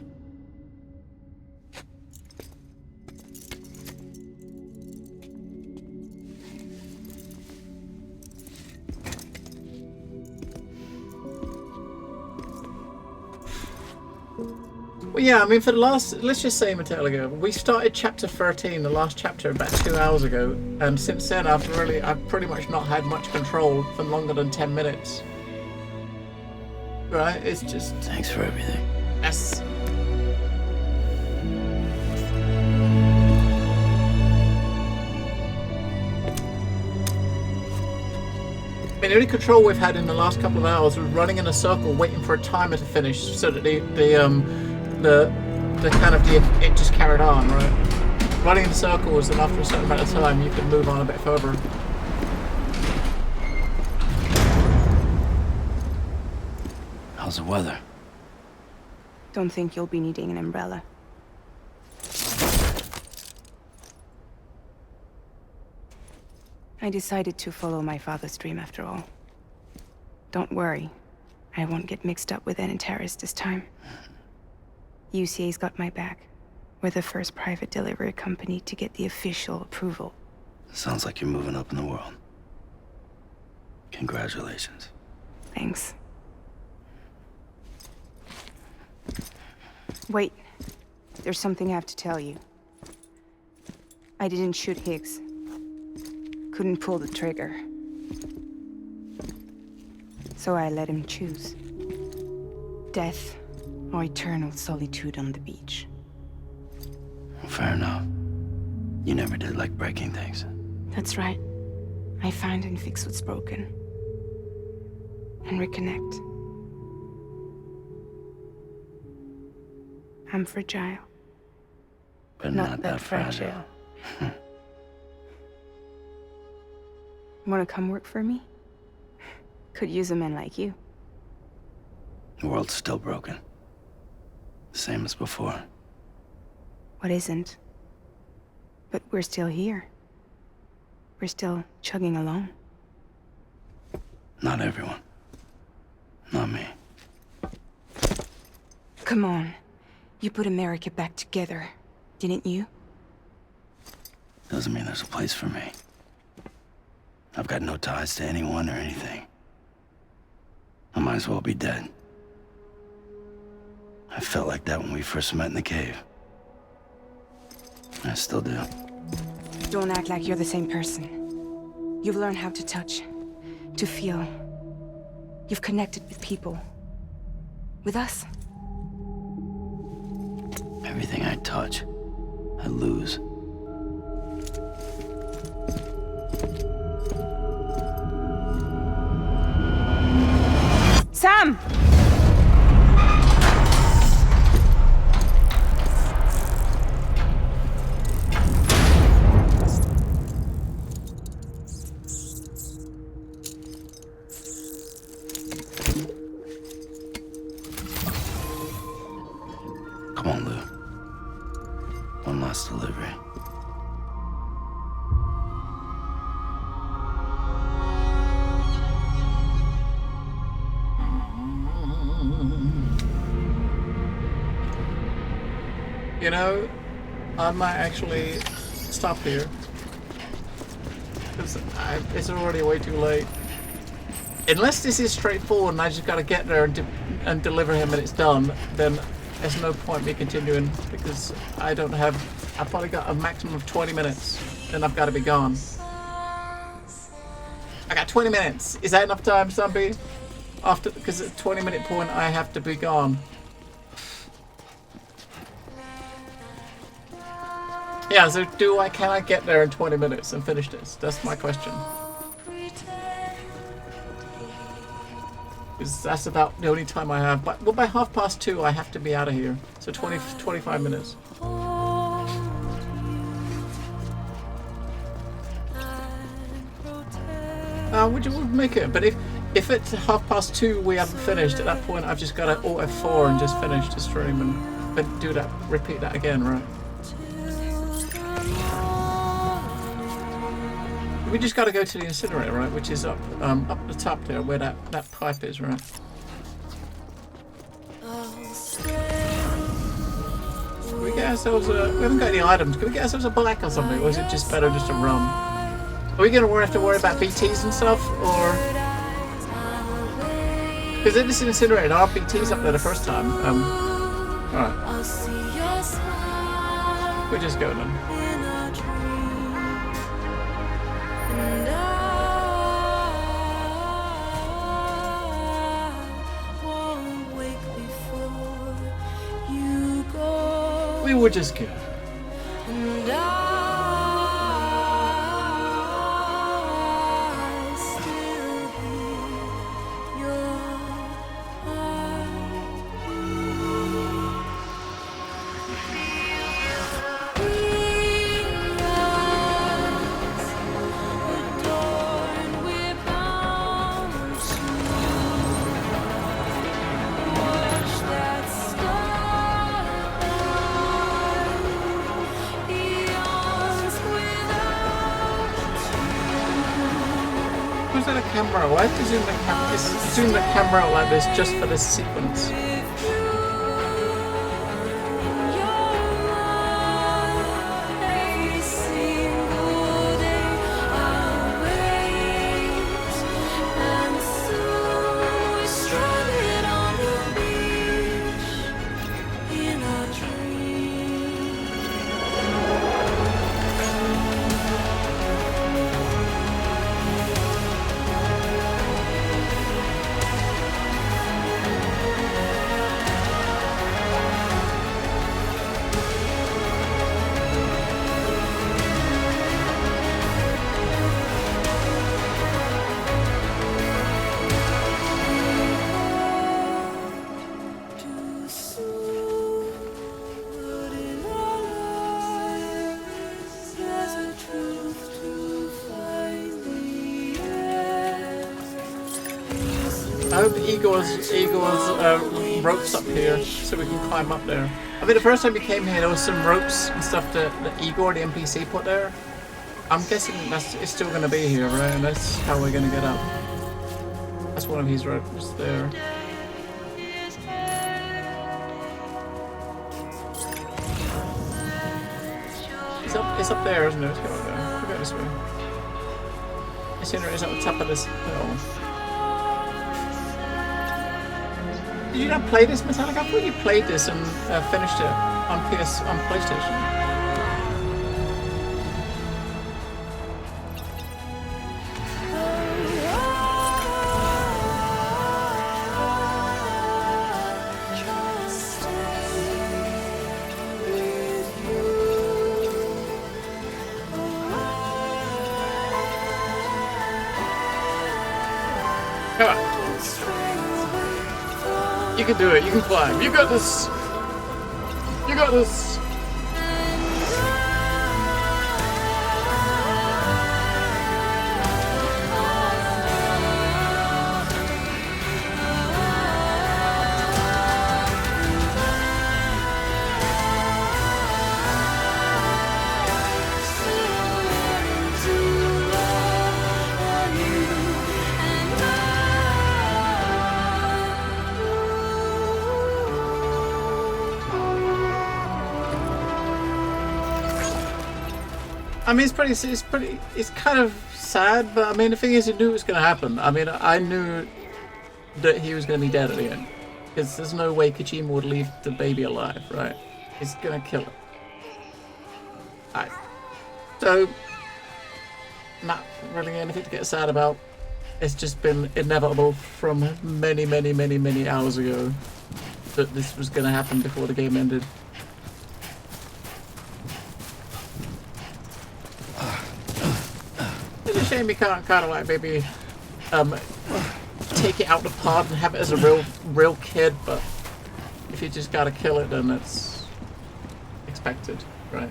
Well, yeah, I mean, for the last, let's just say, Metallica, we started chapter 13, the last chapter, about 2 hours ago, and since then I've pretty much not had much control for longer than 10 minutes. Right? It's just... Thanks for everything. Yes. mean, the only control we've had in the last couple of hours was running in a circle, waiting for a timer to finish, so that it just carried on, right? Running in circles, and after a certain amount of time, you can move on a bit further. How's the weather? Don't think you'll be needing an umbrella. I decided to follow my father's dream after all. Don't worry, I won't get mixed up with any terrorists this time. UCA's got my back. We're the first private delivery company to get the official approval. Sounds like you're moving up in the world. Congratulations. Thanks. Wait, there's something I have to tell you. I didn't shoot Higgs. Couldn't pull the trigger. So I let him choose. Death or eternal solitude on the beach. Fair enough. You never did like breaking things. That's right. I find and fix what's broken. And reconnect. I'm fragile. But not that fragile. Wanna come work for me? Could use a man like you. The world's still broken. Same as before. What isn't? But we're still here. We're still chugging along. Not everyone. Not me. Come on. You put America back together, didn't you? Doesn't mean there's a place for me. I've got no ties to anyone or anything. I might as well be dead. I felt like that when we first met in the cave. I still do. Don't act like you're the same person. You've learned how to touch, to feel. You've connected with people. With us. Everything I touch, I lose. Sam! Come on, Lou. One last delivery. You know, I might actually stop here. Because it's already way too late. Unless this is straightforward and I just gotta get there and deliver him and it's done, then there's no point me continuing, because I've probably got a maximum of 20 minutes, then I've got to be gone. I got 20 minutes. Is that enough time, Zombie? Because at the 20-minute point, I have to be gone. Yeah, so can I get there in 20 minutes and finish this? That's my question. Because that's about the only time I have. But well, by 2:30 I have to be out of here. So 25 minutes. Would you make it? But if at 2:30 we haven't finished, at that point I've just got to Alt F4 and just finish the stream and do that, repeat that again, right? We just got to go to the incinerator, right? Which is up the top there, where that pipe is, right? Can we get ourselves we haven't got any items. Can we get ourselves a black or something, or is it just better just to run? Are we gonna have to worry about BTs and stuff, or? Because in this incinerator, there are BTs up there the first time. All right. We just go then. We would just go. at the camera. Why have to zoom the camera? Zoom the camera out like this just for this sequence. I hope Igor's ropes up here so we can climb up there. I mean, the first time we came here, there was some ropes and stuff that Igor, the NPC, put there. I'm guessing it's still going to be here, right? And that's how we're going to get up. That's one of his ropes there. It's up there, isn't it? Let's go up there. We'll go this way. It's here, it's at the top of this hill. Did you not play this, Metallic? I thought you played this and finished it on PlayStation. Come on. You can do it. You can climb. You got this. You got this. I mean, it's kind of sad, but I mean, the thing is, you knew it was going to happen. I mean, I knew that he was going to be dead at the end. Because there's no way Kojima would leave the baby alive, right? He's going to kill it. Alright. So, not really anything to get sad about. It's just been inevitable from many, many, many, many hours ago that this was going to happen before the game ended. It's a shame you can't kind of like maybe take it out the pod and have it as a real kid, but if you just gotta kill it, then it's expected, right?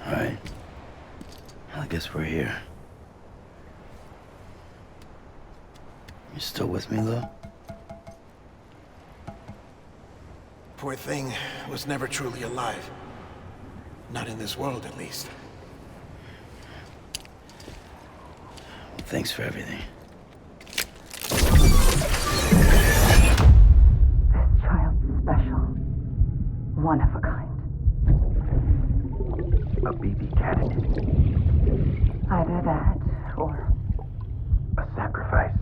Alright. Well, I guess we're here. You still with me, Lou? Poor thing was never truly alive. Not in this world, at least. Thanks for everything. This child's special. One of a kind. A BB candidate. Either that, or... a sacrifice.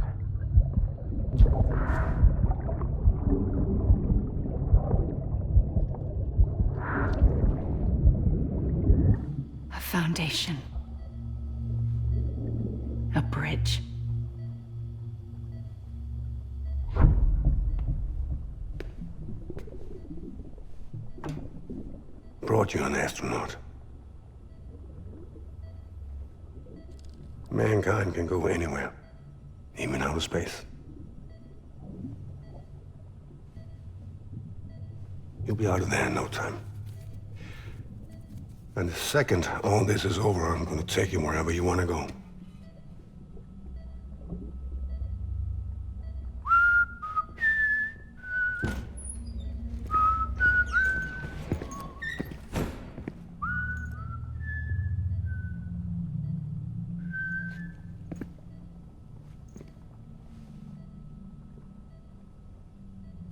A foundation. A bridge. Brought you an astronaut. Mankind can go anywhere, even outer space. You'll be out of there in no time. And the second all this is over, I'm gonna take you wherever you want to go.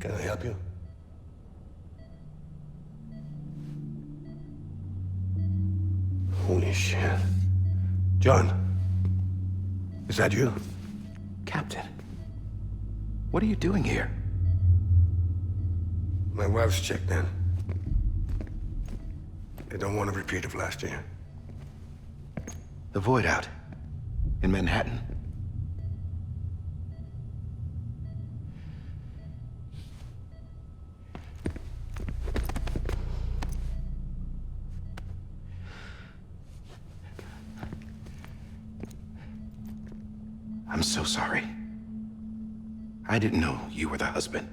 Can I help you? Holy shit. John, is that you? Captain, what are you doing here? My wife's checked in. They don't want a repeat of last year. The Void out in Manhattan. I'm so sorry. I didn't know you were the husband.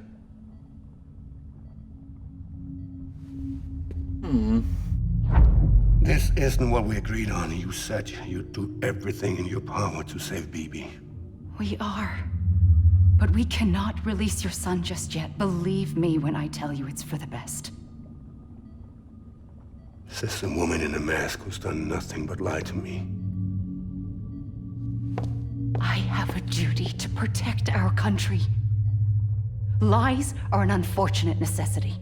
This isn't what we agreed on. You said you'd do everything in your power to save BB. We are. But we cannot release your son just yet. Believe me when I tell you it's for the best. This is a woman in a mask who's done nothing but lie to me. I have a duty to protect our country. Lies are an unfortunate necessity.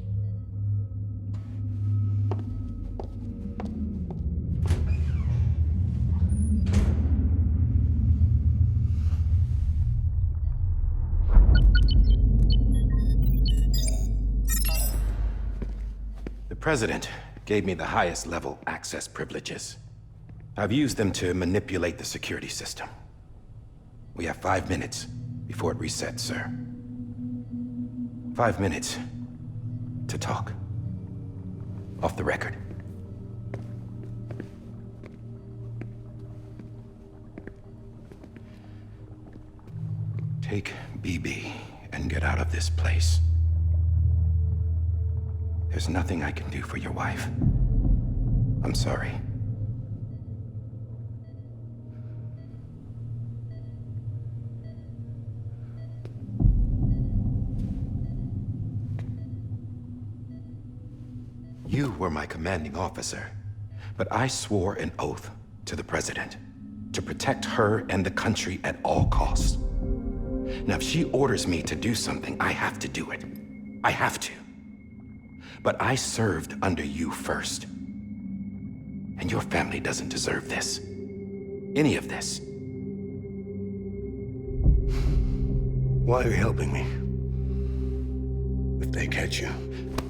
The President gave me the highest level access privileges. I've used them to manipulate the security system. We have 5 minutes before it resets, sir. 5 minutes to talk. Off the record. Take BB and get out of this place. There's nothing I can do for your wife. I'm sorry. You were my commanding officer, but I swore an oath to the President to protect her and the country at all costs. Now, if she orders me to do something, I have to do it. I have to. But I served under you first. And your family doesn't deserve this. Any of this. Why are you helping me? If they catch you.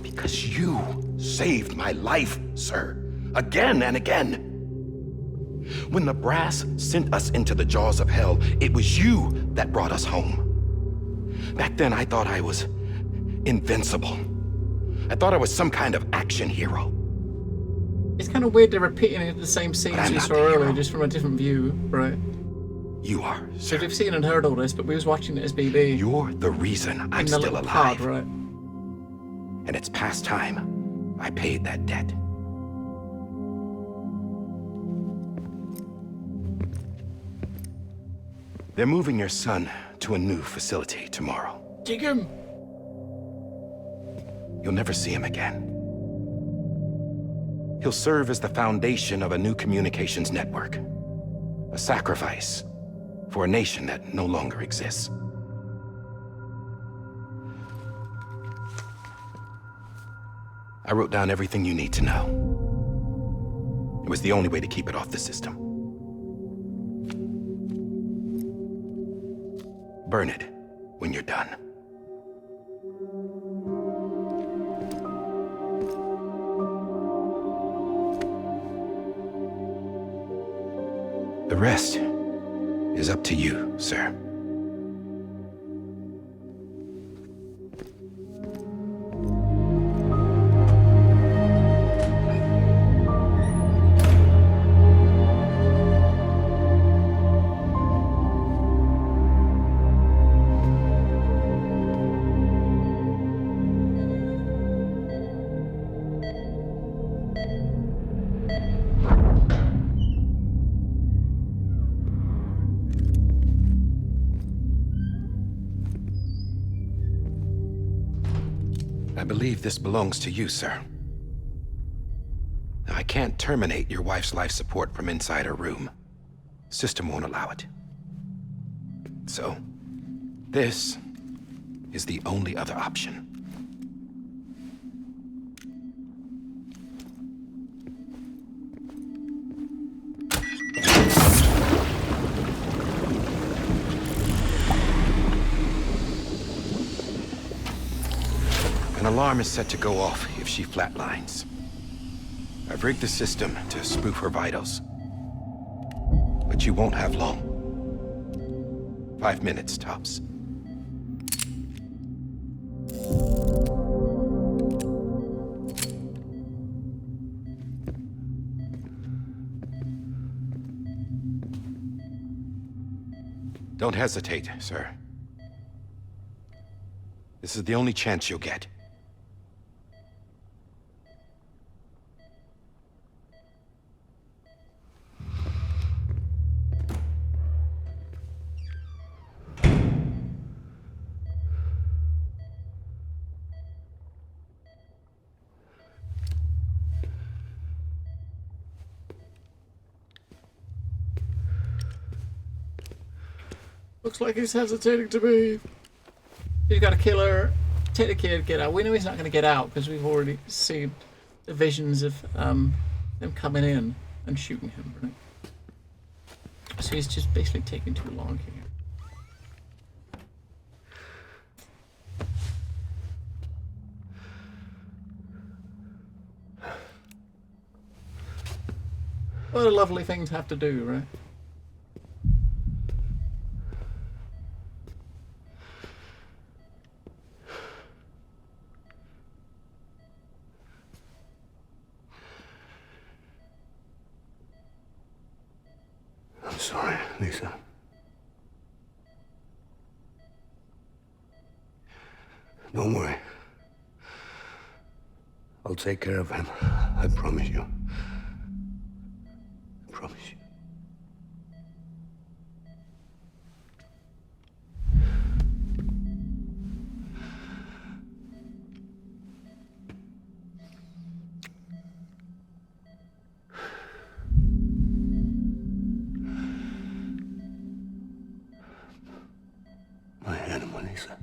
Because you saved my life, sir. Again and again. When the brass sent us into the jaws of hell, it was you that brought us home. Back then, I thought I was invincible. I thought I was some kind of action hero. It's kind of weird they're repeating the same scenes we saw earlier, just from a different view, right? You are, sir. So we've seen and heard all this, but we was watching it as BB. You're the reason I'm still alive. Card, right? And it's past time I paid that debt. They're moving your son to a new facility tomorrow. Dig him! You'll never see him again. He'll serve as the foundation of a new communications network. A sacrifice for a nation that no longer exists. I wrote down everything you need to know. It was the only way to keep it off the system. Burn it when you're done. The rest is up to you, sir. I believe this belongs to you, sir. Now, I can't terminate your wife's life support from inside her room. System won't allow it. So, this is the only other option. An alarm is set to go off if she flatlines. I've rigged the system to spoof her vitals. But you won't have long. 5 minutes, tops. Don't hesitate, sir. This is the only chance you'll get. Looks like he's hesitating to move. You gotta kill her, take the kid, get out. We know he's not gonna get out because we've already seen the visions of them coming in and shooting him, right? So he's just basically taking too long here. What a lovely thing to have to do, right? I'm sorry, Lisa. Don't worry. I'll take care of him. I promise you. I promise you. My animal, Lisa.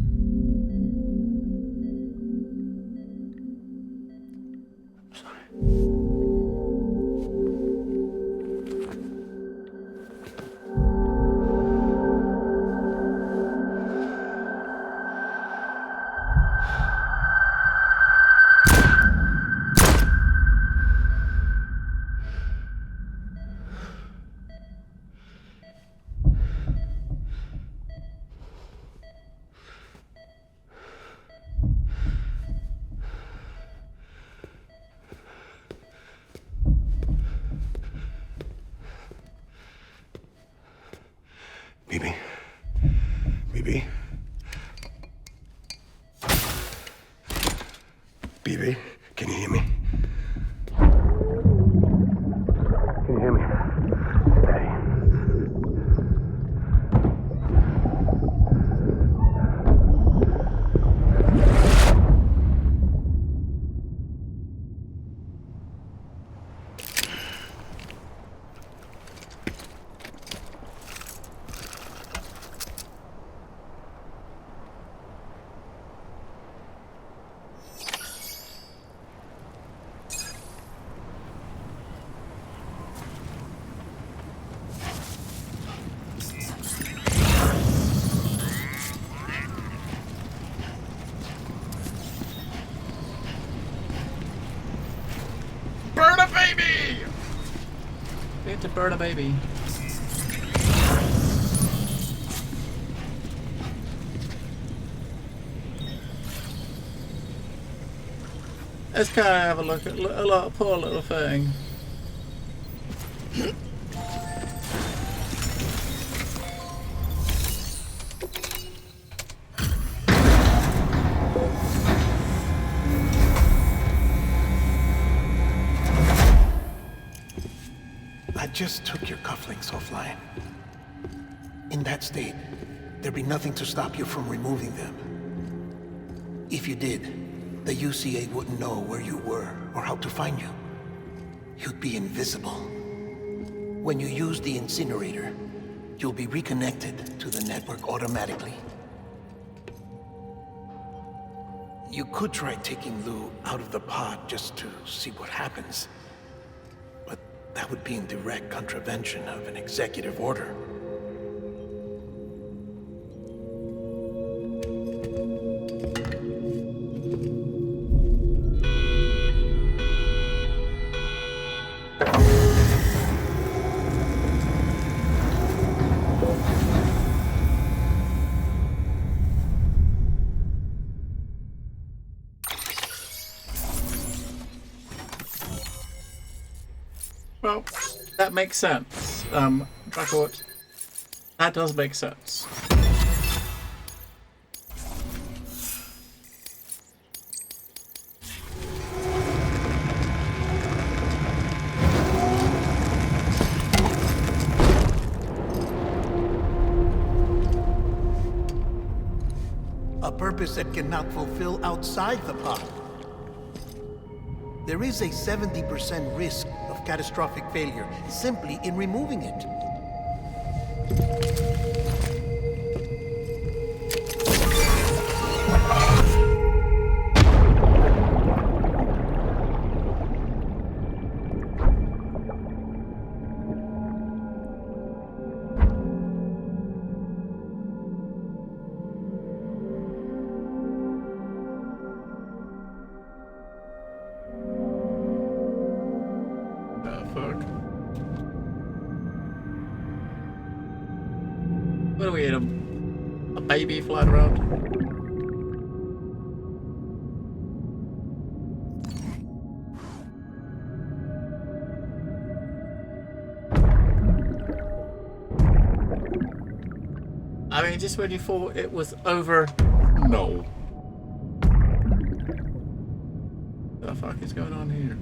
I'm sorry. Bibi. Bibi. Bibi, can you hear me? Can you hear me? Steady. Burn a baby! We have to burn a baby. Let's kind of have a look at a poor little thing. I just took your cufflinks offline. In that state, there'd be nothing to stop you from removing them. If you did, the UCA wouldn't know where you were or how to find you. You'd be invisible. When you use the incinerator, you'll be reconnected to the network automatically. You could try taking Lou out of the pod just to see what happens. But that would be in direct contravention of an executive order. Well, that makes sense. Dracula, that does make sense. A purpose that cannot fulfill outside the pod. There is a 70% risk of catastrophic failure simply in removing it. What do we eat? A baby flying around? I mean, just when you thought it was over, no. What the fuck is going on here?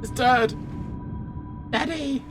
It's Dad! Daddy!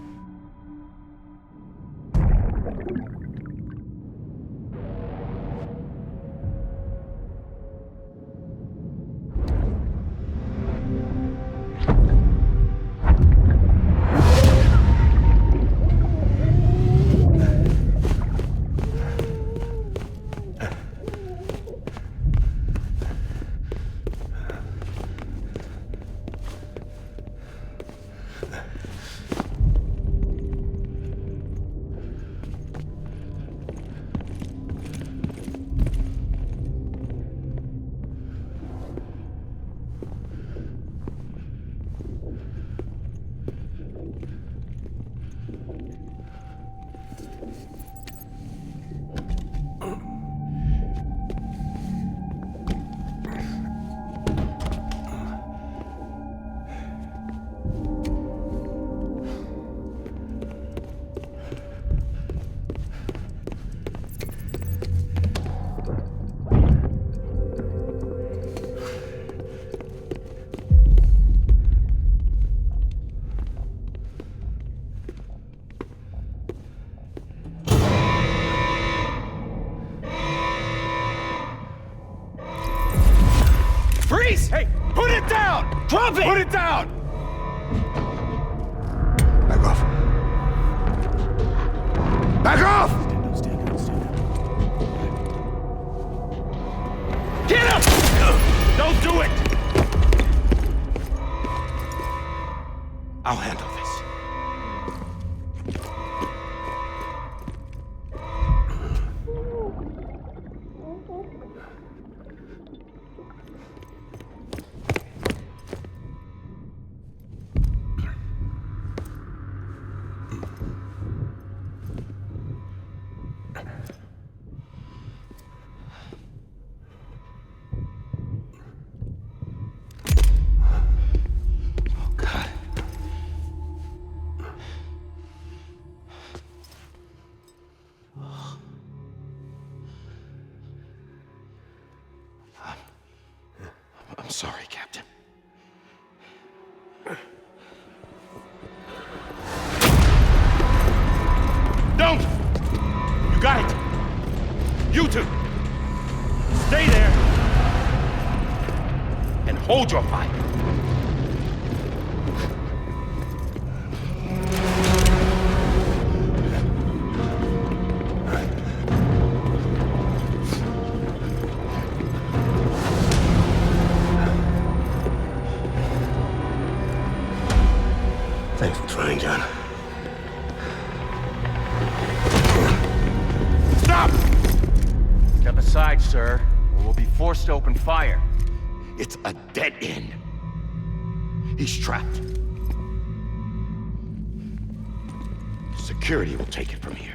Freeze! Hey, put it down! Drop it! Put it down! Back off. Back off! Get him! Don't do it! I'll handle this. I'm sorry, Captain. Don't! You got it! You two! Stay there! And hold your fire! Thanks for trying, John. Stop! Step aside, sir, or we'll be forced to open fire. It's a dead end. He's trapped. Security will take it from here.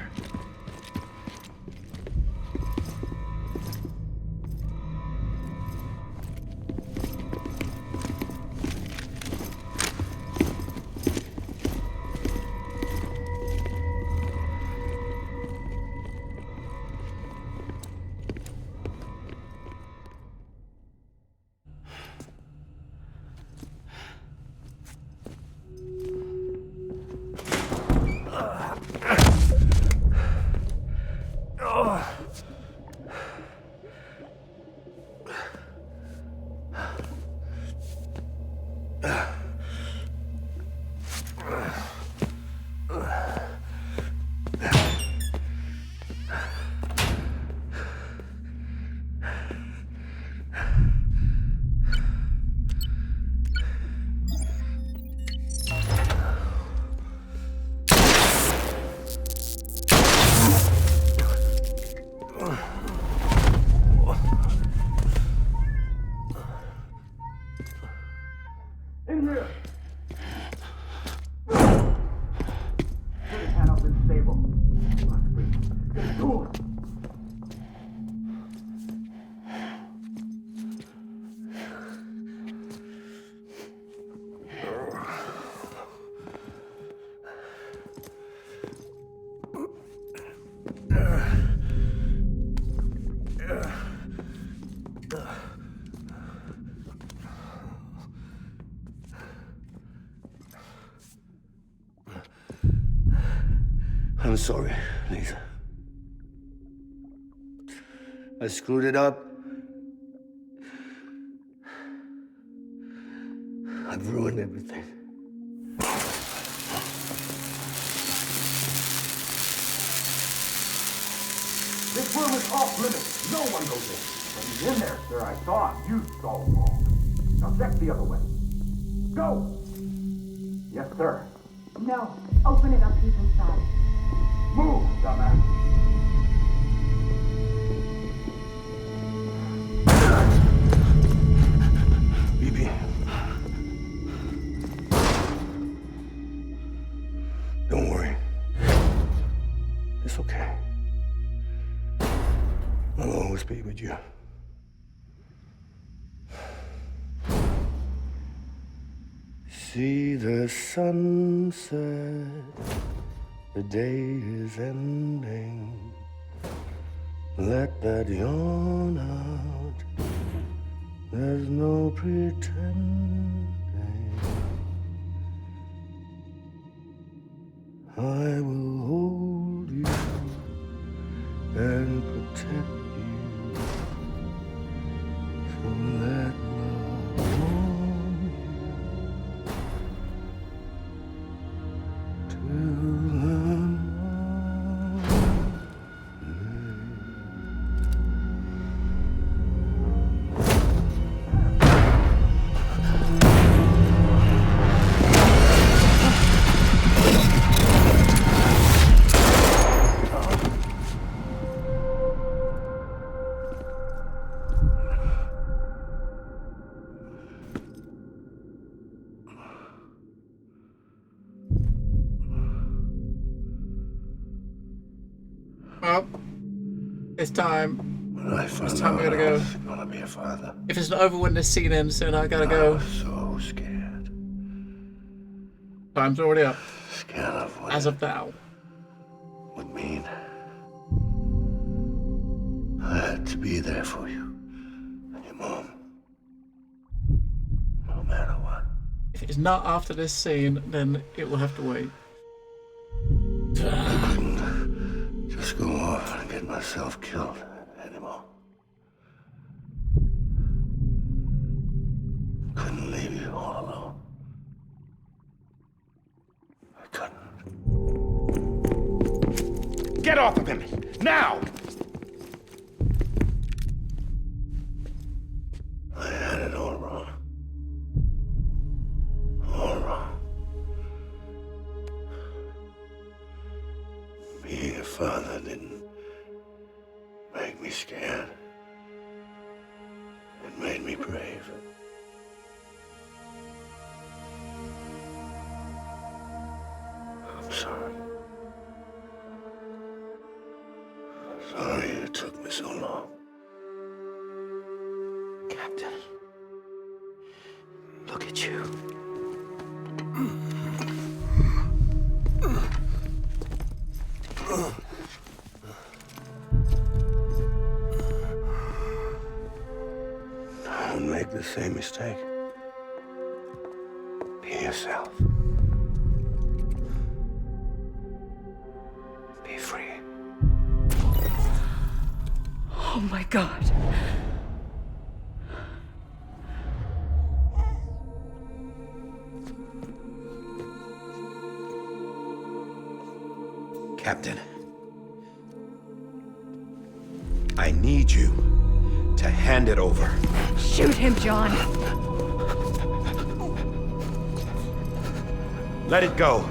I'm sorry, Lisa. I screwed it up. I've ruined everything. This room is off limits. No one goes in. But he's in there, sir. I saw him. You saw him all. Now check the other way. Go! Yes, sir. No. Open it up. He's inside. Move, dumbass. BB. Don't worry. It's okay. I'll always be with you. See the sunset. The day is ending. Let that yawn out. There's no pretending. I will hold you and protect you. So let love warm you till the Well, it's time. When I found It's time we gotta go. I was gonna be a father. If it's not over when this scene ends, then I gotta I go. was so scared. Time's already up. Scared of what As of now. would mean. I had to be there for you and your mom. No matter what. If it's not after this scene, then it will have to wait. I couldn't just go off and get myself killed anymore. Couldn't leave you all alone. I couldn't. Get off of him! Now! I had it all wrong. All wrong. father didn't make me scared. It made me brave. I'm sorry. Sorry it took me so long. Captain, look at you. Don't make the same mistake. Be yourself. Be free. Oh my God. Captain, I need you to hand it over. Shoot him, John. Let it go.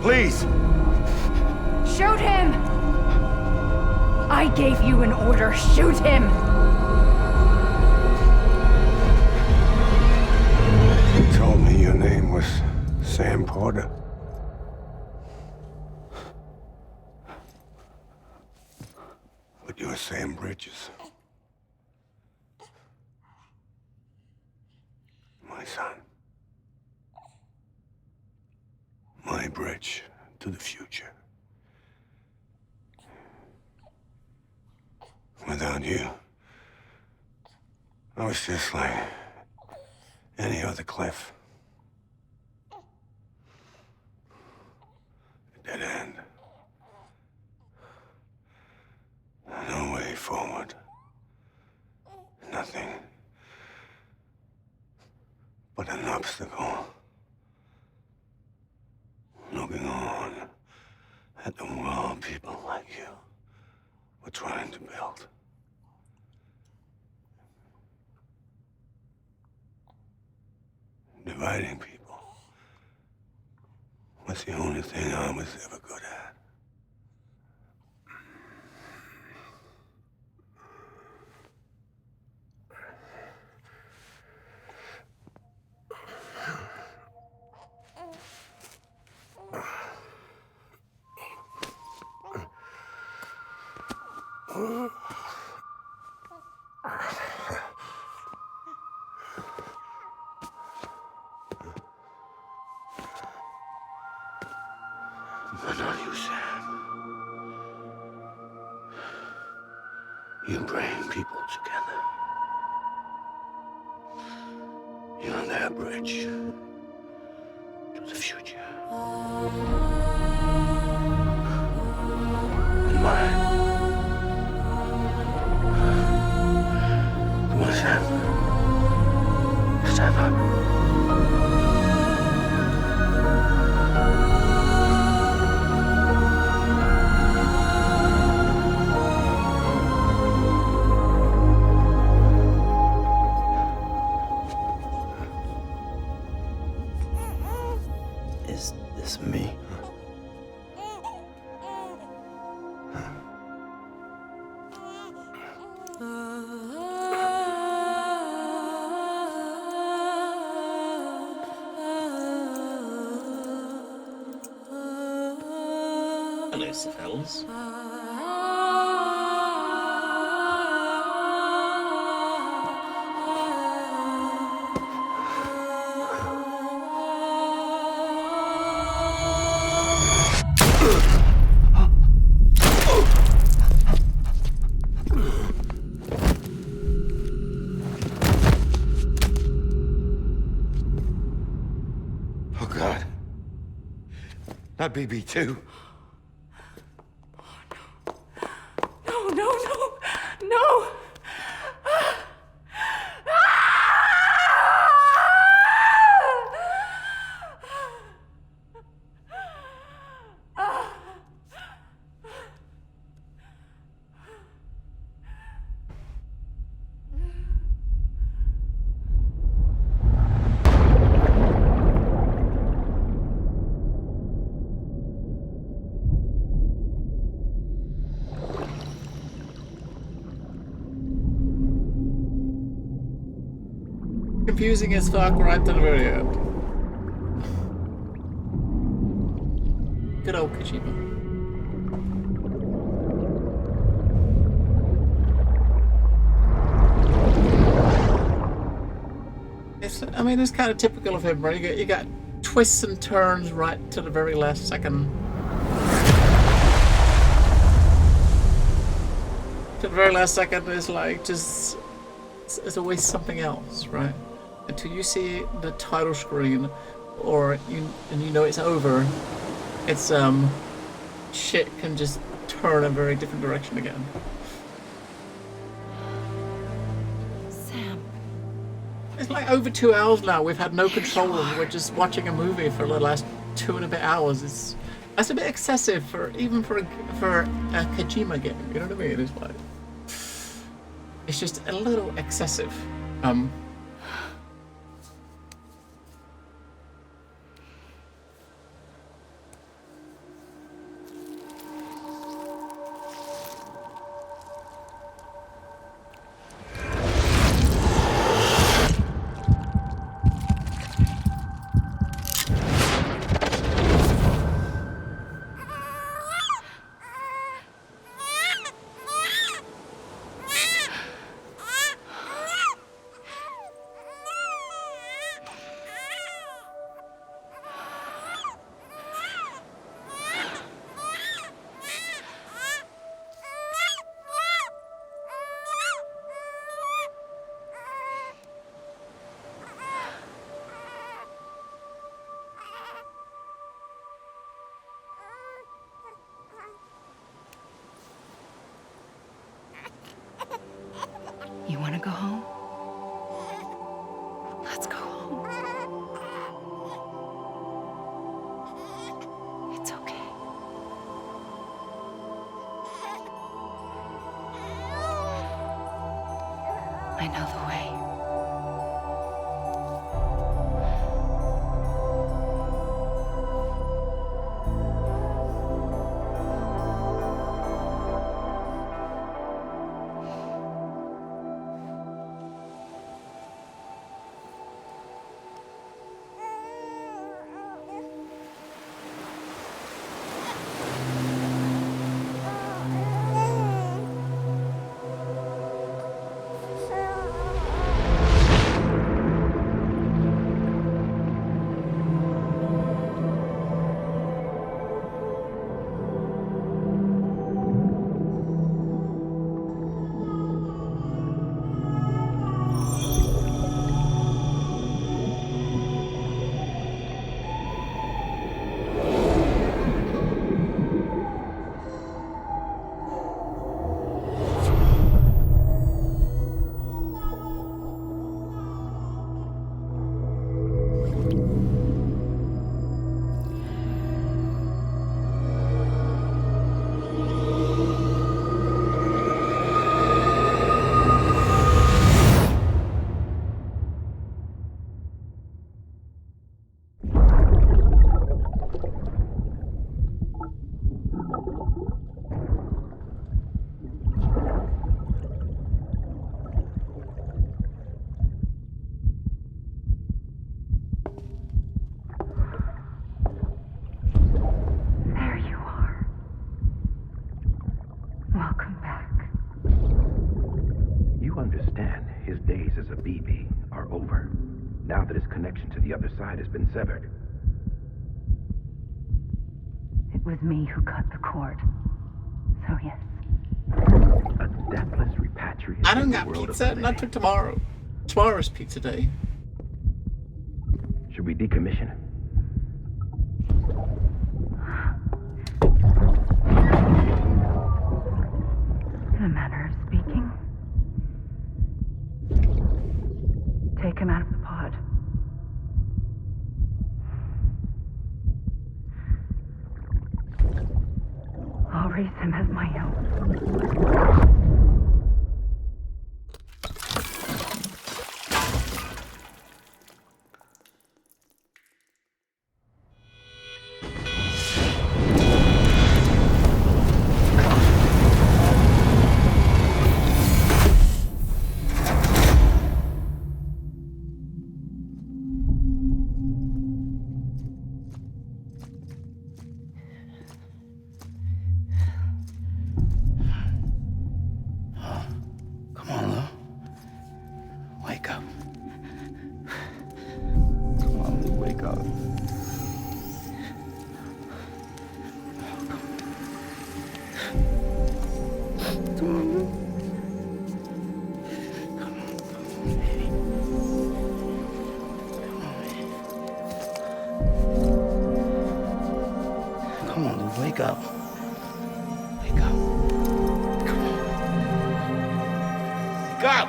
Please. Shoot him! I gave you an order. Shoot him! You told me your name was Sam Porter. But you're Sam Bridges. My son. My bridge to the future. Without you, I was just like any other Cliff. A dead end. No way forward. Nothing but an obstacle. Looking on at the world people like you were trying to build. Dividing people was the only thing I was ever good at. But not you, Sam. You bring people together. You're their bridge to the future. And mine. Come on, Sam. Stand up. Is this me? Hello, Cells. Oh, God. Not BB2. No, no, no, no! confusing as fuck right to the very end. Good old Kojima. I mean, it's kind of typical of him, right? You got twists and turns right to the very last second. To the very last second is like just it's always something else, right? Until you see the title screen, or you know it's over, it's shit can just turn a very different direction again. It's like over 2 hours now. We've had no control and we're just watching a movie for the last 2 and a bit hours. That's a bit excessive for even for a Kojima game. You know what I mean? It's like it's just a little excessive. You want to go home? Let's go home. It's okay. I know the way. Now that his connection to the other side has been severed. It was me who cut the cord. So yes. A deathless repatriation. I don't got pizza, not till tomorrow. Tomorrow's pizza day. Should we decommission it? In a manner of speaking. Take him out of the pod. I'll raise him as my own. out. Come on, dude, wake up. Wake up. Come on. Wake up!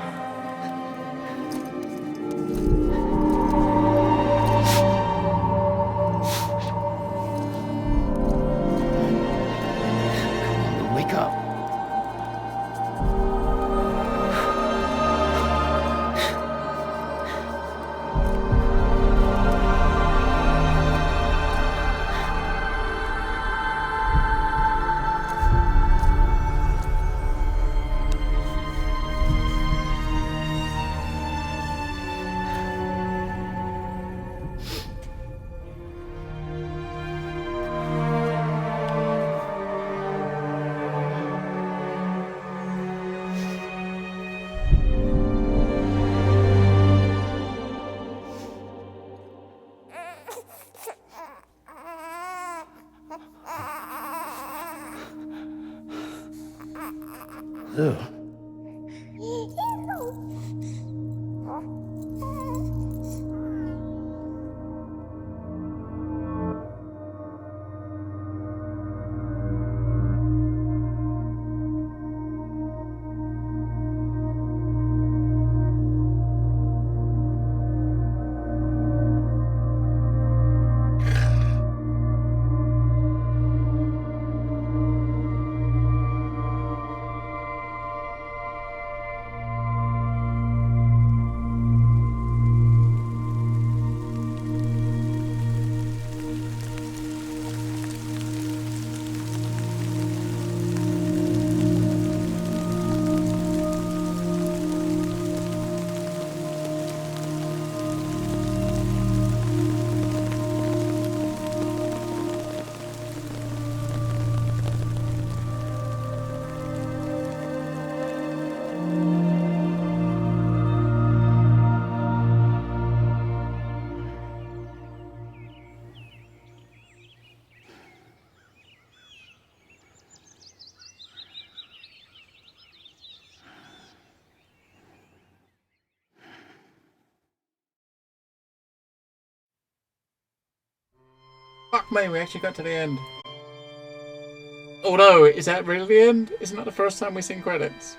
Wake up. Lou. Fuck me, we actually got to the end. Oh no, is that really the end? Isn't that the first time we've seen credits?